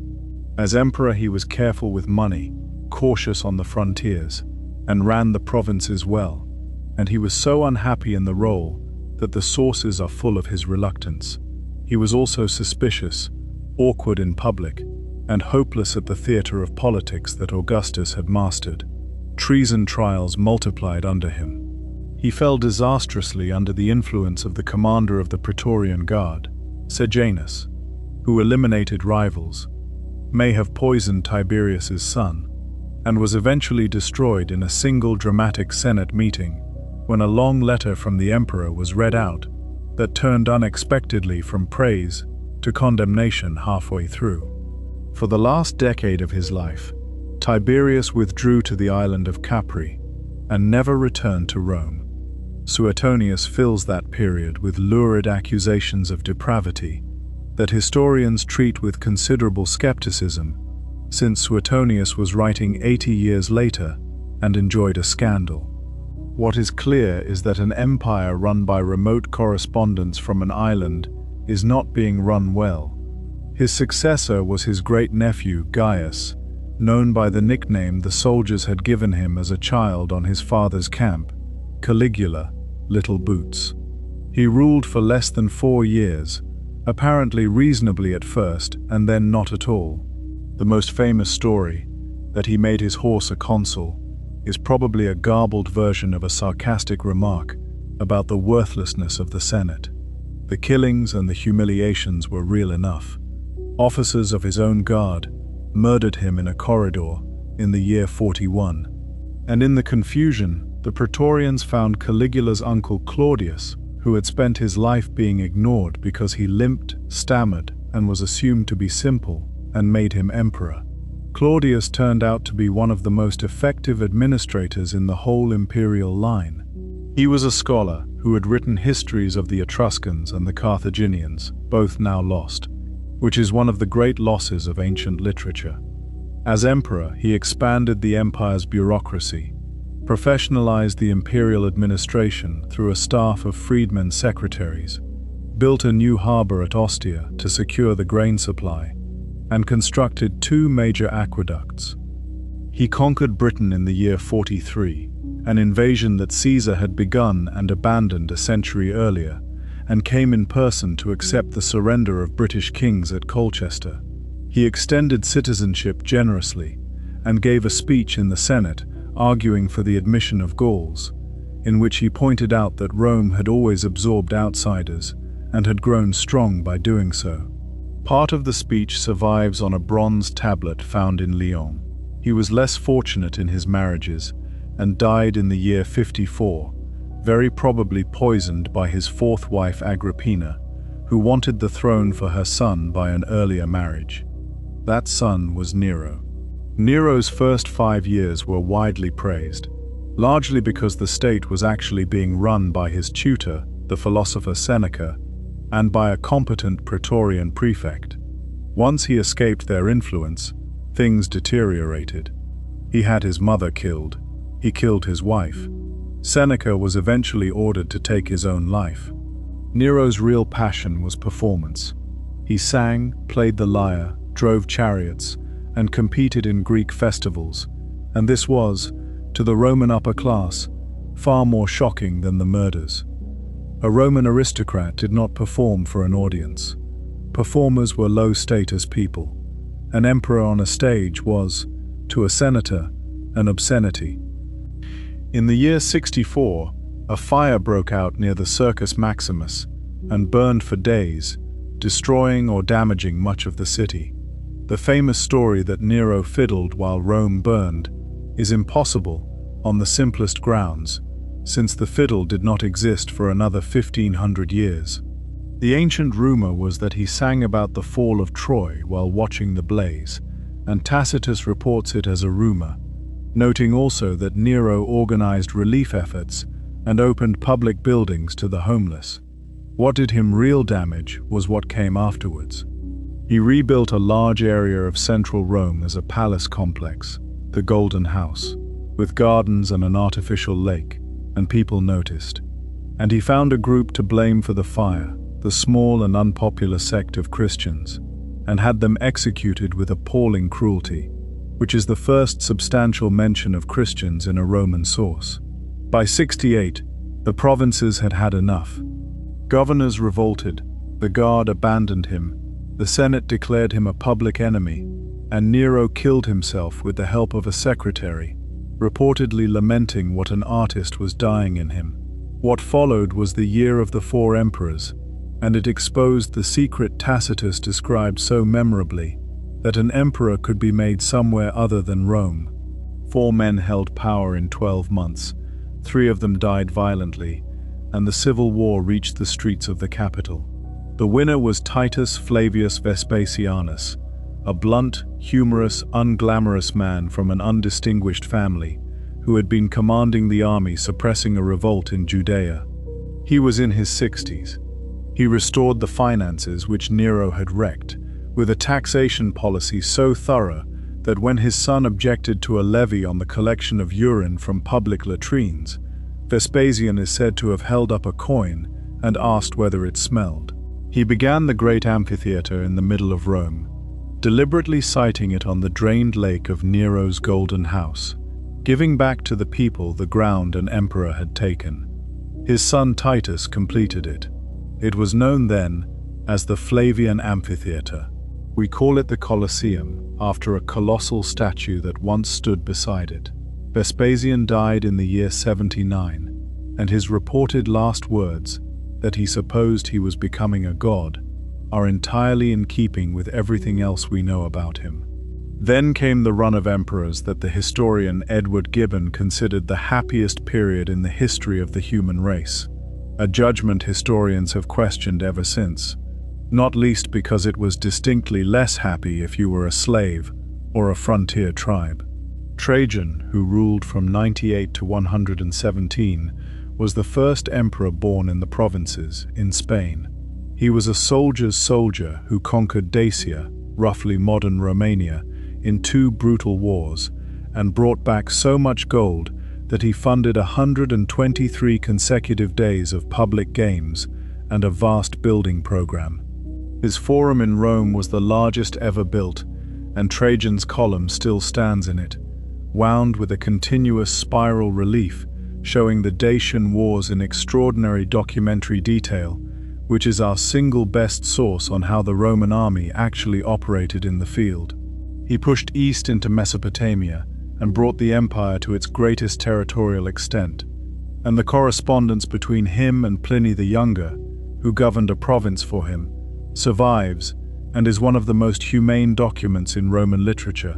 Speaker 1: As emperor, he was careful with money, cautious on the frontiers, and ran the provinces well, and he was so unhappy in the role that the sources are full of his reluctance. He was also suspicious, awkward in public, and hopeless at the theater of politics that Augustus had mastered. Treason trials multiplied under him. He fell disastrously under the influence of the commander of the Praetorian Guard, Sejanus, who eliminated rivals, may have poisoned Tiberius's son, and was eventually destroyed in a single dramatic Senate meeting when a long letter from the emperor was read out that turned unexpectedly from praise to condemnation halfway through. For the last decade of his life, Tiberius withdrew to the island of Capri and never returned to Rome. Suetonius fills that period with lurid accusations of depravity that historians treat with considerable skepticism, since Suetonius was writing 80 years later and enjoyed a scandal. What is clear is that an empire run by remote correspondents from an island is not being run well. His successor was his great-nephew Gaius, known by the nickname the soldiers had given him as a child on his father's camp, Caligula, Little Boots. He ruled for less than 4 years, apparently reasonably at first and then not at all. The most famous story, that he made his horse a consul, is probably a garbled version of a sarcastic remark about the worthlessness of the Senate. The killings and the humiliations were real enough. Officers of his own guard murdered him in a corridor in the year 41. And in the confusion, the Praetorians found Caligula's uncle Claudius, who had spent his life being ignored because he limped, stammered, and was assumed to be simple, and made him emperor. Claudius turned out to be one of the most effective administrators in the whole imperial line. He was a scholar who had written histories of the Etruscans and the Carthaginians, both now lost, which is one of the great losses of ancient literature. As emperor, he expanded the empire's bureaucracy, professionalized the imperial administration through a staff of freedmen secretaries, built a new harbor at Ostia to secure the grain supply, and constructed 2 major aqueducts. He conquered Britain in the year 43, an invasion that Caesar had begun and abandoned a century earlier, and came in person to accept the surrender of British kings at Colchester. He extended citizenship generously, and gave a speech in the Senate arguing for the admission of Gauls, in which he pointed out that Rome had always absorbed outsiders and had grown strong by doing so. Part of the speech survives on a bronze tablet found in Lyon. He was less fortunate in his marriages and died in the year 54, very probably poisoned by his 4th wife Agrippina, who wanted the throne for her son by an earlier marriage. That son was Nero. Nero's first 5 years were widely praised, largely because the state was actually being run by his tutor, the philosopher Seneca, and by a competent Praetorian prefect. Once he escaped their influence, things deteriorated. He had his mother killed. He killed his wife. Seneca was eventually ordered to take his own life. Nero's real passion was performance. He sang, played the lyre, drove chariots, and competed in Greek festivals, and this was, to the Roman upper class, far more shocking than the murders. A Roman aristocrat did not perform for an audience. Performers were low-status people. An emperor on a stage was, to a senator, an obscenity. In the year 64, a fire broke out near the Circus Maximus and burned for days, destroying or damaging much of the city. The famous story that Nero fiddled while Rome burned is impossible on the simplest grounds, since the fiddle did not exist for another 1500 years. The ancient rumor was that he sang about the fall of Troy while watching the blaze, and Tacitus reports it as a rumor, noting also that Nero organized relief efforts and opened public buildings to the homeless. What did him real damage was what came afterwards. He rebuilt a large area of central Rome as a palace complex, the Golden House, with gardens and an artificial lake, and people noticed. And he found a group to blame for the fire, the small and unpopular sect of Christians, and had them executed with appalling cruelty, which is the first substantial mention of Christians in a Roman source. By 68, the provinces had had enough. Governors revolted, the guard abandoned him, the Senate declared him a public enemy, and Nero killed himself with the help of a secretary, reportedly lamenting what an artist was dying in him. What followed was the Year of the Four Emperors, and it exposed the secret Tacitus described so memorably, that an emperor could be made somewhere other than Rome. 4 men held power in 12 months, 3 of them died violently, and the civil war reached the streets of the capital. The winner was Titus Flavius Vespasianus, a blunt, humorous, unglamorous man from an undistinguished family, who had been commanding the army suppressing a revolt in Judea. He was in his 60s. He restored the finances which Nero had wrecked, with a taxation policy so thorough that when his son objected to a levy on the collection of urine from public latrines, Vespasian is said to have held up a coin and asked whether it smelled. He began the great amphitheater in the middle of Rome, deliberately siting it on the drained lake of Nero's Golden House, giving back to the people the ground an emperor had taken. His son Titus completed it. It was known then as the Flavian Amphitheater. We call it the Colosseum, after a colossal statue that once stood beside it. Vespasian died in the year 79, and his reported last words, that he supposed he was becoming a god, are entirely in keeping with everything else we know about him. Then came the run of emperors that the historian Edward Gibbon considered the happiest period in the history of the human race, a judgment historians have questioned ever since, not least because it was distinctly less happy if you were a slave or a frontier tribe. Trajan, who ruled from 98 to 117, was the first emperor born in the provinces, in Spain. He was a soldier's soldier who conquered Dacia, roughly modern Romania, in 2 brutal wars, and brought back so much gold that he funded 123 consecutive days of public games and a vast building program. His forum in Rome was the largest ever built, and Trajan's column still stands in it, wound with a continuous spiral relief showing the Dacian Wars in extraordinary documentary detail, which is our single best source on how the Roman army actually operated in the field. He pushed east into Mesopotamia and brought the empire to its greatest territorial extent, and the correspondence between him and Pliny the Younger, who governed a province for him, survives and is one of the most humane documents in Roman literature,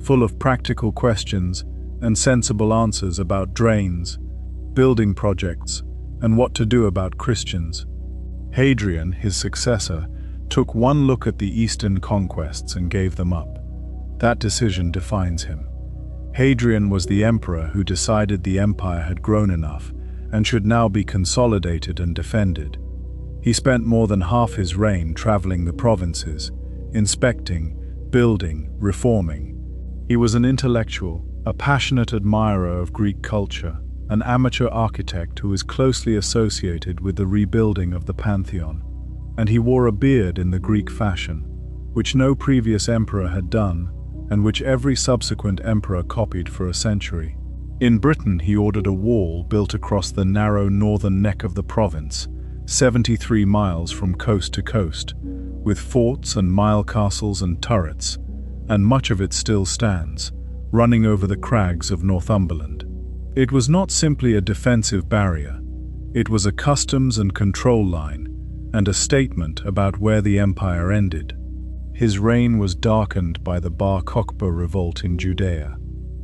Speaker 1: full of practical questions and sensible answers about drains, building projects, and what to do about Christians. Hadrian, his successor, took one look at the eastern conquests and gave them up. That decision defines him. Hadrian was the emperor who decided the empire had grown enough and should now be consolidated and defended. He spent more than half his reign traveling the provinces, inspecting, building, reforming. He was an intellectual, a passionate admirer of Greek culture, an amateur architect who is closely associated with the rebuilding of the Pantheon, and he wore a beard in the Greek fashion, which no previous emperor had done, and which every subsequent emperor copied for a century. In Britain, he ordered a wall built across the narrow northern neck of the province, 73 miles from coast to coast, with forts and mile castles and turrets, and much of it still stands, running over the crags of Northumberland. It was not simply a defensive barrier, it was a customs and control line, and a statement about where the empire ended. His reign was darkened by the Bar Kokhba revolt in Judea,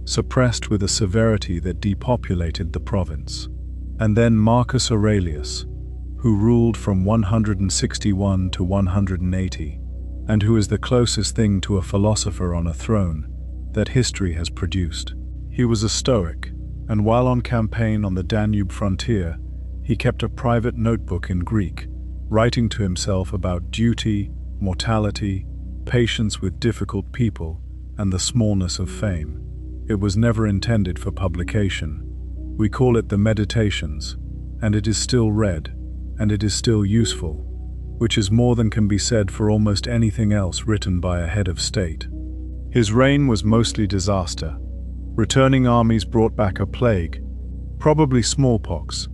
Speaker 1: suppressed with a severity that depopulated the province. and then Marcus Aurelius, who ruled from 161 to 180, and who is the closest thing to a philosopher on a throne that history has produced. He was a Stoic, and while on campaign on the Danube frontier, he kept a private notebook in Greek, writing to himself about duty, mortality, patience with difficult people, and the smallness of fame. It was never intended for publication. We call it the Meditations, and it is still read, and it is still useful, which is more than can be said for almost anything else written by a head of state. His reign was mostly disaster. Returning armies brought back a plague, probably smallpox,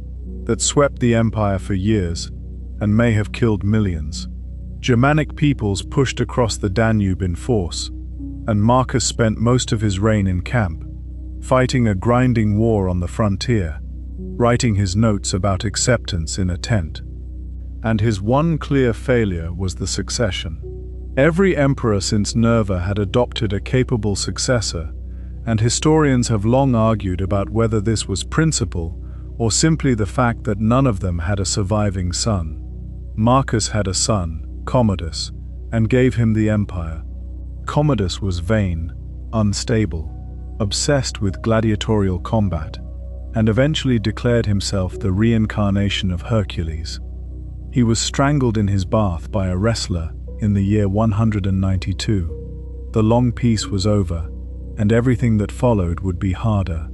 Speaker 1: that swept the empire for years and may have killed millions. Germanic peoples pushed across the Danube in force, and Marcus spent most of his reign in camp, fighting a grinding war on the frontier, writing his notes about acceptance in a tent. And his one clear failure was the succession. Every emperor since Nerva had adopted a capable successor, and historians have long argued about whether this was principle or simply the fact that none of them had a surviving son. Marcus had a son, Commodus, and gave him the empire. Commodus was vain, unstable, obsessed with gladiatorial combat, and eventually declared himself the reincarnation of Hercules. He was strangled in his bath by a wrestler in the year 192. The long peace was over, and everything that followed would be harder.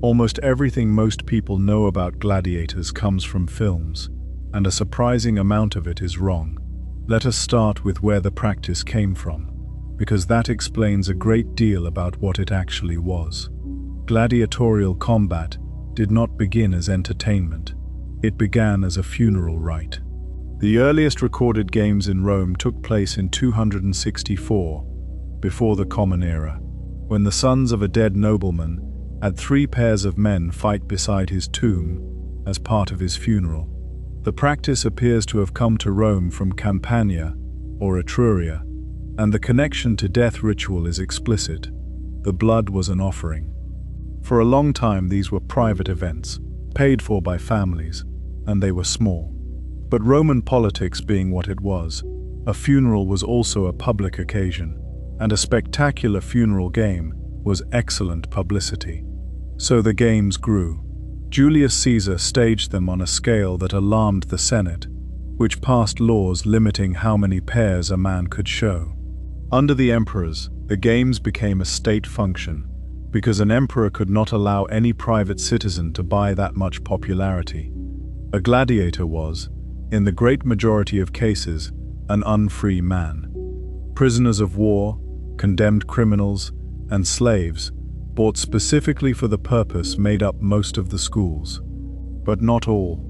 Speaker 1: Almost everything most people know about gladiators comes from films, and a surprising amount of it is wrong. Let us start with where the practice came from, because that explains a great deal about what it actually was. Gladiatorial combat did not begin as entertainment. It began as a funeral rite. The earliest recorded games in Rome took place in 264, before the Common Era, when the sons of a dead nobleman had 3 pairs of men fight beside his tomb as part of his funeral. The practice appears to have come to Rome from Campania or Etruria, and the connection to death ritual is explicit. The blood was an offering. For a long time these were private events, paid for by families, and they were small. But Roman politics being what it was, a funeral was also a public occasion, and a spectacular funeral game was excellent publicity. So the games grew. Julius Caesar staged them on a scale that alarmed the Senate, which passed laws limiting how many pairs a man could show. Under the emperors, the games became a state function, because an emperor could not allow any private citizen to buy that much popularity. A gladiator was, in the great majority of cases, an unfree man. Prisoners of war, condemned criminals, and slaves, bought specifically for the purpose, made up most of the schools. But not all.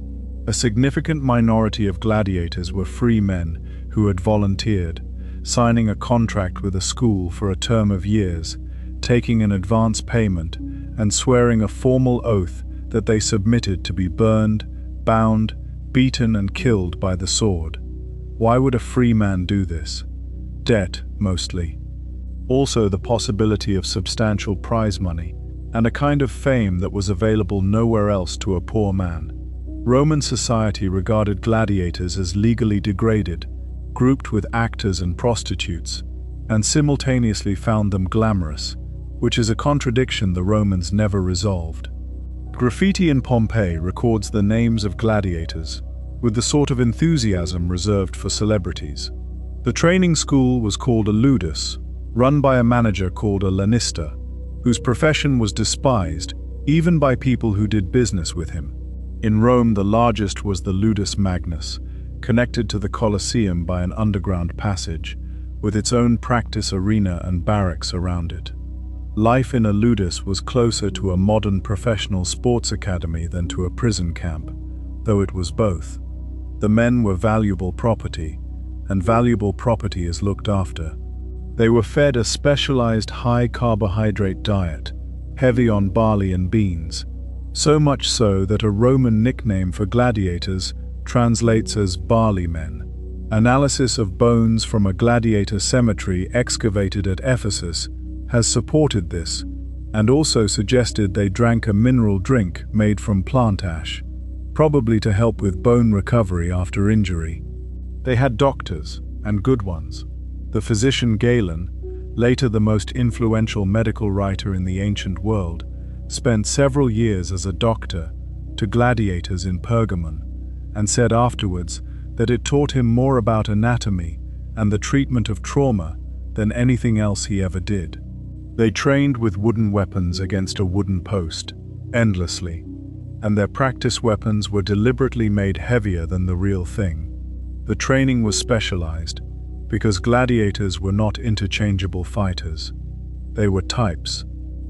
Speaker 1: A significant minority of gladiators were free men who had volunteered, signing a contract with a school for a term of years, taking an advance payment, and swearing a formal oath that they submitted to be burned, bound, beaten and killed by the sword. Why would a free man do this? Debt, mostly. Also the possibility of substantial prize money, and a kind of fame that was available nowhere else to a poor man. Roman society regarded gladiators as legally degraded, grouped with actors and prostitutes, and simultaneously found them glamorous, which is a contradiction the Romans never resolved. Graffiti in Pompeii records the names of gladiators, with the sort of enthusiasm reserved for celebrities. The training school was called a ludus, run by a manager called a lanista, whose profession was despised even by people who did business with him. In Rome, the largest was the ludus magnus, connected to the Colosseum by an underground passage, with its own practice arena and barracks around it. Life in a ludus was closer to a modern professional sports academy than to a prison camp, though it was both. The men were valuable property, and valuable property is looked after. They were fed a specialized high-carbohydrate diet, heavy on barley and beans, so much so that a Roman nickname for gladiators translates as barley men. Analysis of bones from a gladiator cemetery excavated at Ephesus has supported this, and also suggested they drank a mineral drink made from plant ash, probably to help with bone recovery after injury. They had doctors, and good ones. The physician Galen, later the most influential medical writer in the ancient world, spent several years as a doctor to gladiators in Pergamon, and said afterwards that it taught him more about anatomy and the treatment of trauma than anything else he ever did. They trained with wooden weapons against a wooden post, endlessly, and their practice weapons were deliberately made heavier than the real thing. The training was specialized, because gladiators were not interchangeable fighters. They were types,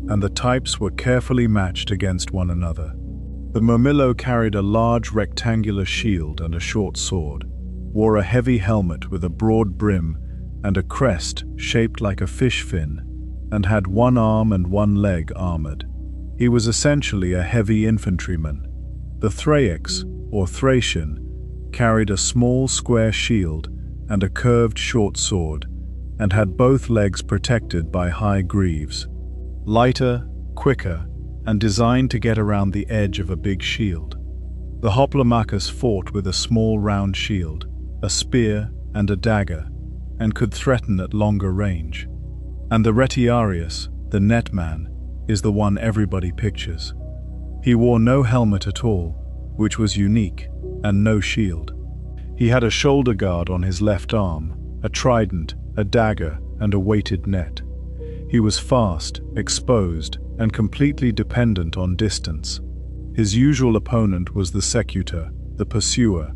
Speaker 1: and the types were carefully matched against one another. The murmillo carried a large rectangular shield and a short sword, wore a heavy helmet with a broad brim and a crest shaped like a fish fin, and had one arm and one leg armored. He was essentially a heavy infantryman. The Thracians, or Thracian, carried a small square shield and a curved short sword, and had both legs protected by high greaves. Lighter, quicker, and designed to get around the edge of a big shield. The Hoplomachus fought with a small round shield, a spear and a dagger, and could threaten at longer range. And the Retiarius, the netman, is the one everybody pictures. He wore no helmet at all, which was unique, and no shield. He had a shoulder guard on his left arm, a trident, a dagger, and a weighted net. He was fast, exposed, and completely dependent on distance. His usual opponent was the secutor, the pursuer,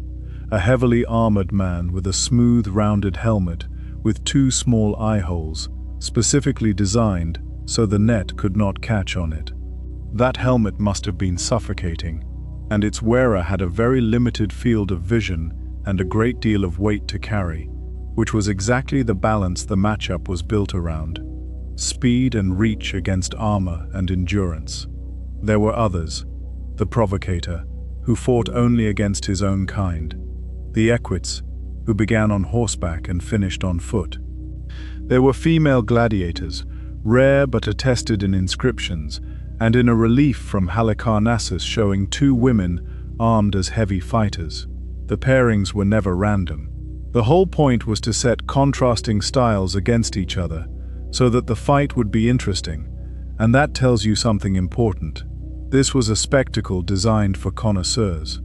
Speaker 1: a heavily armored man with a smooth, rounded helmet with two small eye holes, specifically designed so the net could not catch on it. That helmet must have been suffocating, and its wearer had a very limited field of vision and a great deal of weight to carry, which was exactly the balance the matchup was built around: speed and reach against armor and endurance. There were others: the provocator, who fought only against his own kind; the equites, who began on horseback and finished on foot. There were female gladiators, rare but attested in inscriptions, and in a relief from Halicarnassus showing two women armed as heavy fighters. The pairings were never random. The whole point was to set contrasting styles against each other, so that the fight would be interesting, and that tells you something important. This was a spectacle designed for connoisseurs.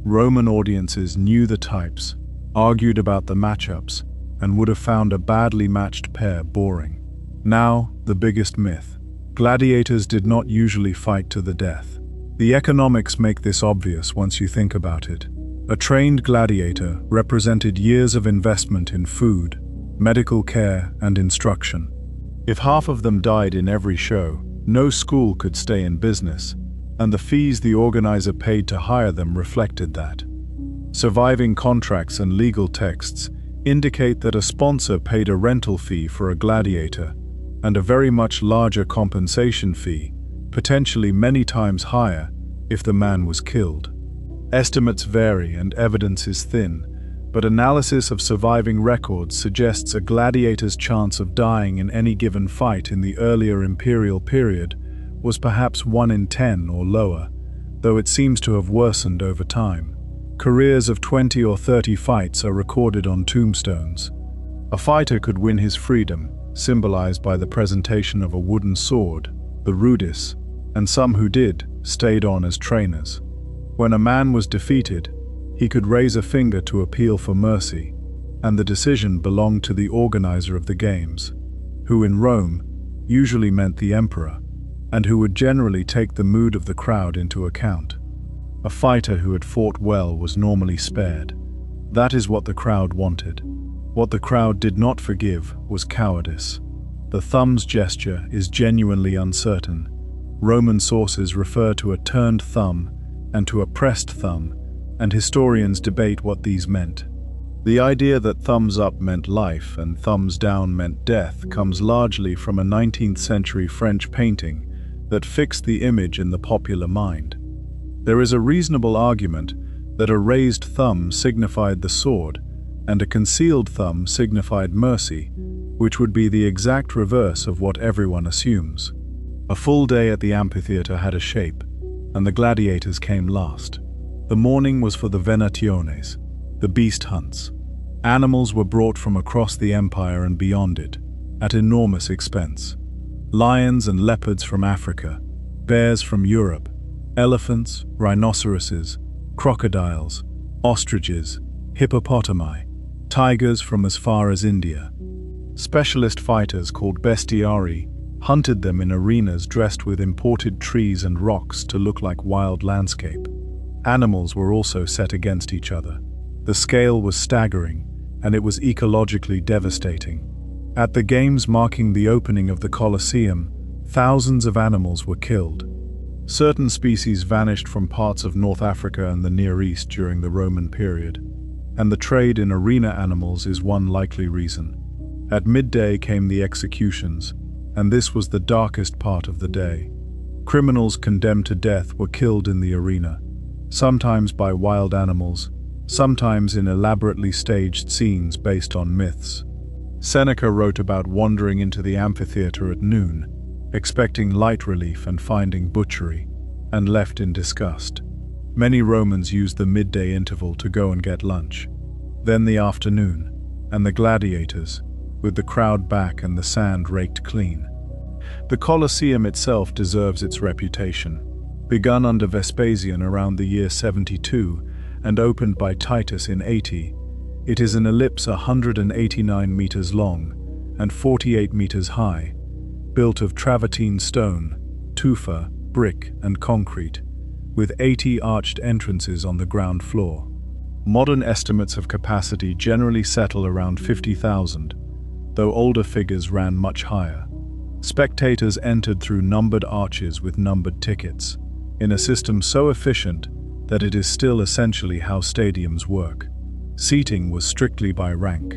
Speaker 1: Roman audiences knew the types, argued about the matchups, and would have found a badly matched pair boring. Now, the biggest myth. Gladiators did not usually fight to the death. The economics make this obvious once you think about it. A trained gladiator represented years of investment in food, medical care, and instruction. If half of them died in every show, no school could stay in business, and the fees the organizer paid to hire them reflected that. Surviving contracts and legal texts indicate that a sponsor paid a rental fee for a gladiator, and a very much larger compensation fee, potentially many times higher, if the man was killed. Estimates vary and evidence is thin, but analysis of surviving records suggests a gladiator's chance of dying in any given fight in the earlier imperial period was perhaps 1 in 10 or lower, though it seems to have worsened over time. Careers of 20 or 30 fights are recorded on tombstones. A fighter could win his freedom, symbolized by the presentation of a wooden sword, the rudis, and some who did stayed on as trainers. When a man was defeated, he could raise a finger to appeal for mercy, and the decision belonged to the organizer of the games, who in Rome usually meant the emperor, and who would generally take the mood of the crowd into account. A fighter who had fought well was normally spared. That is what the crowd wanted. What the crowd did not forgive was cowardice. The thumb's gesture is genuinely uncertain. Roman sources refer to a turned thumb and to a pressed thumb, and historians debate what these meant. The idea that thumbs up meant life and thumbs down meant death comes largely from a 19th century French painting that fixed the image in the popular mind. There is a reasonable argument that a raised thumb signified the sword and a concealed thumb signified mercy, which would be the exact reverse of what everyone assumes. A full day at the amphitheater had a shape, and the gladiators came last. The morning was for the venationes, the beast hunts. Animals were brought from across the empire and beyond it, at enormous expense. Lions and leopards from Africa, bears from Europe, elephants, rhinoceroses, crocodiles, ostriches, hippopotami, tigers from as far as India. Specialist fighters called bestiarii hunted them in arenas dressed with imported trees and rocks to look like wild landscape. Animals were also set against each other. The scale was staggering, and it was ecologically devastating. At the games marking the opening of the Colosseum, thousands of animals were killed. Certain species vanished from parts of North Africa and the Near East during the Roman period, and the trade in arena animals is one likely reason. At midday came the executions, and this was the darkest part of the day. Criminals condemned to death were killed in the arena, sometimes by wild animals, sometimes in elaborately staged scenes based on myths. Seneca wrote about wandering into the amphitheater at noon, expecting light relief and finding butchery, and left in disgust. Many Romans used the midday interval to go and get lunch. Then the afternoon, and the gladiators, with the crowd back and the sand raked clean. The Colosseum itself deserves its reputation. Begun under Vespasian around the year 72 and opened by Titus in 80, it is an ellipse 189 meters long and 48 meters high, built of travertine stone, tufa, brick, and concrete, with 80 arched entrances on the ground floor. Modern estimates of capacity generally settle around 50,000, though older figures ran much higher. Spectators entered through numbered arches with numbered tickets, in a system so efficient that it is still essentially how stadiums work. Seating was strictly by rank.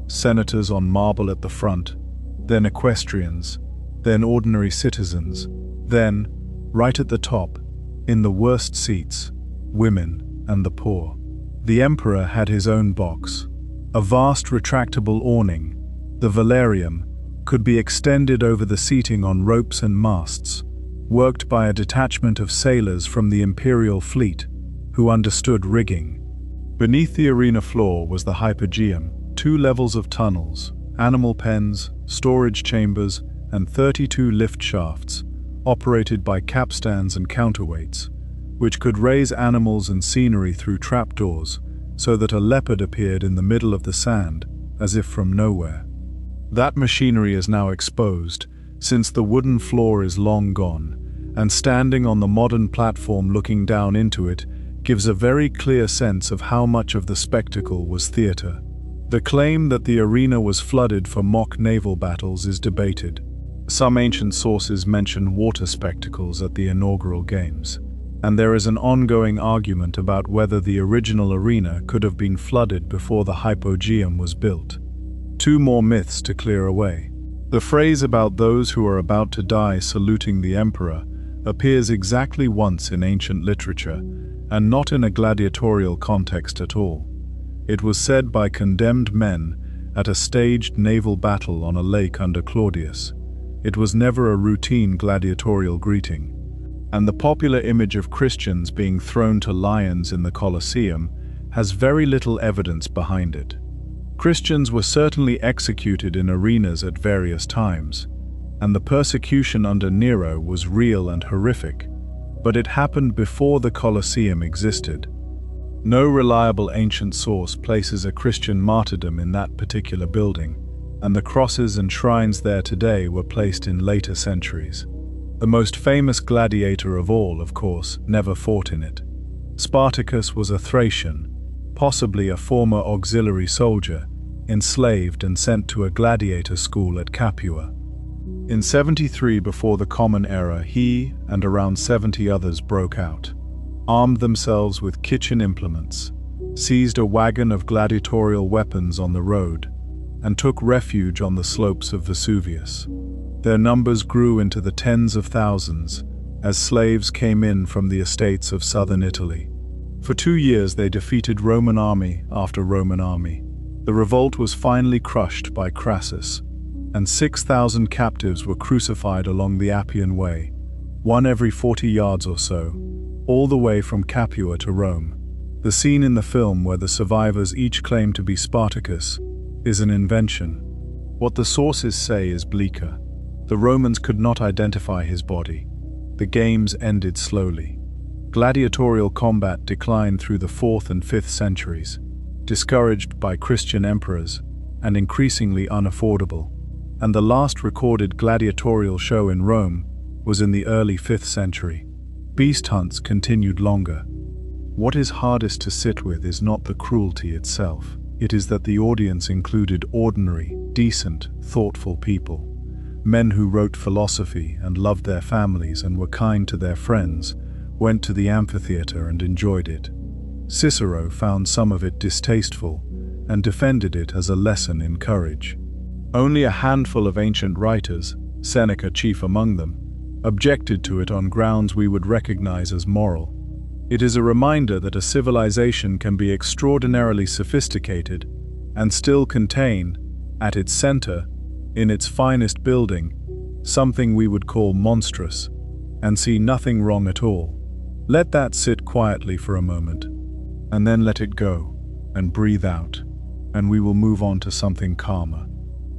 Speaker 1: Senators on marble at the front, then equestrians, then ordinary citizens, then, right at the top, in the worst seats, women and the poor. The emperor had his own box. A vast retractable awning, the velarium, could be extended over the seating on ropes and masts, worked by a detachment of sailors from the imperial fleet, who understood rigging. Beneath the arena floor was the hypogeum, 2 levels of tunnels, animal pens, storage chambers, and 32 lift shafts, operated by capstans and counterweights, which could raise animals and scenery through trapdoors, so that a leopard appeared in the middle of the sand, as if from nowhere. That machinery is now exposed, since the wooden floor is long gone, and standing on the modern platform looking down into it gives a very clear sense of how much of the spectacle was theater. The claim that the arena was flooded for mock naval battles is debated. Some ancient sources mention water spectacles at the inaugural games, and there is an ongoing argument about whether the original arena could have been flooded before the hypogeum was built. 2 more myths to clear away. The phrase about those who are about to die saluting the emperor appears exactly once in ancient literature, and not in a gladiatorial context at all. It was said by condemned men at a staged naval battle on a lake under Claudius. It was never a routine gladiatorial greeting, and the popular image of Christians being thrown to lions in the Colosseum has very little evidence behind it. Christians were certainly executed in arenas at various times, and the persecution under Nero was real and horrific, but it happened before the Colosseum existed. No reliable ancient source places a Christian martyrdom in that particular building, and the crosses and shrines there today were placed in later centuries. The most famous gladiator of all, of course, never fought in it. Spartacus was a Thracian, possibly a former auxiliary soldier, enslaved and sent to a gladiator school at Capua. In 73 before the Common Era, he and around 70 others broke out, armed themselves with kitchen implements, seized a wagon of gladiatorial weapons on the road, and took refuge on the slopes of Vesuvius. Their numbers grew into the tens of thousands as slaves came in from the estates of southern Italy. For 2 years they defeated Roman army after Roman army. The revolt was finally crushed by Crassus, and 6,000 captives were crucified along the Appian Way, one every 40 yards or so, all the way from Capua to Rome. The scene in the film where the survivors each claim to be Spartacus is an invention. What the sources say is bleaker. The Romans could not identify his body. The games ended slowly. Gladiatorial combat declined through the 4th and 5th centuries, discouraged by Christian emperors and increasingly unaffordable. And the last recorded gladiatorial show in Rome was in the early 5th century. Beast hunts continued longer. What is hardest to sit with is not the cruelty itself. It is that the audience included ordinary, decent, thoughtful people. Men who wrote philosophy and loved their families and were kind to their friends, went to the amphitheater and enjoyed it. Cicero found some of it distasteful and defended it as a lesson in courage. Only a handful of ancient writers, Seneca chief among them, objected to it on grounds we would recognize as moral. It is a reminder that a civilization can be extraordinarily sophisticated and still contain, at its center, in its finest building, something we would call monstrous, and see nothing wrong at all. Let that sit quietly for a moment, and then let it go, and breathe out, and we will move on to something calmer.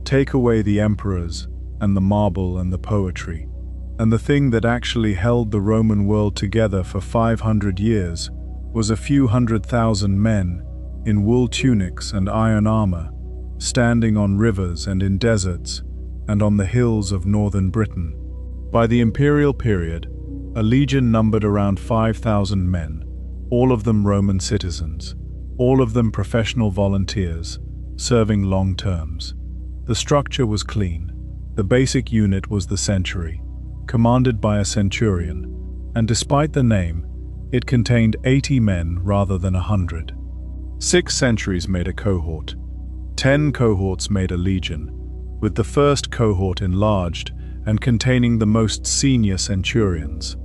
Speaker 1: Take away the emperors, and the marble and the poetry, and the thing that actually held the Roman world together for 500 years was a few 100,000 men in wool tunics and iron armor, standing on rivers and in deserts and on the hills of northern Britain. By the imperial period, a legion numbered around 5,000 men, all of them Roman citizens, all of them professional volunteers, serving long terms. The structure was clean. The basic unit was the century, commanded by a centurion, and despite the name, it contained 80 men rather than 100. 6 centuries made a cohort. 10 cohorts made a legion, with the first cohort enlarged and containing the most senior centurions.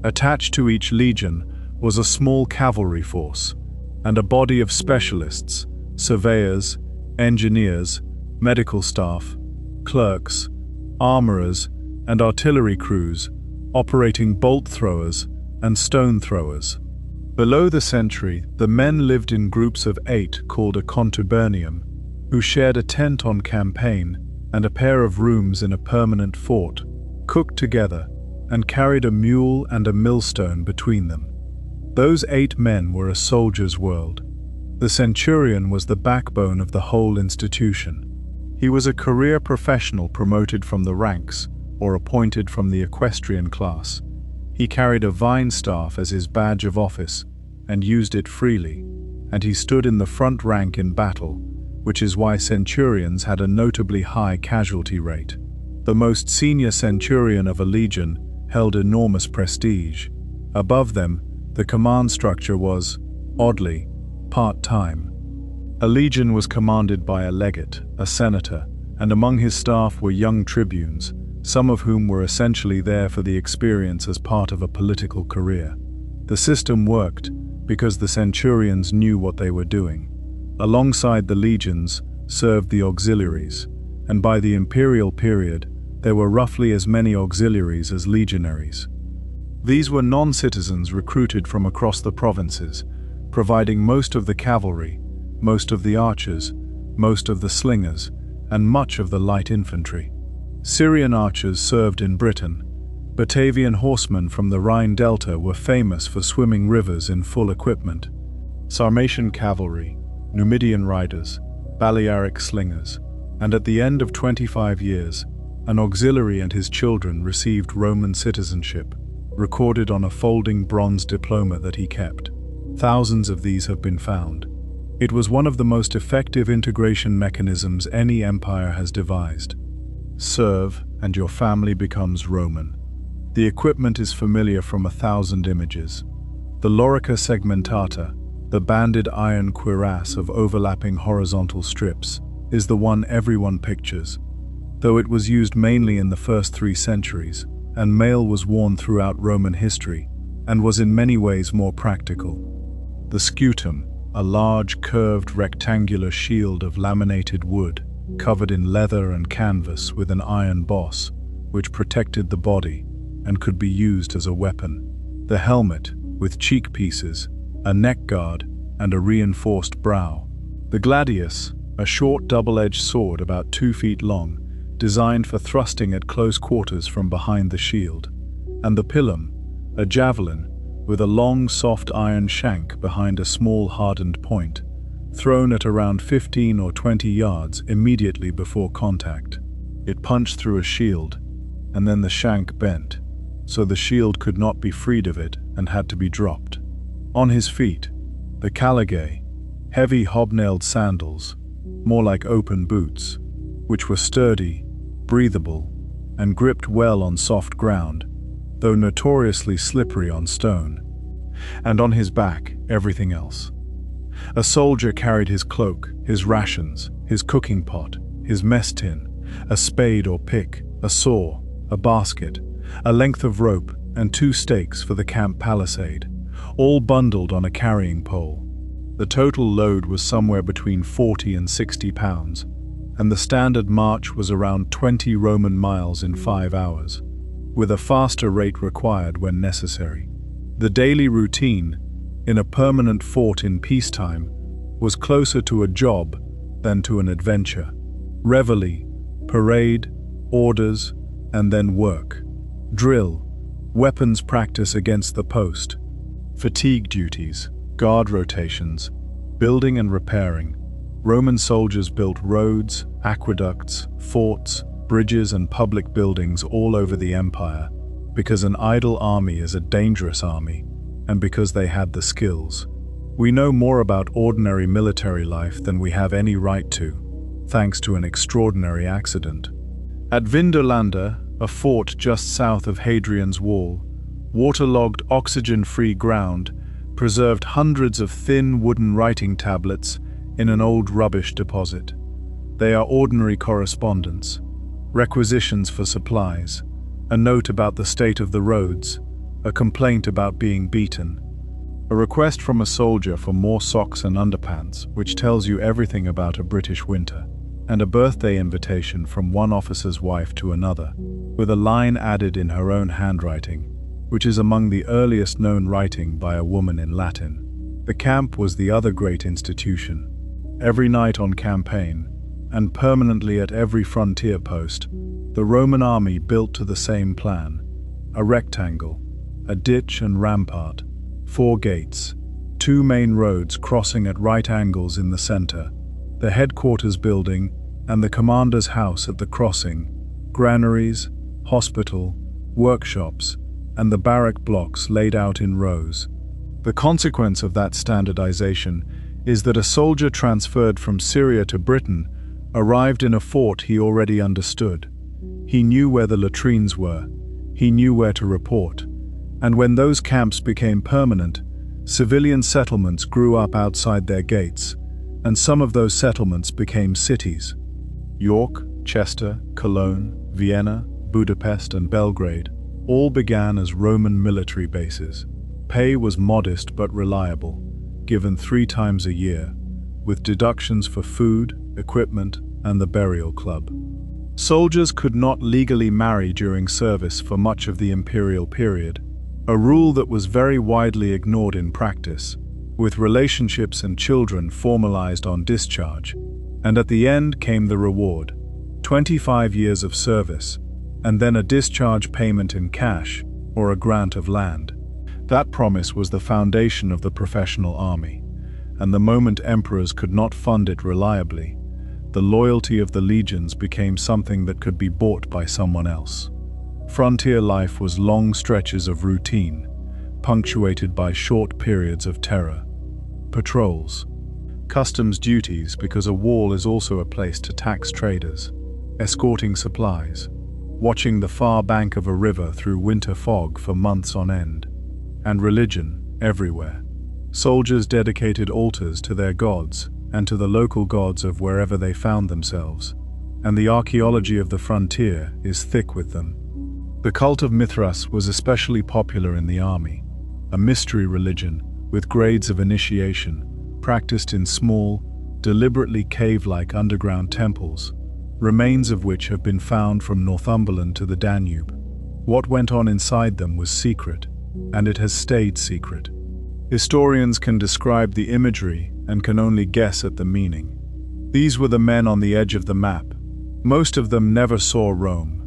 Speaker 1: Attached to each legion was a small cavalry force, and a body of specialists, surveyors, engineers, medical staff, clerks, armorers, and artillery crews, operating bolt throwers and stone throwers. Below the century, the men lived in groups of 8 called a contubernium, who shared a tent on campaign and a pair of rooms in a permanent fort, cooked together, and carried a mule and a millstone between them. Those 8 men were a soldier's world. The centurion was the backbone of the whole institution. He was a career professional promoted from the ranks or appointed from the equestrian class. He carried a vine staff as his badge of office and used it freely, and he stood in the front rank in battle, which is why centurions had a notably high casualty rate. The most senior centurion of a legion held enormous prestige. Above them, the command structure was, oddly, part-time. A legion was commanded by a legate, a senator, and among his staff were young tribunes, some of whom were essentially there for the experience as part of a political career. The system worked because the centurions knew what they were doing. Alongside the legions served the auxiliaries, and by the imperial period, there were roughly as many auxiliaries as legionaries. These were non-citizens recruited from across the provinces, providing most of the cavalry, most of the archers, most of the slingers, and much of the light infantry. Syrian archers served in Britain. Batavian horsemen from the Rhine Delta were famous for swimming rivers in full equipment. Sarmatian cavalry, Numidian riders, Balearic slingers, and at the end of 25 years, an auxiliary and his children received Roman citizenship, recorded on a folding bronze diploma that he kept. Thousands of these have been found. It was one of the most effective integration mechanisms any empire has devised. Serve, and your family becomes Roman. The equipment is familiar from 1,000 images. The lorica segmentata, the banded iron cuirass of overlapping horizontal strips, is the one everyone pictures, though it was used mainly in the first 3 centuries, and mail was worn throughout Roman history, and was in many ways more practical. The scutum, a large curved rectangular shield of laminated wood, covered in leather and canvas with an iron boss, which protected the body and could be used as a weapon. The helmet, with cheek pieces, a neck guard, and a reinforced brow. The gladius, a short double-edged sword about 2 feet long, designed for thrusting at close quarters from behind the shield, and the pilum, a javelin with a long soft iron shank behind a small hardened point, thrown at around 15 or 20 yards immediately before contact. It punched through a shield, and then the shank bent, so the shield could not be freed of it and had to be dropped. On his feet, the caligae, heavy hobnailed sandals, more like open boots, which were sturdy, breathable, and gripped well on soft ground, though notoriously slippery on stone. And on his back, everything else. A soldier carried his cloak, his rations, his cooking pot, his mess tin, a spade or pick, a saw, a basket, a length of rope, and 2 stakes for the camp palisade, all bundled on a carrying pole. The total load was somewhere between 40 and 60 pounds, and the standard march was around 20 Roman miles in 5 hours, with a faster rate required when necessary. The daily routine, in a permanent fort in peacetime, was closer to a job than to an adventure. Reveille, parade, orders, and then work. Drill, weapons practice against the post, fatigue duties, guard rotations, building and repairing. Roman soldiers built roads, aqueducts, forts, bridges, and public buildings all over the empire, because an idle army is a dangerous army, and because they had the skills. We know more about ordinary military life than we have any right to, thanks to an extraordinary accident. At Vindolanda, a fort just south of Hadrian's wall, waterlogged, oxygen-free ground preserved hundreds of thin wooden writing tablets in an old rubbish deposit. They are ordinary correspondence, requisitions for supplies, a note about the state of the roads, a complaint about being beaten, a request from a soldier for more socks and underpants, which tells you everything about a British winter, and a birthday invitation from one officer's wife to another, with a line added in her own handwriting, which is among the earliest known writing by a woman in Latin. The camp was the other great institution. Every night on campaign, and permanently at every frontier post, the Roman army built to the same plan: a rectangle, a ditch and rampart, 4 gates, 2 main roads crossing at right angles in the center, the headquarters building and the commander's house at the crossing, granaries, hospital, workshops, and the barrack blocks laid out in rows. The consequence of that standardization is that a soldier transferred from Syria to Britain arrived in a fort he already understood. He knew where the latrines were, he knew where to report, and when those camps became permanent, civilian settlements grew up outside their gates, and some of those settlements became cities. York, Chester, Cologne, Vienna, Budapest, and Belgrade all began as Roman military bases. Pay was modest but reliable, given 3 times a year, with deductions for food, equipment, and the burial club. Soldiers could not legally marry during service for much of the imperial period, a rule that was very widely ignored in practice, with relationships and children formalized on discharge. And at the end came the reward: 25 years of service, and then a discharge payment in cash or a grant of land. That promise was the foundation of the professional army, and the moment emperors could not fund it reliably, the loyalty of the legions became something that could be bought by someone else. Frontier life was long stretches of routine, punctuated by short periods of terror. Patrols, customs duties, because a wall is also a place to tax traders, escorting supplies, watching the far bank of a river through winter fog for months on end, and religion everywhere. Soldiers dedicated altars to their gods and to the local gods of wherever they found themselves, and the archaeology of the frontier is thick with them. The cult of Mithras was especially popular in the army, a mystery religion with grades of initiation, practiced in small, deliberately cave-like underground temples, remains of which have been found from Northumberland to the Danube. What went on inside them was secret, and it has stayed secret. Historians can describe the imagery and can only guess at the meaning. These were the men on the edge of the map. Most of them never saw Rome.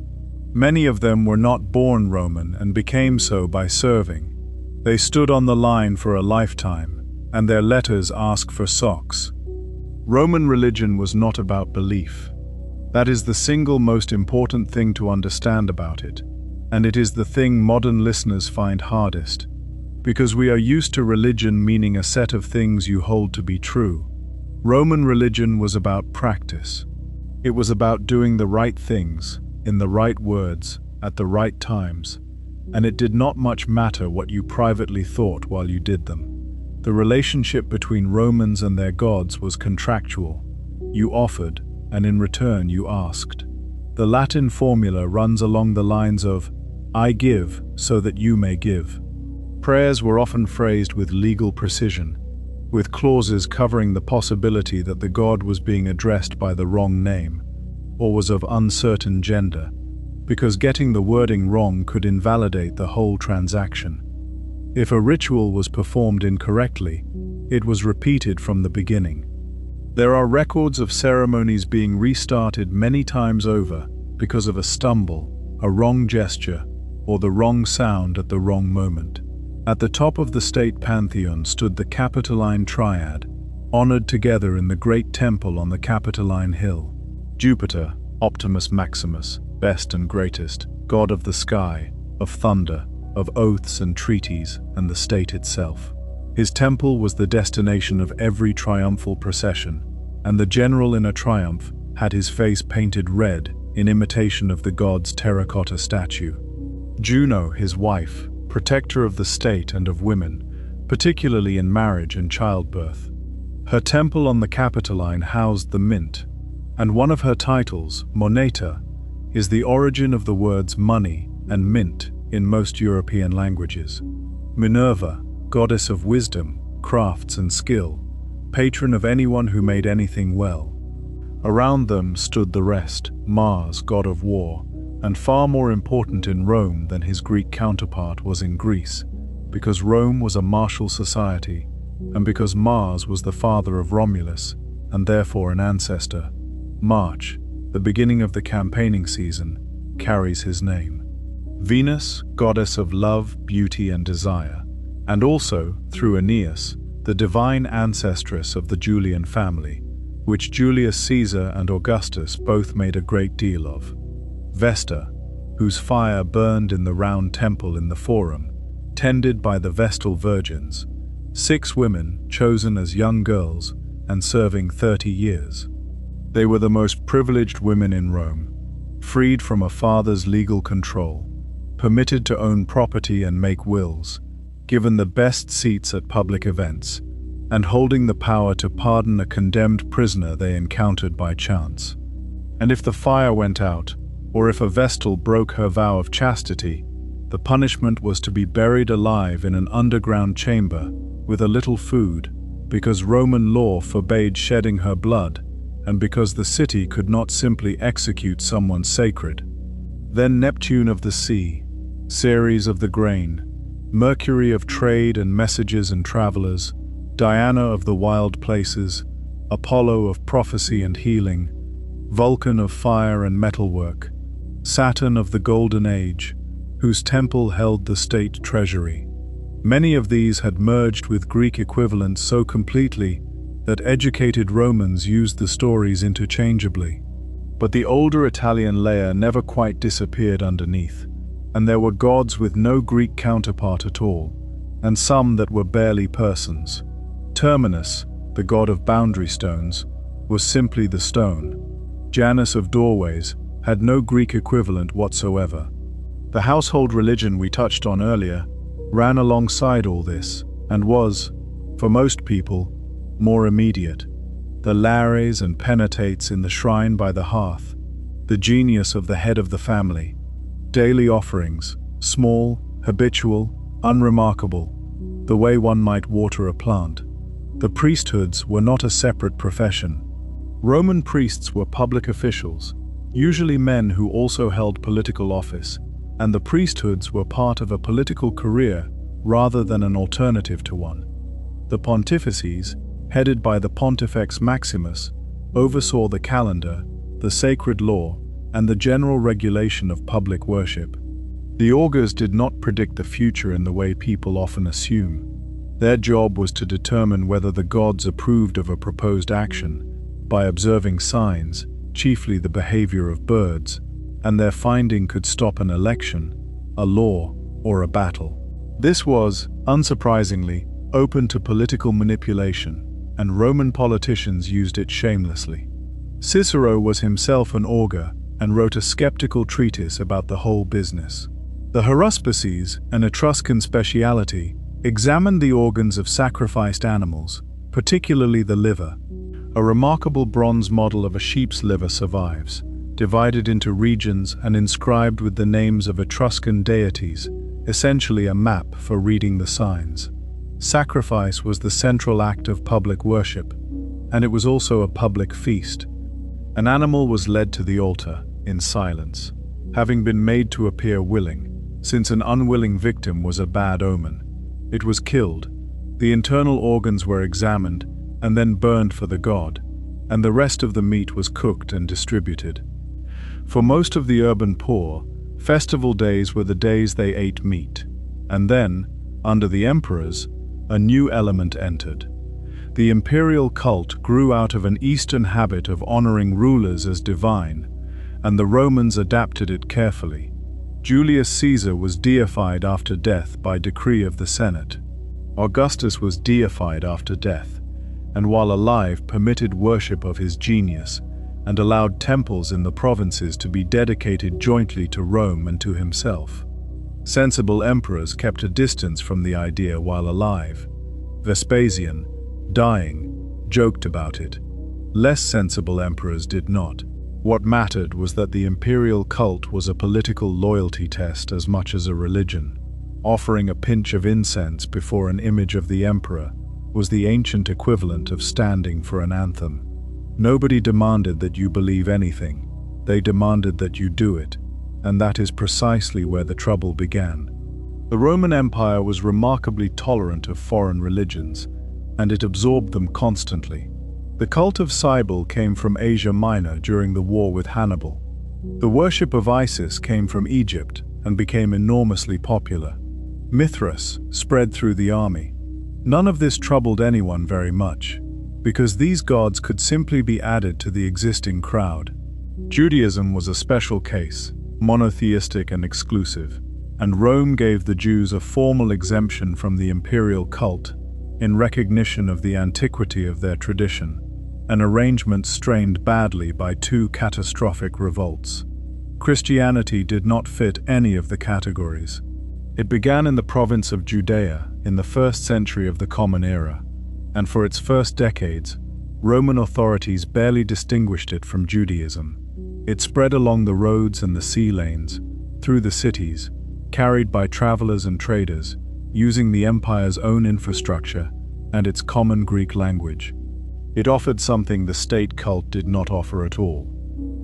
Speaker 1: Many of them were not born Roman and became so by serving. They stood on the line for a lifetime, and their letters ask for socks. Roman religion was not about belief. That is the single most important thing to understand about it, and it is the thing modern listeners find hardest, because we are used to religion meaning a set of things you hold to be true. Roman religion was about practice. It was about doing the right things, in the right words, at the right times, and it did not much matter what you privately thought while you did them. The relationship between Romans and their gods was contractual. You offered, and in return you asked. The Latin formula runs along the lines of, "I give so that you may give." Prayers were often phrased with legal precision, with clauses covering the possibility that the god was being addressed by the wrong name, or was of uncertain gender, because getting the wording wrong could invalidate the whole transaction. If a ritual was performed incorrectly, it was repeated from the beginning. There are records of ceremonies being restarted many times over because of a stumble, a wrong gesture, or the wrong sound at the wrong moment. At the top of the state pantheon stood the Capitoline Triad, honored together in the great temple on the Capitoline Hill. Jupiter, Optimus Maximus, best and greatest, god of the sky, of thunder, of oaths and treaties, and the state itself. His temple was the destination of every triumphal procession, and the general in a triumph had his face painted red in imitation of the god's terracotta statue. Juno, his wife, protector of the state and of women, particularly in marriage and childbirth. Her temple on the Capitoline housed the mint, and one of her titles, moneta, is the origin of the words money and mint in most European languages. Minerva, goddess of wisdom, crafts and skill, patron of anyone who made anything well. Around them stood the rest, Mars, god of war, and far more important in Rome than his Greek counterpart was in Greece, because Rome was a martial society, and because Mars was the father of Romulus, and therefore an ancestor. March, the beginning of the campaigning season, carries his name. Venus, goddess of love, beauty and desire, and also, through Aeneas, the divine ancestress of the Julian family, which Julius Caesar and Augustus both made a great deal of. Vesta, whose fire burned in the round temple in the Forum, tended by the Vestal virgins, 6 women chosen as young girls and serving 30 years. They were the most privileged women in Rome, freed from a father's legal control, permitted to own property and make wills, given the best seats at public events, and holding the power to pardon a condemned prisoner they encountered by chance. And if the fire went out, or if a Vestal broke her vow of chastity, the punishment was to be buried alive in an underground chamber with a little food, because Roman law forbade shedding her blood, and because the city could not simply execute someone sacred. Then Neptune of the sea, Ceres of the grain, Mercury of trade and messages and travelers, Diana of the wild places, Apollo of prophecy and healing, Vulcan of fire and metalwork, Saturn of the golden age, whose temple held the state treasury. Many of these had merged with Greek equivalents so completely that educated Romans used the stories interchangeably. But the older Italian layer never quite disappeared underneath, and there were gods with no Greek counterpart at all, and some that were barely persons. Terminus, the god of boundary stones, was simply the stone. Janus of doorways had no Greek equivalent whatsoever. The household religion we touched on earlier ran alongside all this, and was, for most people, more immediate. The lares and penates in the shrine by the hearth, the genius of the head of the family, daily offerings, small, habitual, unremarkable, the way one might water a plant. The priesthoods were not a separate profession. Roman priests were public officials, usually men who also held political office, and the priesthoods were part of a political career rather than an alternative to one. The pontifices, headed by the Pontifex Maximus, oversaw the calendar, the sacred law, and the general regulation of public worship. The augurs did not predict the future in the way people often assume. Their job was to determine whether the gods approved of a proposed action by observing signs, chiefly the behavior of birds, and their finding could stop an election, a law, or a battle. This was, unsurprisingly, open to political manipulation, and Roman politicians used it shamelessly. Cicero was himself an augur and wrote a skeptical treatise about the whole business. The haruspices, an Etruscan speciality, examined the organs of sacrificed animals, particularly the liver. A remarkable bronze model of a sheep's liver survives, divided into regions and inscribed with the names of Etruscan deities, essentially a map for reading the signs. Sacrifice was the central act of public worship, and it was also a public feast. An animal was led to the altar, in silence, having been made to appear willing, since an unwilling victim was a bad omen. It was killed, the internal organs were examined, and then burned for the god, and the rest of the meat was cooked and distributed. For most of the urban poor, festival days were the days they ate meat, and then, under the emperors, a new element entered. The imperial cult grew out of an Eastern habit of honoring rulers as divine, and the Romans adapted it carefully. Julius Caesar was deified after death by decree of the Senate. Augustus was deified after death, and while alive permitted worship of his genius, and allowed temples in the provinces to be dedicated jointly to Rome and to himself. Sensible emperors kept a distance from the idea while alive. Vespasian, dying, joked about it. Less sensible emperors did not. What mattered was that the imperial cult was a political loyalty test as much as a religion. Offering a pinch of incense before an image of the emperor was the ancient equivalent of standing for an anthem. Nobody demanded that you believe anything. They demanded that you do it, and that is precisely where the trouble began. The Roman Empire was remarkably tolerant of foreign religions, and it absorbed them constantly. The cult of Cybele came from Asia Minor during the war with Hannibal. The worship of Isis came from Egypt and became enormously popular. Mithras spread through the army. None of this troubled anyone very much, because these gods could simply be added to the existing crowd. Judaism was a special case, monotheistic and exclusive, and Rome gave the Jews a formal exemption from the imperial cult in recognition of the antiquity of their tradition, an arrangement strained badly by two catastrophic revolts. Christianity did not fit any of the categories. It began in the province of Judea in the 1st century of the Common Era, and for its first decades, Roman authorities barely distinguished it from Judaism. It spread along the roads and the sea lanes, through the cities, carried by travelers and traders, using the empire's own infrastructure and its common Greek language. It offered something the state cult did not offer at all,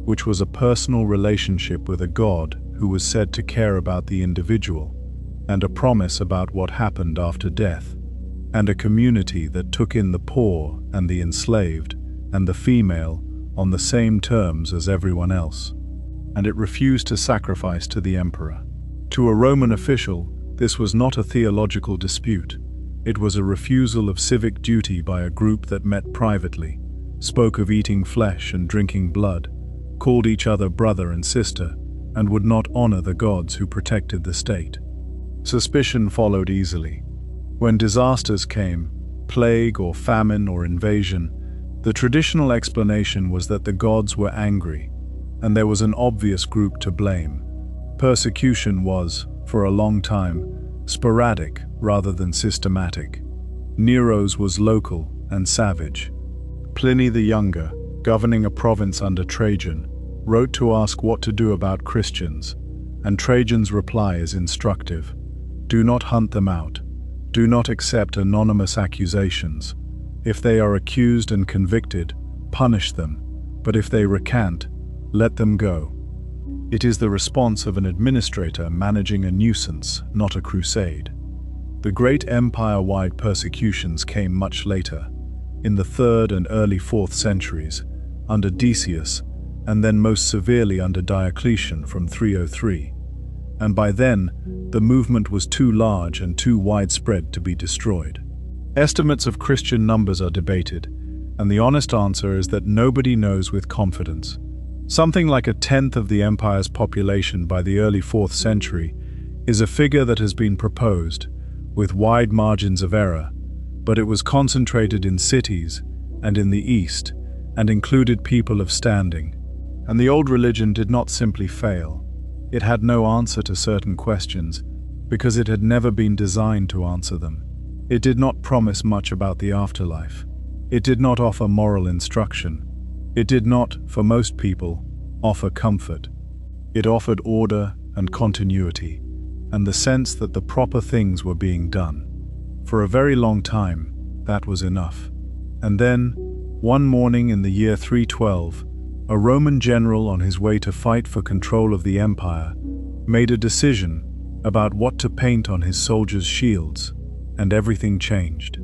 Speaker 1: which was a personal relationship with a god who was said to care about the individual, and a promise about what happened after death, and a community that took in the poor and the enslaved and the female on the same terms as everyone else, and it refused to sacrifice to the emperor. To a Roman official, this was not a theological dispute. It was a refusal of civic duty by a group that met privately, spoke of eating flesh and drinking blood, called each other brother and sister, and would not honor the gods who protected the state. Suspicion followed easily. When disasters came, plague or famine or invasion, the traditional explanation was that the gods were angry, and there was an obvious group to blame. Persecution was, for a long time, sporadic rather than systematic. Nero's was local and savage. Pliny the Younger, governing a province under Trajan, wrote to ask what to do about Christians, and Trajan's reply is instructive. Do not hunt them out. Do not accept anonymous accusations. If they are accused and convicted, punish them, but if they recant, let them go. It is the response of an administrator managing a nuisance, not a crusade. The great empire-wide persecutions came much later, in the 3rd and early 4th centuries, under Decius, and then most severely under Diocletian from 303. And by then, the movement was too large and too widespread to be destroyed. Estimates of Christian numbers are debated, and the honest answer is that nobody knows with confidence. Something like a tenth of the empire's population by the early 4th century is a figure that has been proposed, with wide margins of error, but it was concentrated in cities and in the East, and included people of standing. And the old religion did not simply fail. It had no answer to certain questions, because it had never been designed to answer them. It did not promise much about the afterlife. It did not offer moral instruction. It did not, for most people, offer comfort. It offered order and continuity, and the sense that the proper things were being done. For a very long time, that was enough. And then, one morning in the year 312, a Roman general on his way to fight for control of the empire made a decision about what to paint on his soldiers' shields, and everything changed.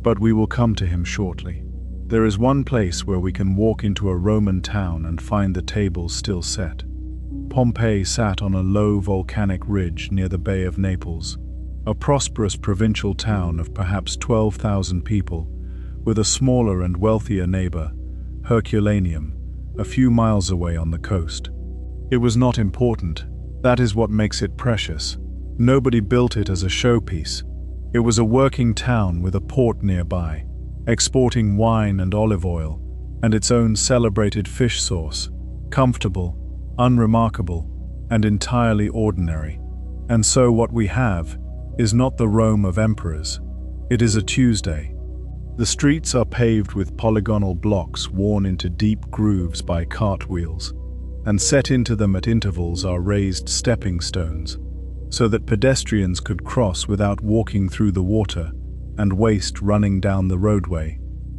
Speaker 1: But we will come to him shortly. There is one place where we can walk into a Roman town and find the tables still set. Pompeii sat on a low volcanic ridge near the Bay of Naples, a prosperous provincial town of perhaps 12,000 people, with a smaller and wealthier neighbor, Herculaneum, a few miles away on the coast. It was not important. That is what makes it precious. Nobody built it as a showpiece. It was a working town with a port nearby, exporting wine and olive oil, and its own celebrated fish sauce, comfortable, unremarkable, and entirely ordinary. And so what we have is not the Rome of emperors. It is a Tuesday. The streets are paved with polygonal blocks worn into deep grooves by cartwheels, and set into them at intervals are raised stepping stones, so that pedestrians could cross without walking through the water and waste running down the roadway,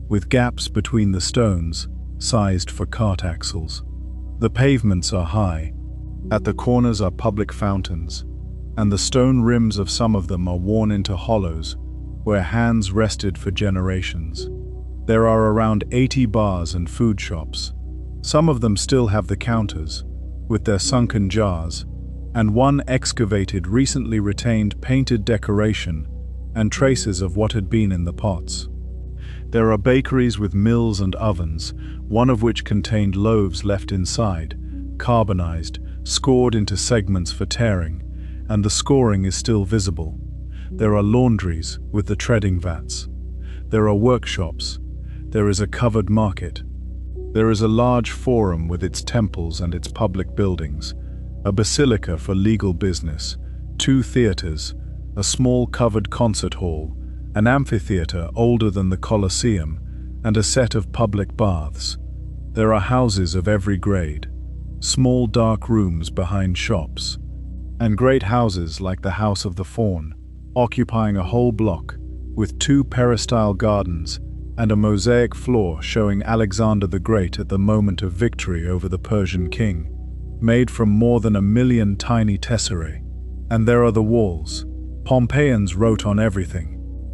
Speaker 1: with gaps between the stones sized for cart axles. The pavements are high. At the corners are public fountains, and the stone rims of some of them are worn into hollows where hands rested for generations. There are around 80 bars and food shops. Some of them still have the counters, with their sunken jars, and one excavated, recently retained painted decoration and traces of what had been in the pots. There are bakeries with mills and ovens, one of which contained loaves left inside, carbonized, scored into segments for tearing, and the scoring is still visible. There are laundries with the treading vats. There are workshops. There is a covered market. There is a large forum with its temples and its public buildings, a basilica for legal business, 2 theaters, a small covered concert hall, an amphitheater older than the Colosseum, and a set of public baths. There are houses of every grade, small dark rooms behind shops, and great houses like the House of the Faun, occupying a whole block, with 2 peristyle gardens and a mosaic floor showing Alexander the Great at the moment of victory over the Persian king, made from more than 1 million tiny tesserae. And there are the walls. Pompeians wrote on everything.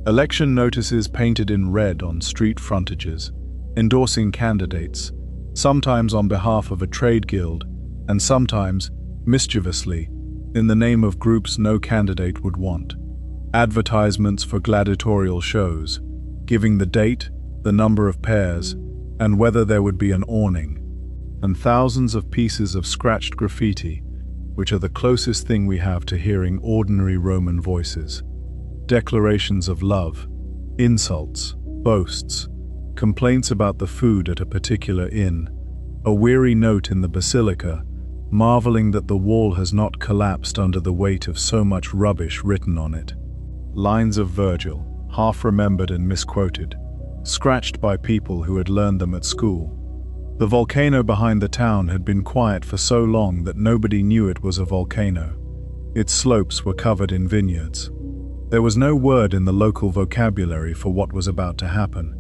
Speaker 1: Election notices painted in red on street frontages, endorsing candidates, sometimes on behalf of a trade guild, and sometimes, mischievously, in the name of groups no candidate would want. Advertisements for gladiatorial shows, giving the date, the number of pairs, and whether there would be an awning, and thousands of pieces of scratched graffiti, which are the closest thing we have to hearing ordinary Roman voices. Declarations of love, insults, boasts, complaints about the food at a particular inn, a weary note in the basilica, marveling that the wall has not collapsed under the weight of so much rubbish written on it. Lines of Virgil, half remembered and misquoted, scratched by people who had learned them at school. The volcano behind the town had been quiet for so long that nobody knew it was a volcano. Its slopes were covered in vineyards. There was no word in the local vocabulary for what was about to happen.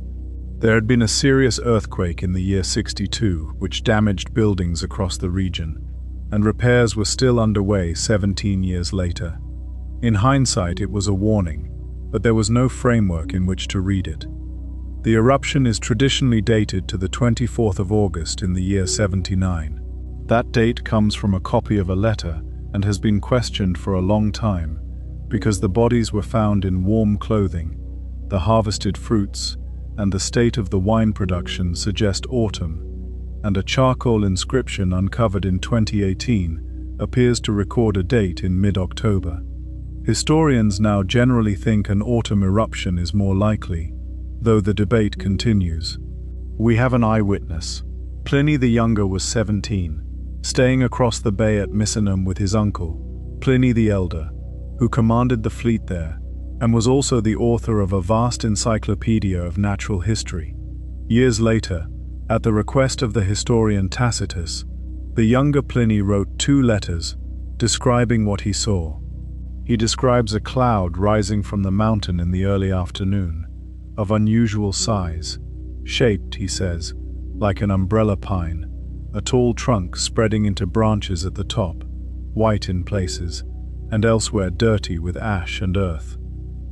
Speaker 1: There had been a serious earthquake in the year 62, which damaged buildings across the region, and repairs were still underway 17 years later. In hindsight, it was a warning, but there was no framework in which to read it. The eruption is traditionally dated to the 24th of August in the year 79. That date comes from a copy of a letter and has been questioned for a long time because the bodies were found in warm clothing, the harvested fruits, and the state of the wine production suggest autumn, and a charcoal inscription uncovered in 2018 appears to record a date in mid-October. Historians now generally think an autumn eruption is more likely, though the debate continues. We have an eyewitness. Pliny the Younger was 17, staying across the bay at Misenum with his uncle, Pliny the Elder, who commanded the fleet there, and was also the author of a vast encyclopedia of natural history. Years later, at the request of the historian Tacitus, the younger Pliny wrote 2 letters describing what he saw. He describes a cloud rising from the mountain in the early afternoon, of unusual size, shaped, he says, like an umbrella pine, a tall trunk spreading into branches at the top, white in places, and elsewhere dirty with ash and earth.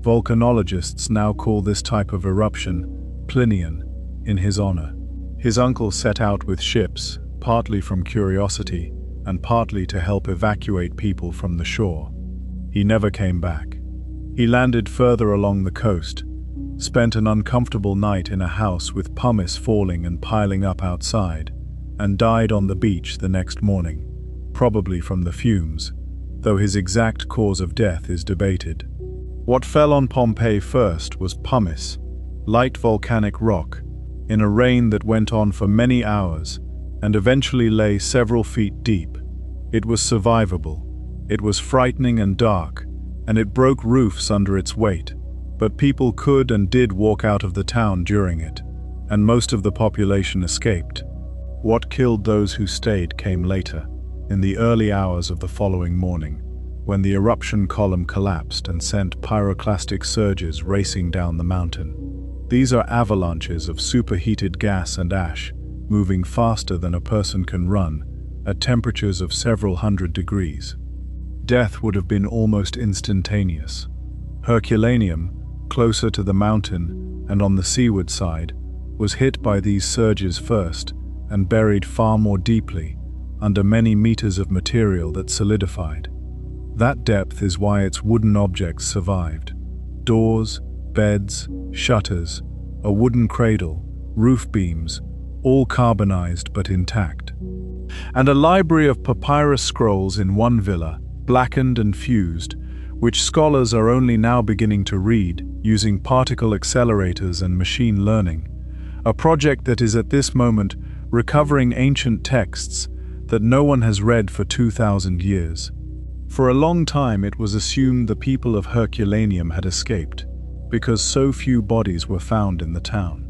Speaker 1: Volcanologists now call this type of eruption Plinian, in his honor. His uncle set out with ships, partly from curiosity and partly to help evacuate people from the shore. He never came back. He landed further along the coast, spent an uncomfortable night in a house with pumice falling and piling up outside, and died on the beach the next morning, probably from the fumes, though his exact cause of death is debated. What fell on Pompeii first was pumice, light volcanic rock, in a rain that went on for many hours and eventually lay several feet deep. It was survivable. It was frightening and dark, and it broke roofs under its weight, but people could and did walk out of the town during it, and most of the population escaped. What killed those who stayed came later, in the early hours of the following morning, when the eruption column collapsed and sent pyroclastic surges racing down the mountain. These are avalanches of superheated gas and ash, moving faster than a person can run, at temperatures of several hundred degrees. Death would have been almost instantaneous. Herculaneum, closer to the mountain and on the seaward side, was hit by these surges first and buried far more deeply, under many meters of material that solidified. That depth is why its wooden objects survived. Doors, beds, shutters, a wooden cradle, roof beams, all carbonized but intact. And a library of papyrus scrolls in one villa, blackened and fused, which scholars are only now beginning to read using particle accelerators and machine learning, a project that is at this moment recovering ancient texts that no one has read for 2,000 years. For a long time it was assumed the people of Herculaneum had escaped, because so few bodies were found in the town.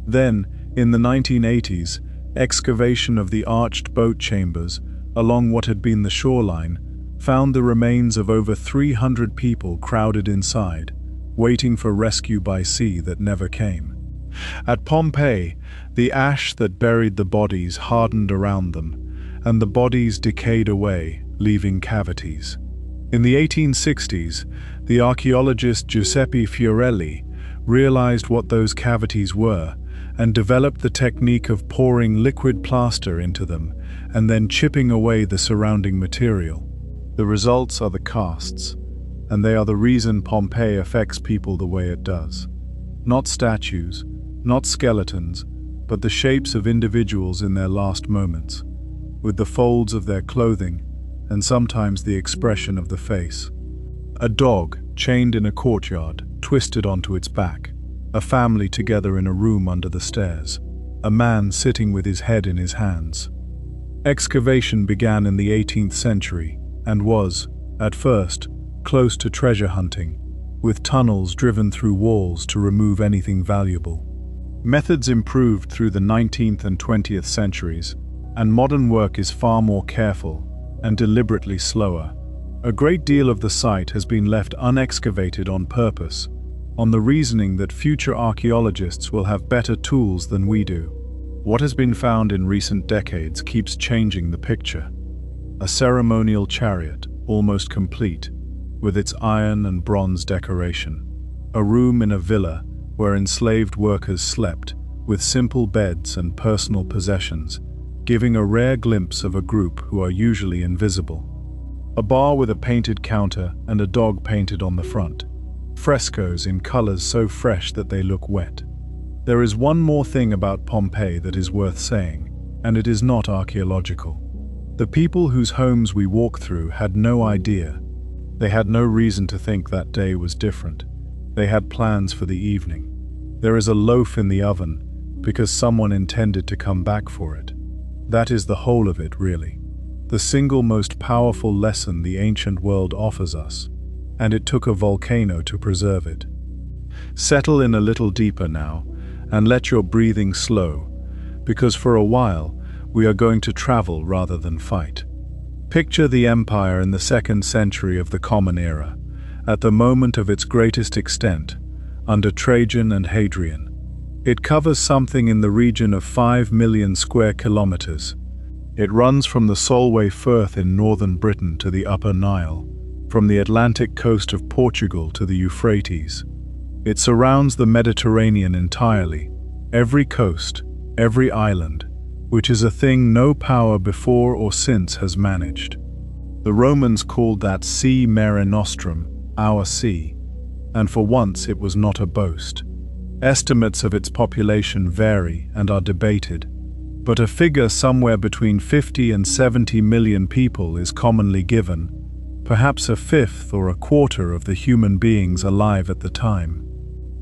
Speaker 1: Then, in the 1980s, excavation of the arched boat chambers along what had been the shoreline found the remains of over 300 people crowded inside, waiting for rescue by sea that never came. At Pompeii, the ash that buried the bodies hardened around them, and the bodies decayed away, leaving cavities. In the 1860s, the archaeologist Giuseppe Fiorelli realized what those cavities were and developed the technique of pouring liquid plaster into them and then chipping away the surrounding material. The results are the casts, and they are the reason Pompeii affects people the way it does. Not statues, not skeletons, but the shapes of individuals in their last moments, with the folds of their clothing and sometimes the expression of the face. A dog chained in a courtyard, twisted onto its back, a family together in a room under the stairs, a man sitting with his head in his hands. Excavation began in the 18th century and was, at first, close to treasure hunting, with tunnels driven through walls to remove anything valuable. Methods improved through the 19th and 20th centuries, and modern work is far more careful and deliberately slower. A great deal of the site has been left unexcavated on purpose, on the reasoning that future archaeologists will have better tools than we do. What has been found in recent decades keeps changing the picture. A ceremonial chariot, almost complete, with its iron and bronze decoration. a room in a villa where enslaved workers slept, with simple beds and personal possessions, giving a rare glimpse of a group who are usually invisible. A bar with a painted counter and a dog painted on the front. Frescoes in colors so fresh that they look wet. There is one more thing about Pompeii that is worth saying, and it is not archaeological. The people whose homes we walk through had no idea. They had no reason to think that day was different. They had plans for the evening. There is a loaf in the oven because someone intended to come back for it. That is the whole of it, really. The single most powerful lesson the ancient world offers us, and it took a volcano to preserve it. Settle in a little deeper now, and let your breathing slow, because for a while we are going to travel rather than fight. Picture the empire in the 2nd century of the Common Era, at the moment of its greatest extent, under Trajan and Hadrian. It covers something in the region of 5 million square kilometers. It runs from the Solway Firth in northern Britain to the Upper Nile, from the Atlantic coast of Portugal to the Euphrates. It surrounds the Mediterranean entirely, every coast, every island, which is a thing no power before or since has managed. The Romans called that sea Mare Nostrum, our sea, and for once it was not a boast. Estimates of its population vary and are debated, but a figure somewhere between 50 and 70 million people is commonly given, perhaps a fifth or a quarter of the human beings alive at the time.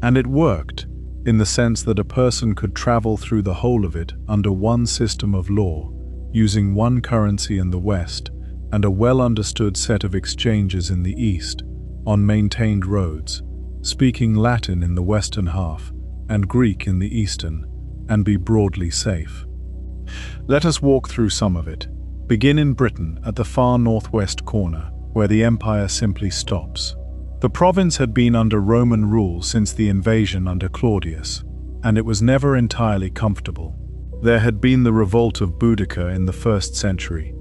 Speaker 1: And it worked, in the sense that a person could travel through the whole of it under one system of law, using one currency in the West and a well-understood set of exchanges in the East, on maintained roads, speaking Latin in the western half and Greek in the eastern, and be broadly safe. Let us walk through some of it. Begin in Britain at the far northwest corner, where the empire simply stops. The province had been under Roman rule since the invasion under Claudius, and it was never entirely comfortable. There had been the revolt of Boudicca in the 1st century,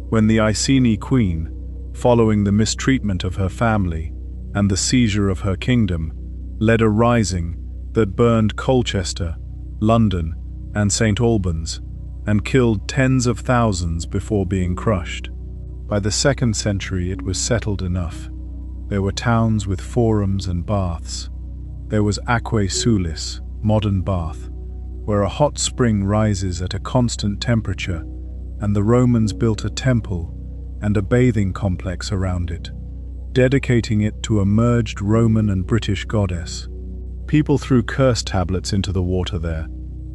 Speaker 1: when the Iceni queen, following the mistreatment of her family and the seizure of her kingdom, led a rising that burned Colchester, London, and St. Albans, and killed tens of thousands before being crushed. By the 2nd century it was settled enough. There were towns with forums and baths. There was Aquae Sulis, modern Bath, where a hot spring rises at a constant temperature, and the Romans built a temple and a bathing complex around it, dedicating it to a merged Roman and British goddess. People threw curse tablets into the water there,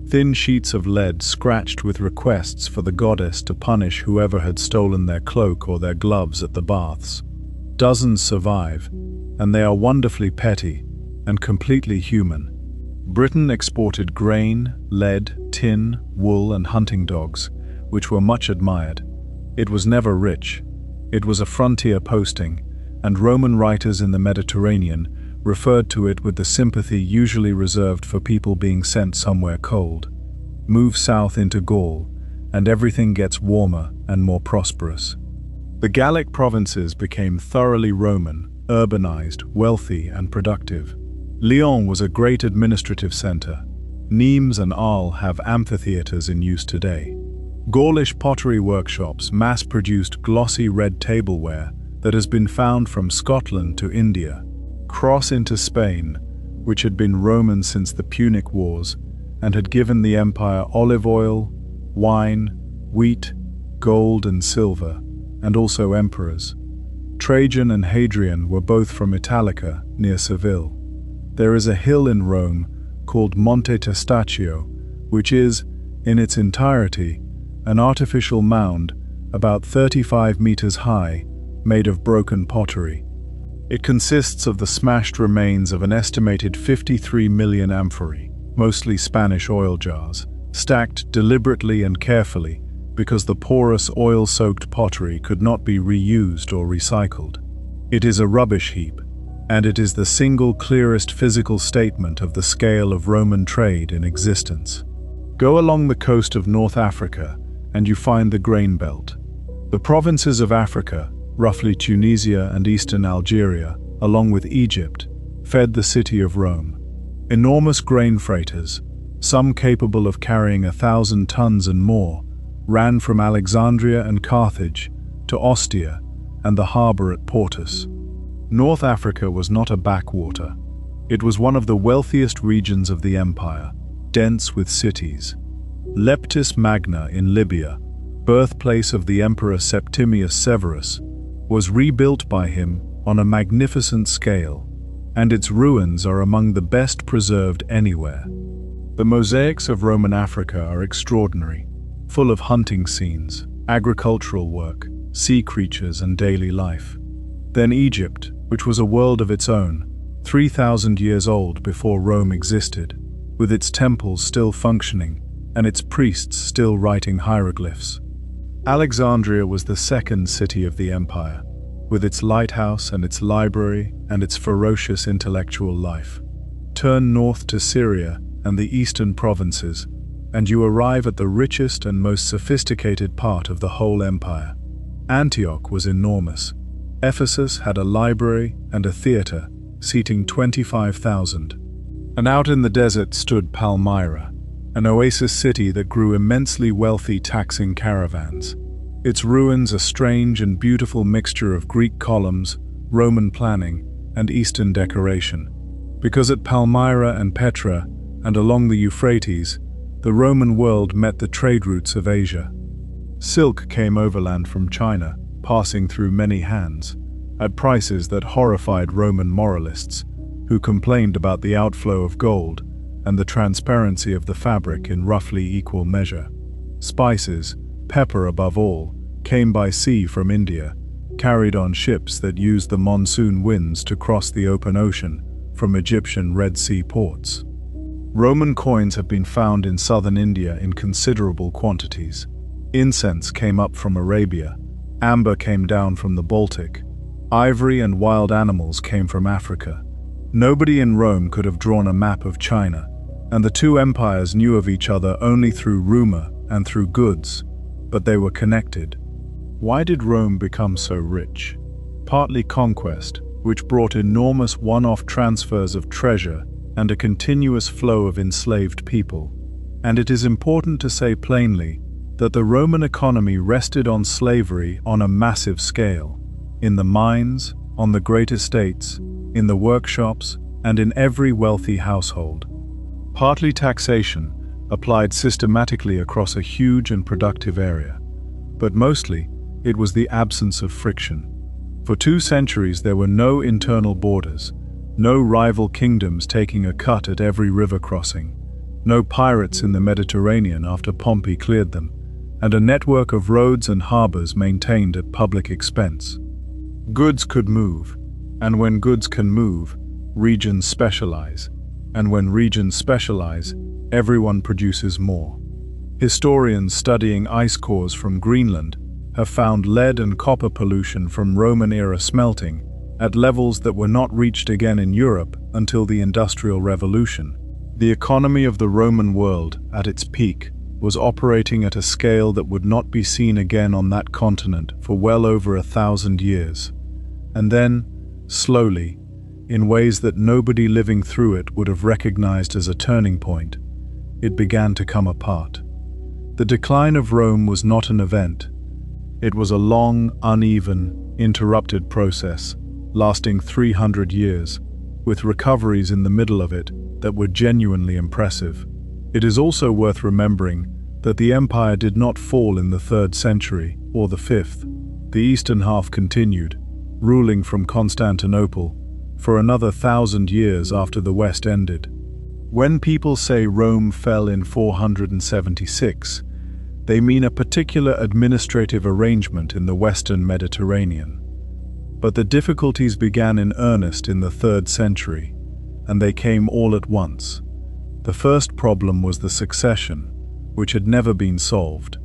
Speaker 1: thin sheets of lead scratched with requests for the goddess to punish whoever had stolen their cloak or their gloves at the baths. Dozens survive, and they are wonderfully petty and completely human. Britain exported grain, lead, tin, wool, and hunting dogs, which were much admired. It was never rich. It was a frontier posting, and Roman writers in the Mediterranean referred to it with the sympathy usually reserved for people being sent somewhere cold. Move south into Gaul, and everything gets warmer and more prosperous. The Gallic provinces became thoroughly Roman, urbanized, wealthy, and productive. Lyon was a great administrative center. Nimes and Arles have amphitheaters in use today. Gaulish pottery workshops mass-produced glossy red tableware that has been found from Scotland to India. Cross into Spain, which had been Roman since the Punic Wars and had given the empire olive oil, wine, wheat, gold and silver, and also emperors. Trajan and Hadrian were both from Italica, near Seville. There is a hill in Rome called Monte Testaccio, which is, in its entirety, an artificial mound about 35 meters high, made of broken pottery. It consists of the smashed remains of an estimated 53 million amphorae, mostly Spanish oil jars, stacked deliberately and carefully because the porous oil-soaked pottery could not be reused or recycled. It is a rubbish heap, and it is the single clearest physical statement of the scale of Roman trade in existence. Go along the coast of North Africa and you find the grain belt. The provinces of Africa, roughly Tunisia and eastern Algeria, along with Egypt, fed the city of Rome. Enormous grain freighters, some capable of carrying 1,000 tons and more, ran from Alexandria and Carthage to Ostia and the harbor at Portus. North Africa was not a backwater. It was one of the wealthiest regions of the empire, dense with cities. Leptis Magna in Libya, birthplace of the Emperor Septimius Severus, was rebuilt by him on a magnificent scale, and its ruins are among the best preserved anywhere. The mosaics of Roman Africa are extraordinary, full of hunting scenes, agricultural work, sea creatures, and daily life. Then Egypt, which was a world of its own, 3,000 years old before Rome existed, with its temples still functioning and its priests still writing hieroglyphs. Alexandria was the second city of the empire, with its lighthouse and its library and its ferocious intellectual life. Turn north to Syria and the eastern provinces, and you arrive at the richest and most sophisticated part of the whole empire. Antioch was enormous. Ephesus had a library and a theater, seating 25,000. And out in the desert stood Palmyra, an oasis city that grew immensely wealthy taxing caravans. Its ruins a strange and beautiful mixture of Greek columns, Roman planning, and Eastern decoration. Because at Palmyra and Petra, and along the Euphrates, the Roman world met the trade routes of Asia. Silk came overland from China, passing through many hands, at prices that horrified Roman moralists, who complained about the outflow of gold and the transparency of the fabric in roughly equal measure. Spices, pepper above all, came by sea from India, carried on ships that used the monsoon winds to cross the open ocean from Egyptian Red Sea ports. Roman coins have been found in southern India in considerable quantities. Incense came up from Arabia, amber came down from the Baltic, ivory and wild animals came from Africa. Nobody in Rome could have drawn a map of China, and the two empires knew of each other only through rumor and through goods, but they were connected. Why did Rome become so rich? Partly conquest, which brought enormous one-off transfers of treasure and a continuous flow of enslaved people. And it is important to say plainly that the Roman economy rested on slavery on a massive scale, in the mines, on the great estates, in the workshops, and in every wealthy household. Partly taxation, applied systematically across a huge and productive area, but mostly it was the absence of friction. For 2 centuries there were no internal borders, no rival kingdoms taking a cut at every river crossing, no pirates in the Mediterranean after Pompey cleared them, and a network of roads and harbors maintained at public expense. Goods could move, and when goods can move, regions specialize, and when regions specialize, everyone produces more. Historians studying ice cores from Greenland have found lead and copper pollution from Roman-era smelting at levels that were not reached again in Europe until the Industrial Revolution. The economy of the Roman world, at its peak, was operating at a scale that would not be seen again on that continent for well over 1,000 years. And then, slowly, in ways that nobody living through it would have recognized as a turning point, it began to come apart. The decline of Rome was not an event. It was a long, uneven, interrupted process, lasting 300 years, with recoveries in the middle of it that were genuinely impressive. It is also worth remembering that the empire did not fall in the 3rd century or the 5th. The eastern half continued, ruling from Constantinople, for another 1,000 years after the West ended. When people say Rome fell in 476, they mean a particular administrative arrangement in the Western Mediterranean. But the difficulties began in earnest in the 3rd century, and they came all at once. The first problem was the succession, which had never been solved.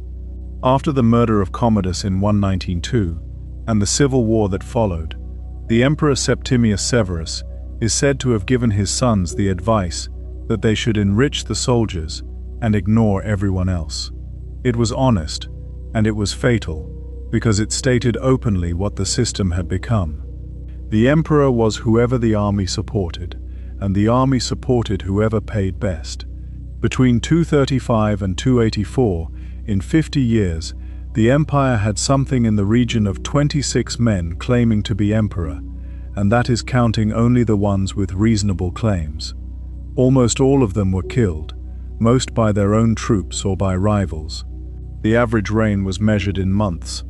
Speaker 1: After the murder of Commodus in 192, and the civil war that followed, the Emperor Septimius Severus is said to have given his sons the advice that they should enrich the soldiers and ignore everyone else. It was honest, and it was fatal, because it stated openly what the system had become. The emperor was whoever the army supported, and the army supported whoever paid best. Between 235 and 284, in 50 years, the empire had something in the region of 26 men claiming to be emperor, and that is counting only the ones with reasonable claims. Almost all of them were killed, most by their own troops or by rivals. The average reign was measured in months.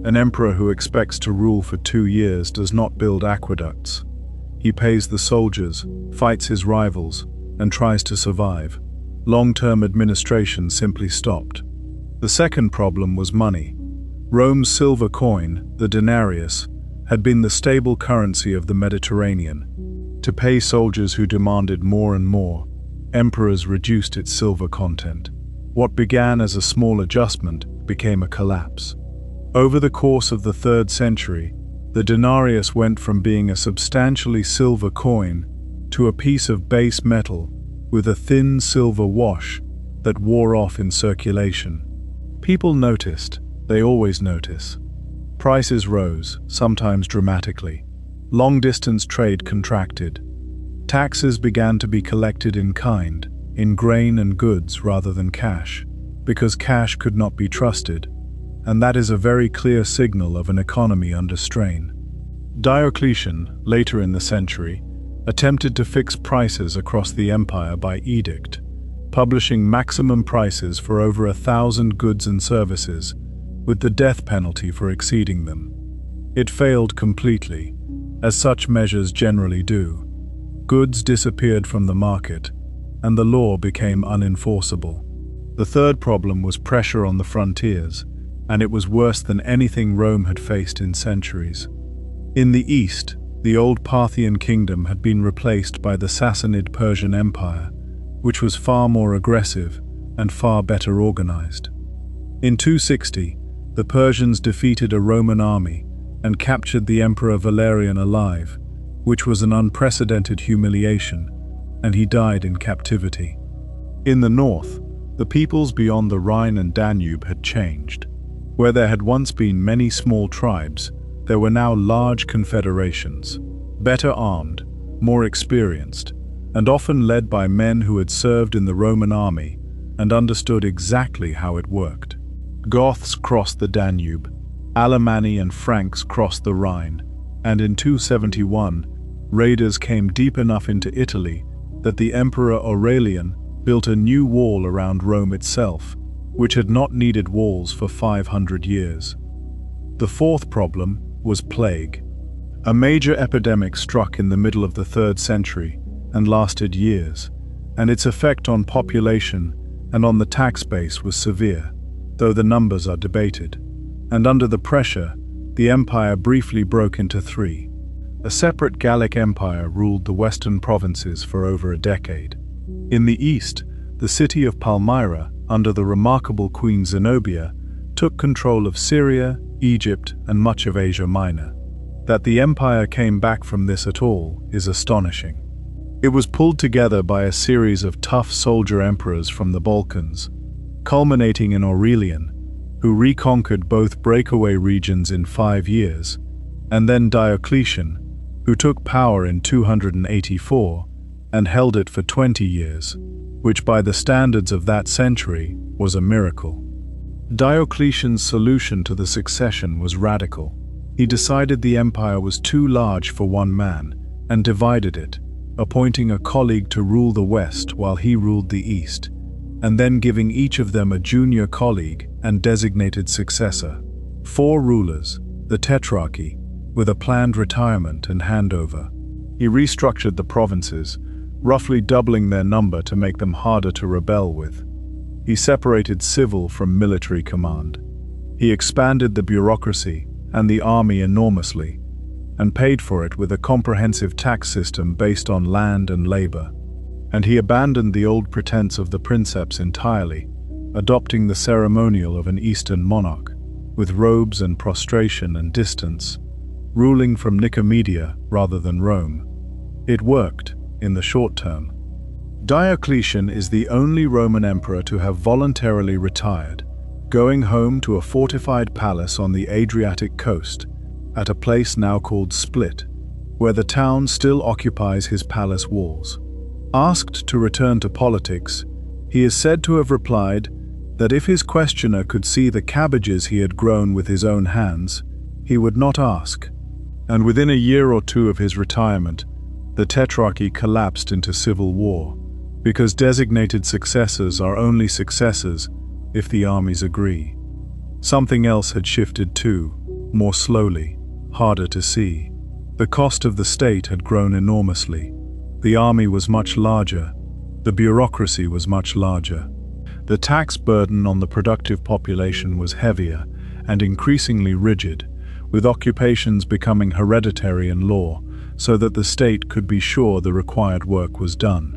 Speaker 1: An emperor who expects to rule for 2 years does not build aqueducts. He pays the soldiers, fights his rivals, and tries to survive. Long-term administration simply stopped. The second problem was money. Rome's silver coin, the denarius, had been the stable currency of the Mediterranean. To pay soldiers who demanded more and more, emperors reduced its silver content. What began as a small adjustment became a collapse. Over the course of the 3rd century, the denarius went from being a substantially silver coin to a piece of base metal with a thin silver wash that wore off in circulation. People noticed, they always notice. Prices rose, sometimes dramatically. Long-distance trade contracted. Taxes began to be collected in kind, in grain and goods rather than cash, because cash could not be trusted, and that is a very clear signal of an economy under strain. Diocletian, later in the century, attempted to fix prices across the empire by edict, publishing maximum prices for over 1,000 goods and services, with the death penalty for exceeding them. It failed completely, as such measures generally do. Goods disappeared from the market, and the law became unenforceable. The third problem was pressure on the frontiers, and it was worse than anything Rome had faced in centuries. In the east, the old Parthian kingdom had been replaced by the Sassanid Persian Empire, which was far more aggressive and far better organized. In 260, the Persians defeated a Roman army and captured the Emperor Valerian alive, which was an unprecedented humiliation, and he died in captivity. In the north, the peoples beyond the Rhine and Danube had changed. Where there had once been many small tribes, there were now large confederations, better armed, more experienced, and often led by men who had served in the Roman army and understood exactly how it worked. Goths crossed the Danube, Alemanni and Franks crossed the Rhine, and in 271, raiders came deep enough into Italy that the Emperor Aurelian built a new wall around Rome itself, which had not needed walls for 500 years. The fourth problem was plague. A major epidemic struck in the middle of the 3rd century and lasted years, and its effect on population and on the tax base was severe, though the numbers are debated. And under the pressure, the empire briefly broke into 3. A separate Gallic empire ruled the western provinces for over a decade. In the east, the city of Palmyra, under the remarkable Queen Zenobia, took control of Syria, Egypt, and much of Asia Minor. That the empire came back from this at all is astonishing. It was pulled together by a series of tough soldier emperors from the Balkans, culminating in Aurelian, who reconquered both breakaway regions in 5 years, and then Diocletian, who took power in 284 and held it for 20 years, which by the standards of that century was a miracle. Diocletian's solution to the succession was radical. He decided the empire was too large for one man and divided it, appointing a colleague to rule the west while he ruled the east, and then giving each of them a junior colleague and designated successor. 4 rulers, the tetrarchy, with a planned retirement and handover. He restructured the provinces, roughly doubling their number to make them harder to rebel with. He separated civil from military command. He expanded the bureaucracy and the army enormously, and paid for it with a comprehensive tax system based on land and labor. And he abandoned the old pretense of the princeps entirely, adopting the ceremonial of an Eastern monarch, with robes and prostration and distance, ruling from Nicomedia rather than Rome. It worked, in the short term. Diocletian is the only Roman emperor to have voluntarily retired, going home to a fortified palace on the Adriatic coast, at a place now called Split, where the town still occupies his palace walls. Asked to return to politics, he is said to have replied that if his questioner could see the cabbages he had grown with his own hands, he would not ask. And within a year or two of his retirement, the tetrarchy collapsed into civil war, because designated successors are only successors if the armies agree. Something else had shifted too, more slowly, harder to see. The cost of the state had grown enormously. The army was much larger. The bureaucracy was much larger. The tax burden on the productive population was heavier and increasingly rigid, with occupations becoming hereditary in law, so that the state could be sure the required work was done.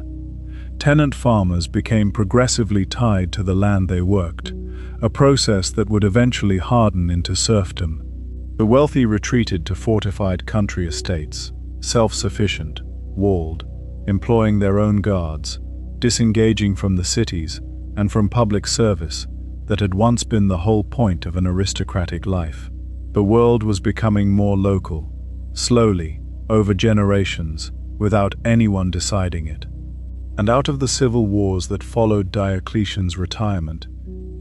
Speaker 1: Tenant farmers became progressively tied to the land they worked, a process that would eventually harden into serfdom. The wealthy retreated to fortified country estates, self-sufficient, walled, employing their own guards, disengaging from the cities and from public service that had once been the whole point of an aristocratic life. The world was becoming more local, slowly, over generations, without anyone deciding it. And out of the civil wars that followed Diocletian's retirement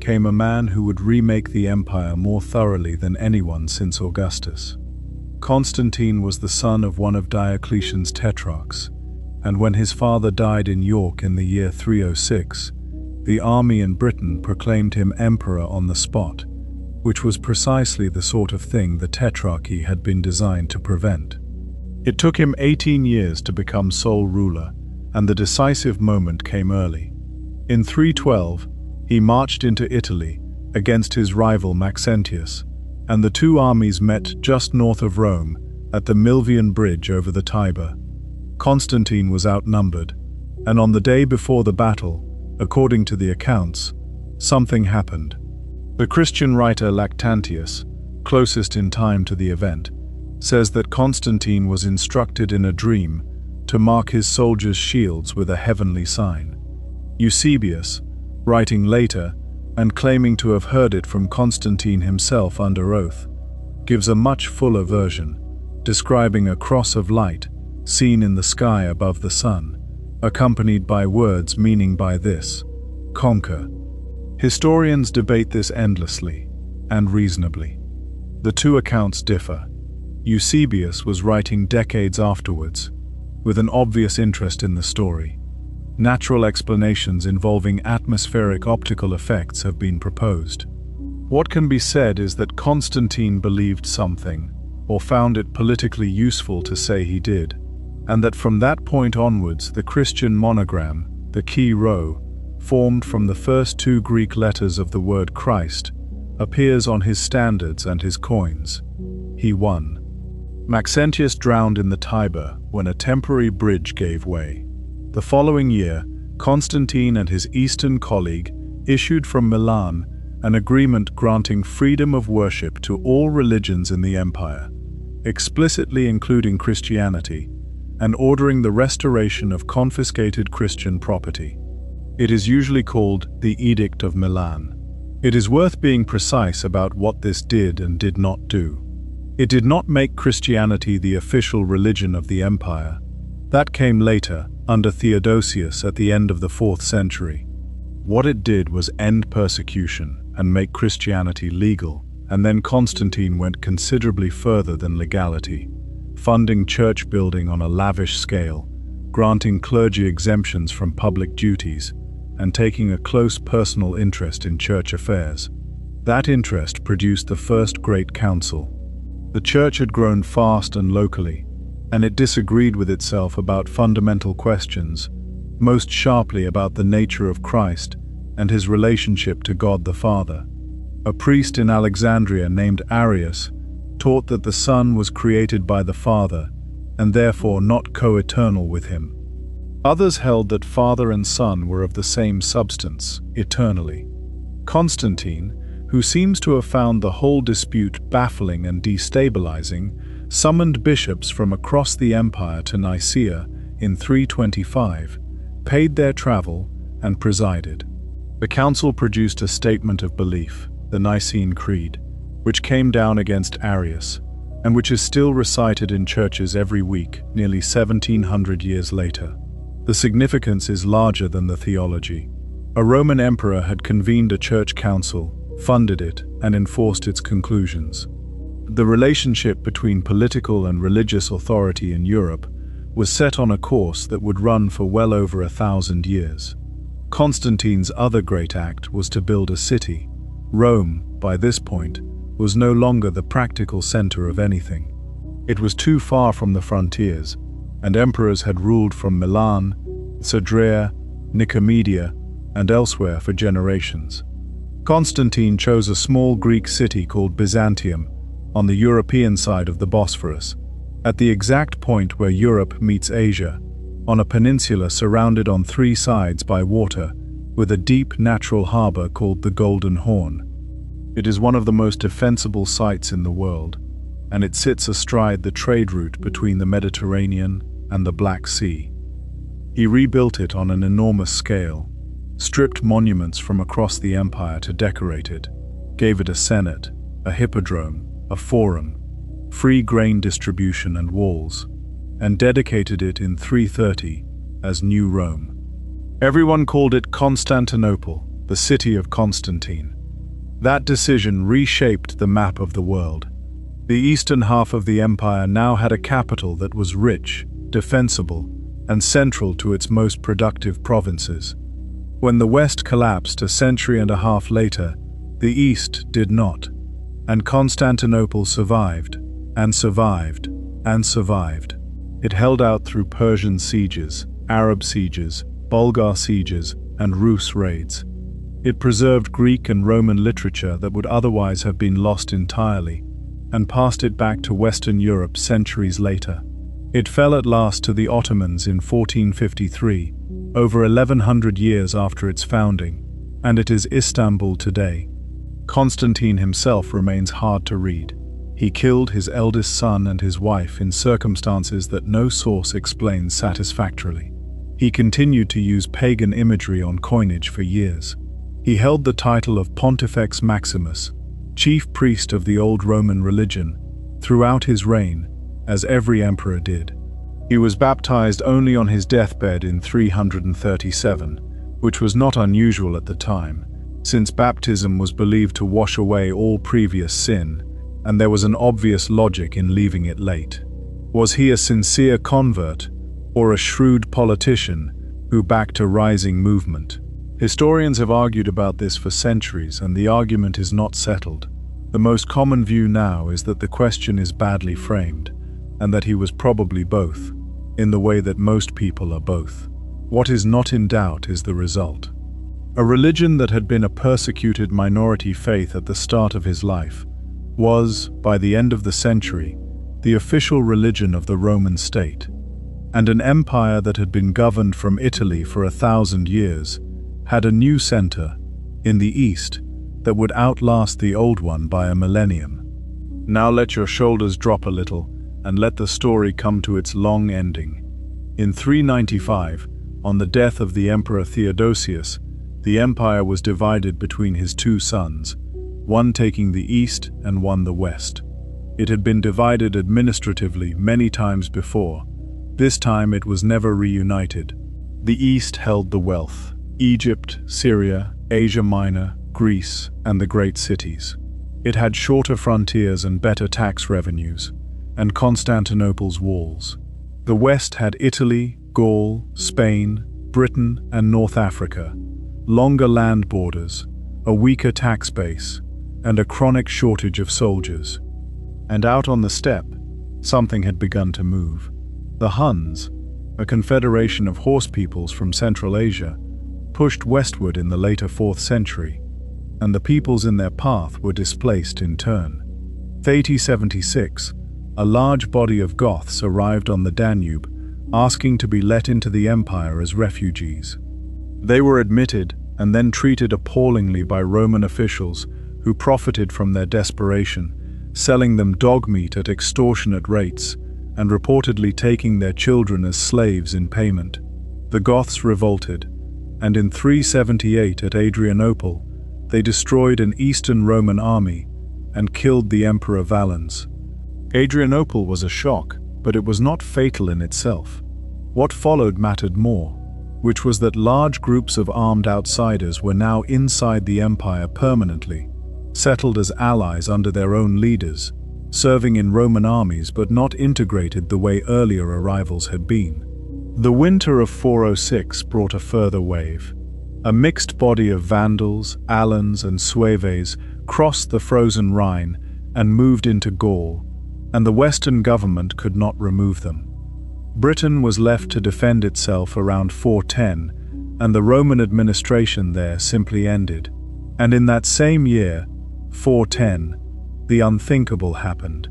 Speaker 1: came a man who would remake the empire more thoroughly than anyone since Augustus. Constantine was the son of one of Diocletian's tetrarchs, and when his father died in York in the year 306, the army in Britain proclaimed him emperor on the spot, which was precisely the sort of thing the tetrarchy had been designed to prevent. It took him 18 years to become sole ruler, and the decisive moment came early. In 312, he marched into Italy against his rival Maxentius, and the two armies met just north of Rome at the Milvian Bridge over the Tiber. Constantine was outnumbered, and on the day before the battle, according to the accounts, something happened. The Christian writer Lactantius, closest in time to the event, says that Constantine was instructed in a dream to mark his soldiers' shields with a heavenly sign. Eusebius, writing later and claiming to have heard it from Constantine himself under oath, gives a much fuller version, describing a cross of light seen in the sky above the sun, accompanied by words meaning by this, "Conquer." Historians debate this endlessly and reasonably. The two accounts differ. Eusebius was writing decades afterwards, with an obvious interest in the story. Natural explanations involving atmospheric optical effects have been proposed. What can be said is that Constantine believed something, or found it politically useful to say he did, and that from that point onwards the Christian monogram, the key rho, formed from the first two Greek letters of the word Christ, appears on his standards and his coins. He won. Maxentius drowned in the Tiber when a temporary bridge gave way. The following year, Constantine and his eastern colleague issued from Milan an agreement granting freedom of worship to all religions in the empire, explicitly including Christianity, and ordering the restoration of confiscated Christian property. It is usually called the Edict of Milan. It is worth being precise about what this did and did not do. It did not make Christianity the official religion of the empire. That came later, under Theodosius at the end of the 4th century. What it did was end persecution and make Christianity legal, and then Constantine went considerably further than legality, funding church building on a lavish scale, granting clergy exemptions from public duties, and taking a close personal interest in church affairs. That interest produced the First Great Council. The church had grown fast and locally, and it disagreed with itself about fundamental questions, most sharply about the nature of Christ and his relationship to God the Father. A priest in Alexandria named Arius taught that the Son was created by the Father and therefore not co-eternal with him. Others held that Father and Son were of the same substance, eternally. Constantine, who seems to have found the whole dispute baffling and destabilizing, summoned bishops from across the empire to Nicaea in 325, paid their travel, and presided. The council produced a statement of belief, the Nicene Creed, which came down against Arius, and which is still recited in churches every week, nearly 1700 years later. The significance is larger than the theology. A Roman emperor had convened a church council, funded it, and enforced its conclusions. The relationship between political and religious authority in Europe was set on a course that would run for well over 1,000 years. Constantine's other great act was to build a city. Rome, by this point, was no longer the practical center of anything. It was too far from the frontiers, and emperors had ruled from Milan, Cedrea, Nicomedia, and elsewhere for generations. Constantine chose a small Greek city called Byzantium on the European side of the Bosphorus, at the exact point where Europe meets Asia, on a peninsula surrounded on three sides by water, with a deep natural harbor called the Golden Horn. It is one of the most defensible sites in the world, and it sits astride the trade route between the Mediterranean and the Black Sea. He rebuilt it on an enormous scale, stripped monuments from across the empire to decorate it, gave it a senate, a hippodrome, a forum, free grain distribution and walls, and dedicated it in 330 as New Rome. Everyone called it Constantinople, the city of Constantine. That decision reshaped the map of the world. The eastern half of the empire now had a capital that was rich, defensible, and central to its most productive provinces. When the West collapsed a century and a half later, the East did not, and Constantinople survived, and survived, and survived. It held out through Persian sieges, Arab sieges, Bulgar sieges, and Rus raids. It preserved Greek and Roman literature that would otherwise have been lost entirely, and passed it back to Western Europe centuries later. It fell at last to the Ottomans in 1453, over 1100 years after its founding, and it is Istanbul today. Constantine himself remains hard to read. He killed his eldest son and his wife in circumstances that no source explains satisfactorily. He continued to use pagan imagery on coinage for years. He held the title of Pontifex Maximus, chief priest of the old Roman religion, throughout his reign, as every emperor did. He was baptized only on his deathbed in 337, which was not unusual at the time, since baptism was believed to wash away all previous sin, and there was an obvious logic in leaving it late. Was he a sincere convert, or a shrewd politician who backed a rising movement? Historians have argued about this for centuries, and the argument is not settled. The most common view now is that the question is badly framed, and that he was probably both, in the way that most people are both. What is not in doubt is the result. A religion that had been a persecuted minority faith at the start of his life was, by the end of the century, the official religion of the Roman state, and an empire that had been governed from Italy for 1,000 years had a new center, in the east, that would outlast the old one by a millennium. Now let your shoulders drop a little, and let the story come to its long ending. In 395, on the death of the Emperor Theodosius, the empire was divided between his two sons, one taking the east and one the west. It had been divided administratively many times before. This time it was never reunited. The east held the wealth: Egypt, Syria, Asia Minor, Greece, and the great cities. It had shorter frontiers and better tax revenues, and Constantinople's walls. The west had Italy, Gaul, Spain, Britain, and North Africa, longer land borders, a weaker tax base, and a chronic shortage of soldiers. And out on the steppe, something had begun to move. The Huns, a confederation of horse peoples from Central Asia, pushed westward in the later 4th century, and the peoples in their path were displaced in turn. 876, a large body of Goths arrived on the Danube, asking to be let into the empire as refugees. They were admitted and then treated appallingly by Roman officials who profited from their desperation, selling them dog meat at extortionate rates and reportedly taking their children as slaves in payment. The Goths revolted, and in 378 at Adrianople, they destroyed an Eastern Roman army and killed the Emperor Valens. Adrianople was a shock, but it was not fatal in itself. What followed mattered more, which was that large groups of armed outsiders were now inside the empire permanently, settled as allies under their own leaders, serving in Roman armies but not integrated the way earlier arrivals had been. The winter of 406 brought a further wave. A mixed body of Vandals, Alans, and Sueves crossed the frozen Rhine and moved into Gaul, and the Western government could not remove them. Britain was left to defend itself around 410, and the Roman administration there simply ended. And in that same year, 410, the unthinkable happened.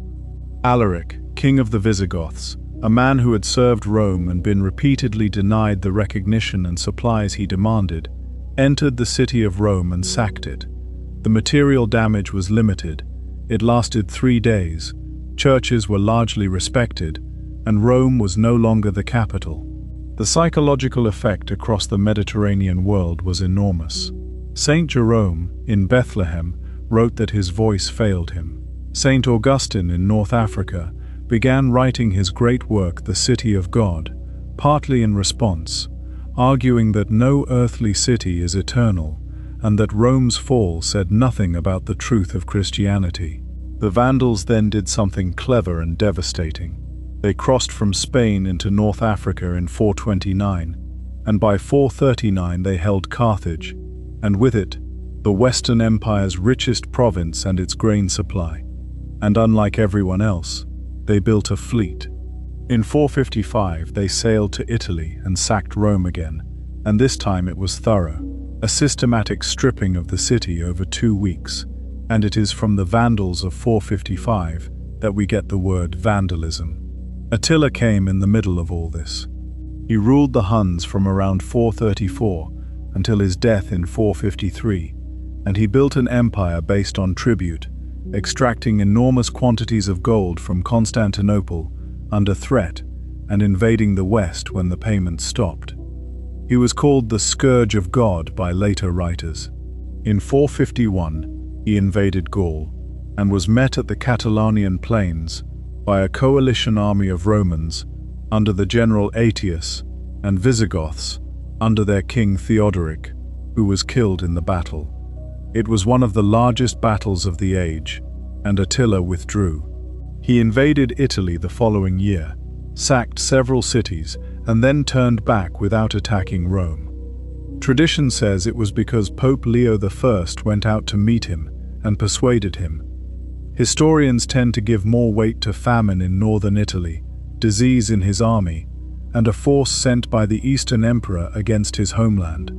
Speaker 1: Alaric, king of the Visigoths, a man who had served Rome and been repeatedly denied the recognition and supplies he demanded, entered the city of Rome and sacked it. The material damage was limited. It lasted 3 days. Churches were largely respected, and Rome was no longer the capital. The psychological effect across the Mediterranean world was enormous. Saint Jerome, in Bethlehem, wrote that his voice failed him. Saint Augustine in North Africa began writing his great work, The City of God, partly in response, arguing that no earthly city is eternal, and that Rome's fall said nothing about the truth of Christianity. The Vandals then did something clever and devastating. They crossed from Spain into North Africa in 429, and by 439 they held Carthage, and with it, the Western Empire's richest province and its grain supply. And unlike everyone else, they built a fleet. In 455 they sailed to Italy and sacked Rome again, and this time it was thorough, a systematic stripping of the city over 2 weeks, and it is from the Vandals of 455 that we get the word vandalism. Attila came in the middle of all this. He ruled the Huns from around 434 until his death in 453, and he built an empire based on tribute, extracting enormous quantities of gold from Constantinople under threat and invading the West when the payments stopped. He was called the Scourge of God by later writers. In 451, he invaded Gaul and was met at the Catalonian plains by a coalition army of Romans under the general Aetius and Visigoths under their king Theodoric, who was killed in the battle. It was one of the largest battles of the age, and Attila withdrew. He invaded Italy the following year, sacked several cities, and then turned back without attacking Rome. Tradition says it was because Pope Leo I went out to meet him and persuaded him. Historians tend to give more weight to famine in northern Italy, disease in his army, and a force sent by the Eastern Emperor against his homeland.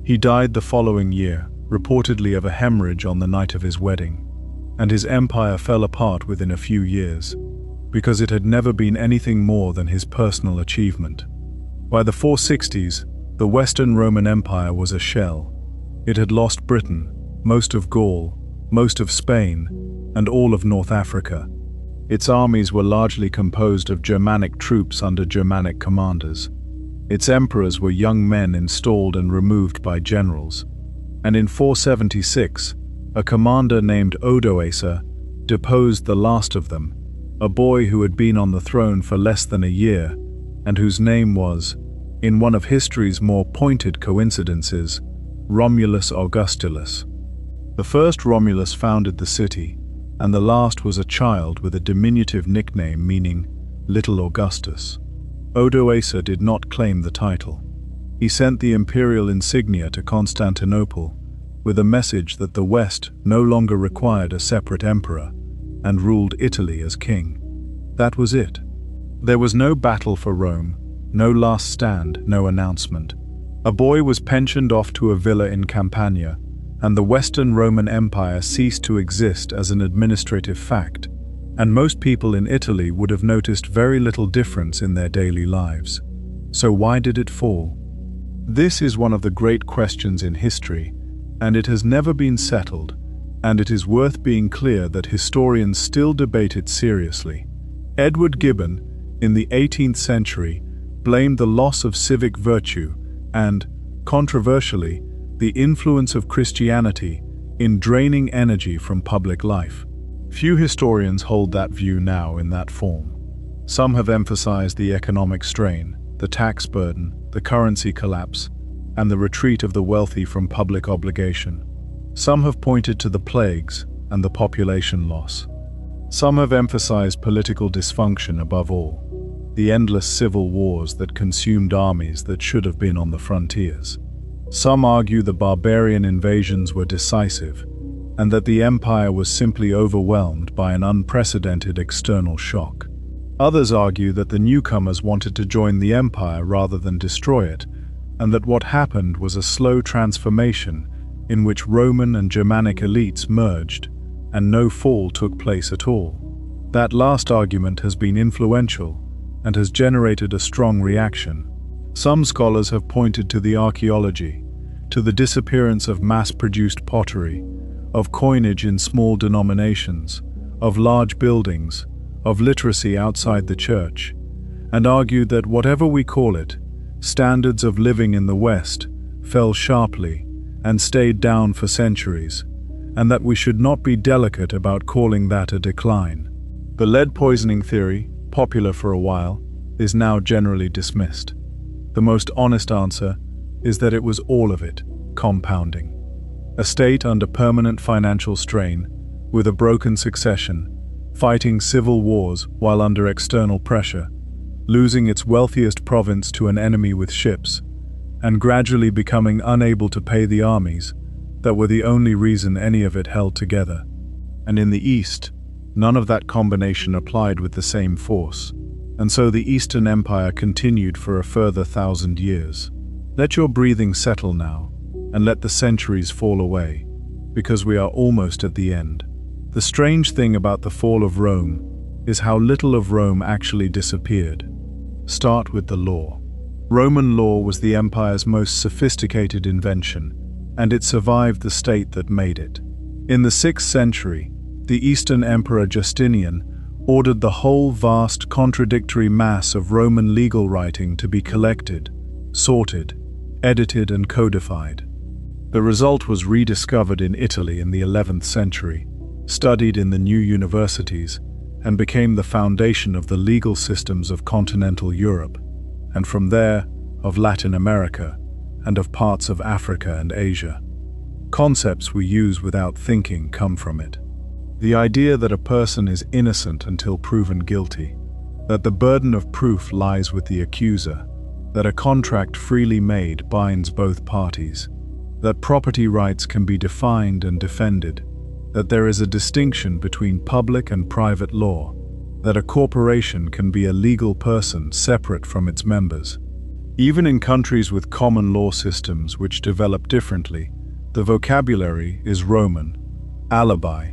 Speaker 1: He died the following year, reportedly of a hemorrhage on the night of his wedding, and his empire fell apart within a few years, because it had never been anything more than his personal achievement. By the 460s, the Western Roman Empire was a shell. It had lost Britain, most of Gaul, most of Spain, and all of North Africa. Its armies were largely composed of Germanic troops under Germanic commanders. Its emperors were young men installed and removed by generals. And in 476, a commander named Odoacer deposed the last of them, a boy who had been on the throne for less than a year, and whose name was, in one of history's more pointed coincidences, Romulus Augustulus. The first Romulus founded the city, and the last was a child with a diminutive nickname meaning Little Augustus. Odoacer did not claim the title. He sent the imperial insignia to Constantinople with a message that the West no longer required a separate emperor and ruled Italy as king. That was it. There was no battle for Rome, no last stand, no announcement. A boy was pensioned off to a villa in Campania, and the Western Roman Empire ceased to exist as an administrative fact, and most people in Italy would have noticed very little difference in their daily lives. So why did it fall? This is one of the great questions in history, and it has never been settled, and it is worth being clear that historians still debate it seriously. Edward Gibbon, in the 18th century, blamed the loss of civic virtue and, controversially, the influence of Christianity in draining energy from public life. Few historians hold that view now in that form. Some have emphasized the economic strain, the tax burden, the currency collapse, and the retreat of the wealthy from public obligation. Some have pointed to the plagues and the population loss. Some have emphasized political dysfunction above all, the endless civil wars that consumed armies that should have been on the frontiers. Some argue the barbarian invasions were decisive, and that the empire was simply overwhelmed by an unprecedented external shock. Others argue that the newcomers wanted to join the empire rather than destroy it, and that what happened was a slow transformation in which Roman and Germanic elites merged, and no fall took place at all. That last argument has been influential and has generated a strong reaction. Some scholars have pointed to the archaeology, to the disappearance of mass-produced pottery, of coinage in small denominations, of large buildings, of literacy outside the church, and argued that whatever we call it, standards of living in the West fell sharply and stayed down for centuries, and that we should not be delicate about calling that a decline. The lead poisoning theory, popular for a while, is now generally dismissed. The most honest answer is that it was all of it, compounding. A state under permanent financial strain, with a broken succession, fighting civil wars while under external pressure, losing its wealthiest province to an enemy with ships, and gradually becoming unable to pay the armies that were the only reason any of it held together. And in the East, none of that combination applied with the same force, and so the Eastern Empire continued for a further 1,000 years. Let your breathing settle now, and let the centuries fall away, because we are almost at the end. The strange thing about the fall of Rome is how little of Rome actually disappeared. Start with the law. Roman law was the empire's most sophisticated invention, and it survived the state that made it. In the 6th century, the Eastern Emperor Justinian ordered the whole vast contradictory mass of Roman legal writing to be collected, sorted, edited, and codified. The result was rediscovered in Italy in the 11th century, studied in the new universities, and became the foundation of the legal systems of continental Europe, and from there, of Latin America, and of parts of Africa and Asia. Concepts we use without thinking come from it. The idea that a person is innocent until proven guilty, that the burden of proof lies with the accuser, that a contract freely made binds both parties, that property rights can be defined and defended, that there is a distinction between public and private law, that a corporation can be a legal person separate from its members. Even in countries with common law systems which develop differently, the vocabulary is Roman: alibi,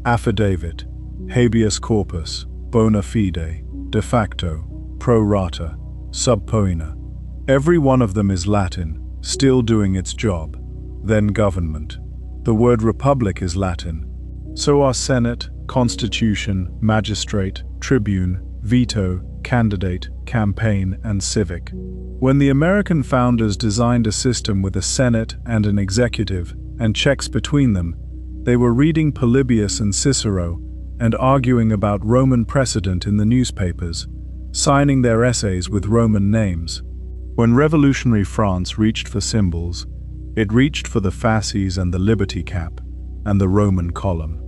Speaker 1: affidavit, habeas corpus, bona fide, de facto, pro rata, sub poena. Every one of them is Latin, still doing its job. Then government. The word republic is Latin. So are Senate, Constitution, Magistrate, Tribune, Veto, Candidate, Campaign, and Civic. When the American founders designed a system with a Senate and an executive, and checks between them, they were reading Polybius and Cicero and arguing about Roman precedent in the newspapers, signing their essays with Roman names. When revolutionary France reached for symbols, it reached for the fasces and the liberty cap, and the Roman column.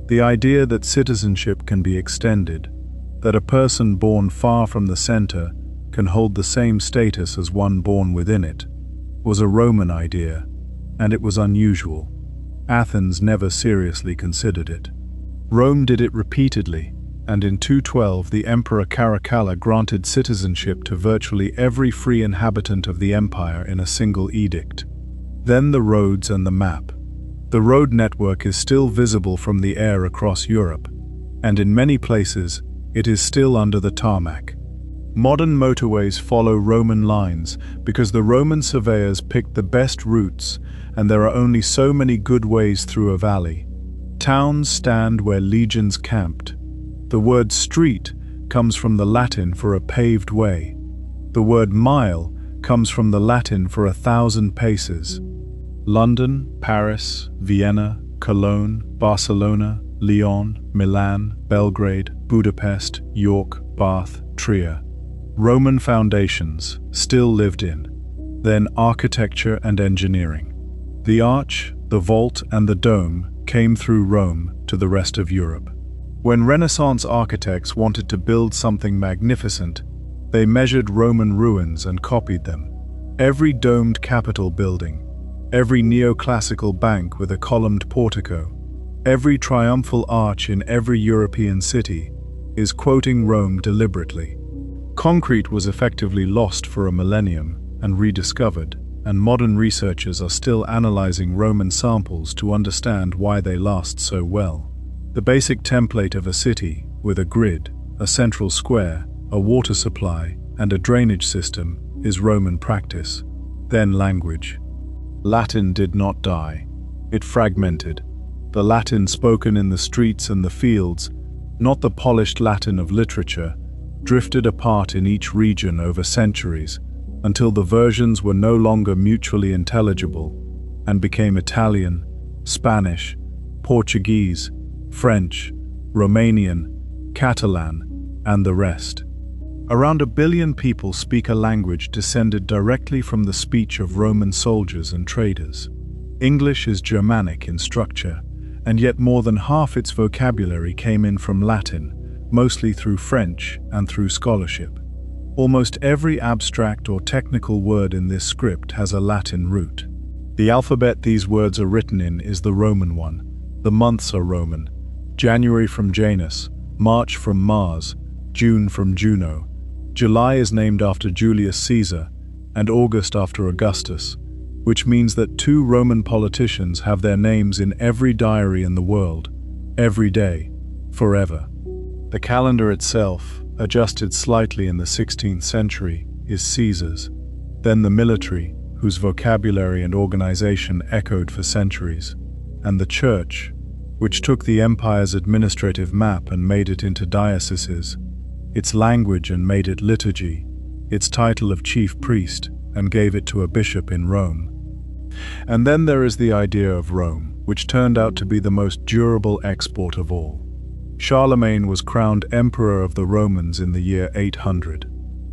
Speaker 1: The idea that citizenship can be extended, that a person born far from the center can hold the same status as one born within it, was a Roman idea, and it was unusual. Athens never seriously considered it. Rome did it repeatedly, and in 212 the Emperor Caracalla granted citizenship to virtually every free inhabitant of the empire in a single edict. Then the roads and the map. The road network is still visible from the air across Europe, and in many places it is still under the tarmac. Modern motorways follow Roman lines because the Roman surveyors picked the best routes, and there are only so many good ways through a valley. Towns stand where legions camped. The word street comes from the Latin for a paved way. The word mile comes from the Latin for 1,000 paces. London, Paris, Vienna, Cologne, Barcelona, Lyon, Milan, Belgrade, Budapest, York, Bath, Trier. Roman foundations still lived in. Then architecture and engineering. The arch, the vault, and the dome came through Rome to the rest of Europe. When Renaissance architects wanted to build something magnificent, they measured Roman ruins and copied them. Every domed Capitol building, every neoclassical bank with a columned portico, every triumphal arch in every European city is quoting Rome deliberately. Concrete was effectively lost for a millennium and rediscovered, and modern researchers are still analyzing Roman samples to understand why they last so well. The basic template of a city, with a grid, a central square, a water supply, and a drainage system, is Roman practice. Then language. Latin did not die. It fragmented. The Latin spoken in the streets and the fields, not the polished Latin of literature, drifted apart in each region over centuries until the versions were no longer mutually intelligible and became Italian, Spanish, Portuguese, French, Romanian, Catalan, and the rest. Around 1 billion people speak a language descended directly from the speech of Roman soldiers and traders. English is Germanic in structure, and yet more than half its vocabulary came in from Latin, mostly through French and through scholarship. Almost every abstract or technical word in this script has a Latin root. The alphabet these words are written in is the Roman one. The months are Roman. January from Janus, March from Mars, June from Juno. July is named after Julius Caesar, and August after Augustus, which means that 2 Roman politicians have their names in every diary in the world, every day, forever. The calendar itself, adjusted slightly in the 16th century, is Caesar's. Then the military, whose vocabulary and organization echoed for centuries, and the church, which took the empire's administrative map and made it into dioceses, its language and made it liturgy, its title of chief priest and gave it to a bishop in Rome. And then there is the idea of Rome, which turned out to be the most durable export of all. Charlemagne was crowned Emperor of the Romans in the year 800.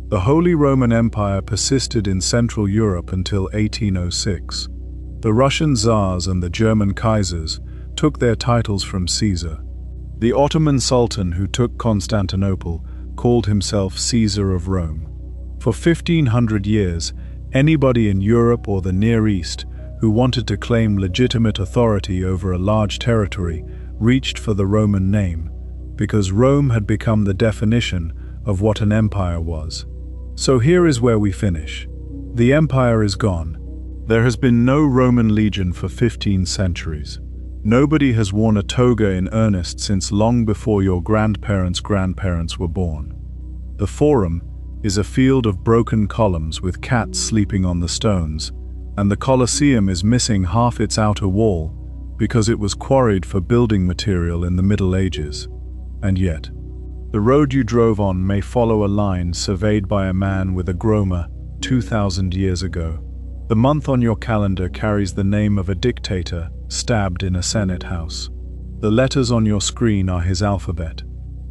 Speaker 1: The Holy Roman Empire persisted in Central Europe until 1806. The Russian Tsars and the German Kaisers took their titles from Caesar. The Ottoman Sultan who took Constantinople called himself Caesar of Rome. For 1500 years, anybody in Europe or the Near East who wanted to claim legitimate authority over a large territory reached for the Roman name, because Rome had become the definition of what an empire was. So here is where we finish. The empire is gone. There has been no Roman legion for 15 centuries. Nobody has worn a toga in earnest since long before your grandparents' grandparents were born. The Forum is a field of broken columns with cats sleeping on the stones, and the Colosseum is missing half its outer wall because it was quarried for building material in the Middle Ages. And yet, the road you drove on may follow a line surveyed by a man with a groma 2,000 years ago. The month on your calendar carries the name of a dictator stabbed in a Senate house. The letters on your screen are his alphabet.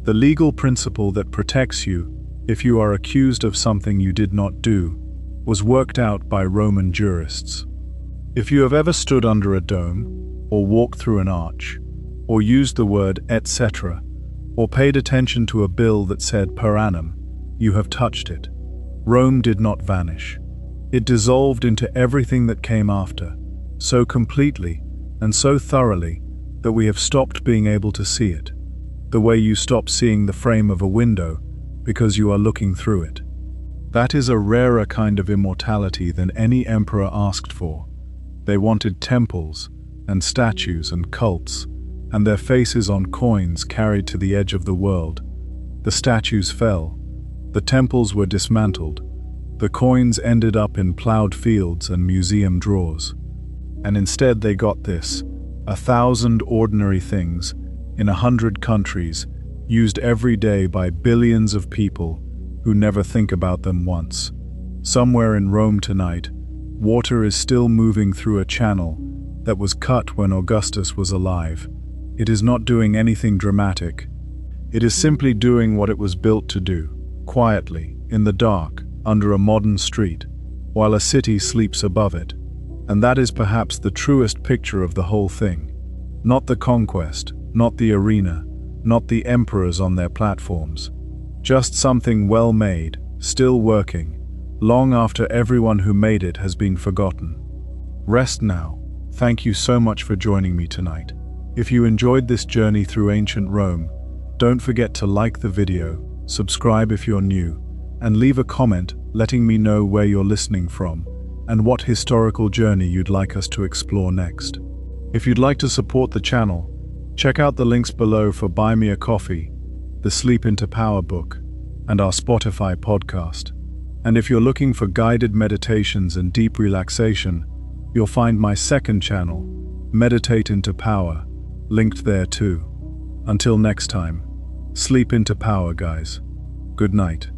Speaker 1: The legal principle that protects you if you are accused of something you did not do was worked out by Roman jurists. If you have ever stood under a dome, or walked through an arch, or used the word etc., or paid attention to a bill that said per annum, you have touched it. Rome did not vanish. It dissolved into everything that came after, so completely and so thoroughly that we have stopped being able to see it, the way you stop seeing the frame of a window because you are looking through it. That is a rarer kind of immortality than any emperor asked for. They wanted temples and statues and cults, and their faces on coins carried to the edge of the world. The statues fell, the temples were dismantled, the coins ended up in plowed fields and museum drawers. And instead they got this, 1,000 ordinary things, in 100 countries, used every day by billions of people who never think about them once. Somewhere in Rome tonight, water is still moving through a channel that was cut when Augustus was alive, It is not doing anything dramatic. It is simply doing what it was built to do, quietly, in the dark, under a modern street, while a city sleeps above it. And that is perhaps the truest picture of the whole thing. Not the conquest, not the arena, not the emperors on their platforms. Just something well made, still working, long after everyone who made it has been forgotten. Rest now. Thank you so much for joining me tonight. If you enjoyed this journey through ancient Rome, don't forget to like the video, subscribe if you're new, and leave a comment letting me know where you're listening from and what historical journey you'd like us to explore next. If you'd like to support the channel, check out the links below for Buy Me a Coffee, the Sleep into Power book, and our Spotify podcast. And if you're looking for guided meditations and deep relaxation, you'll find my second channel, Meditate into Power, linked there too. Until next time, sleep into power, guys. Good night.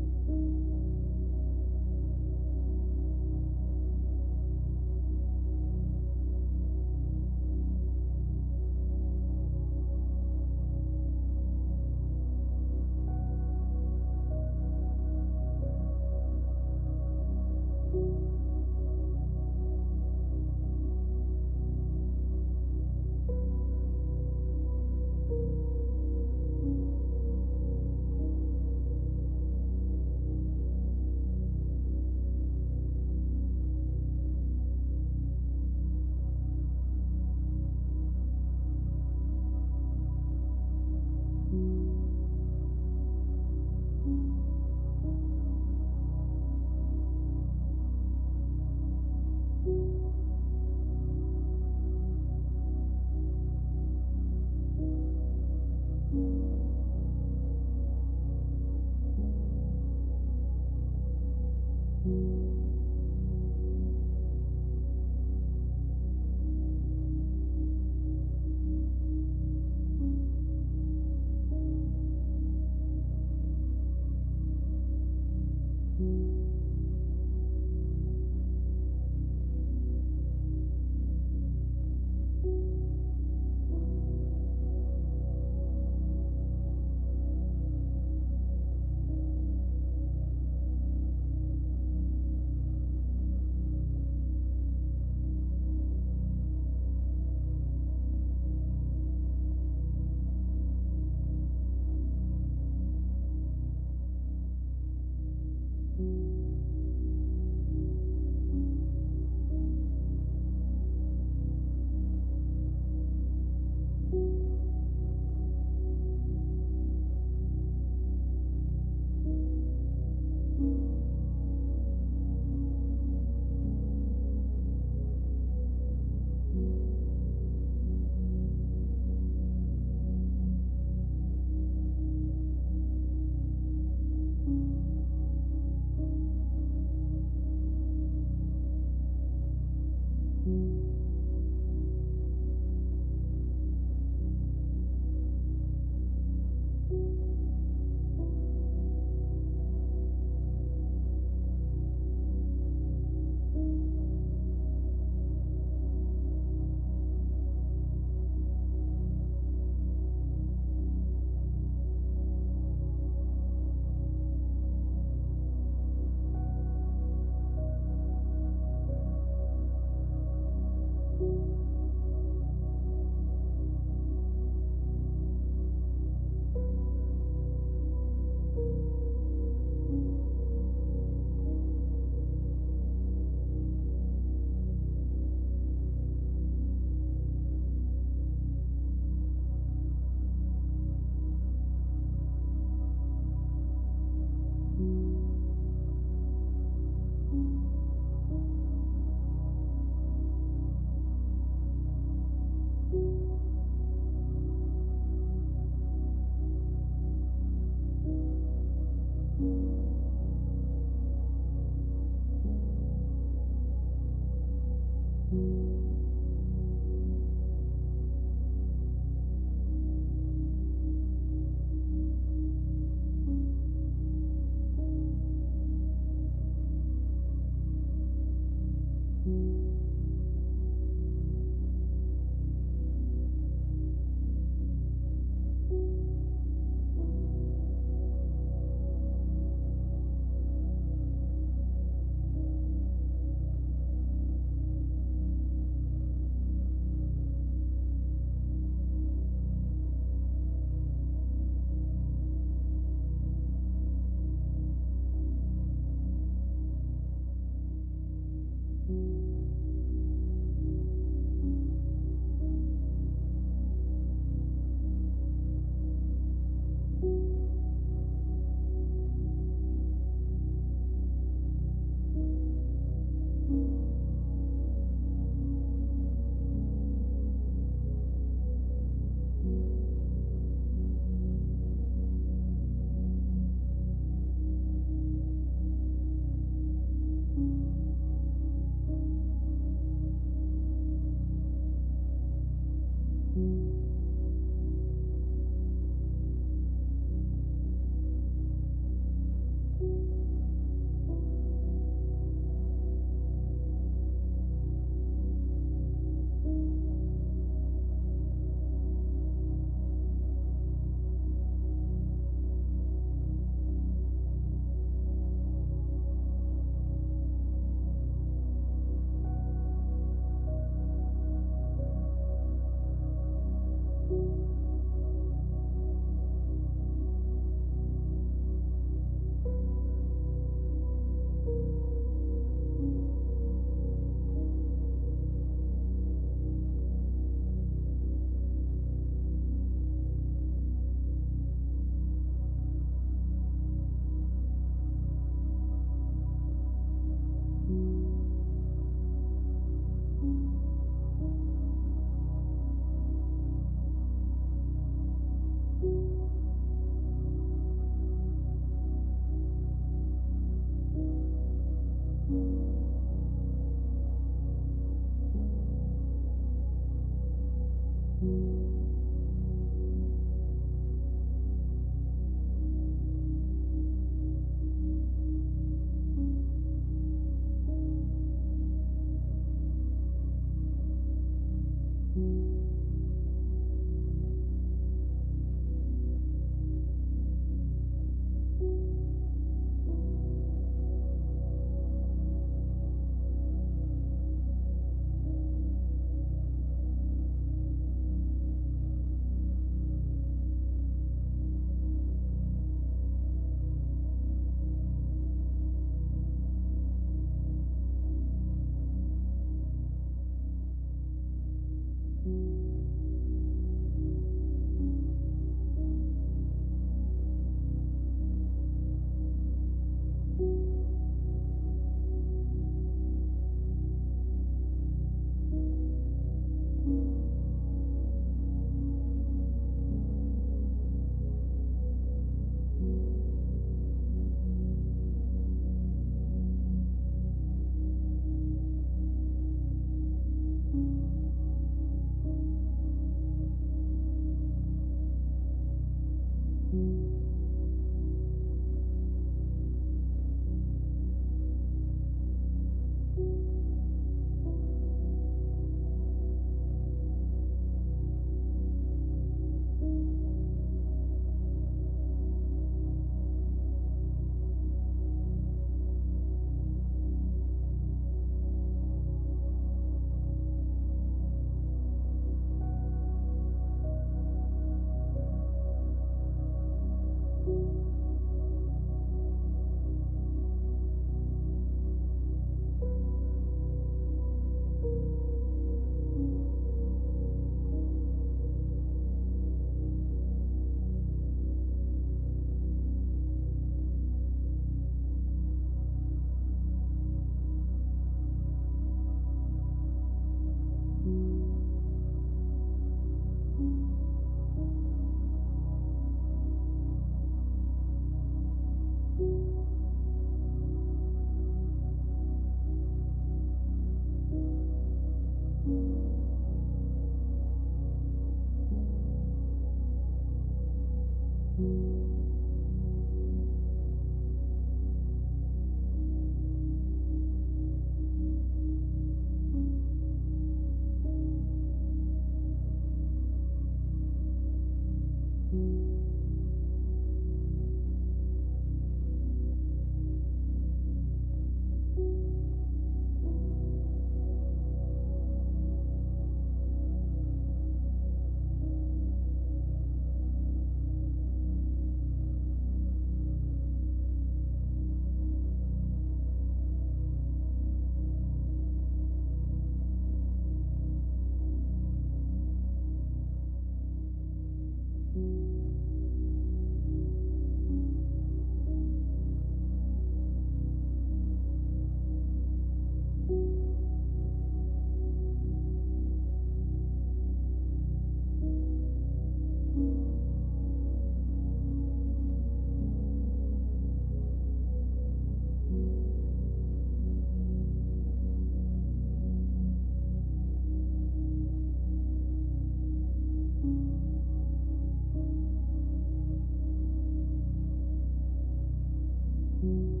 Speaker 2: you.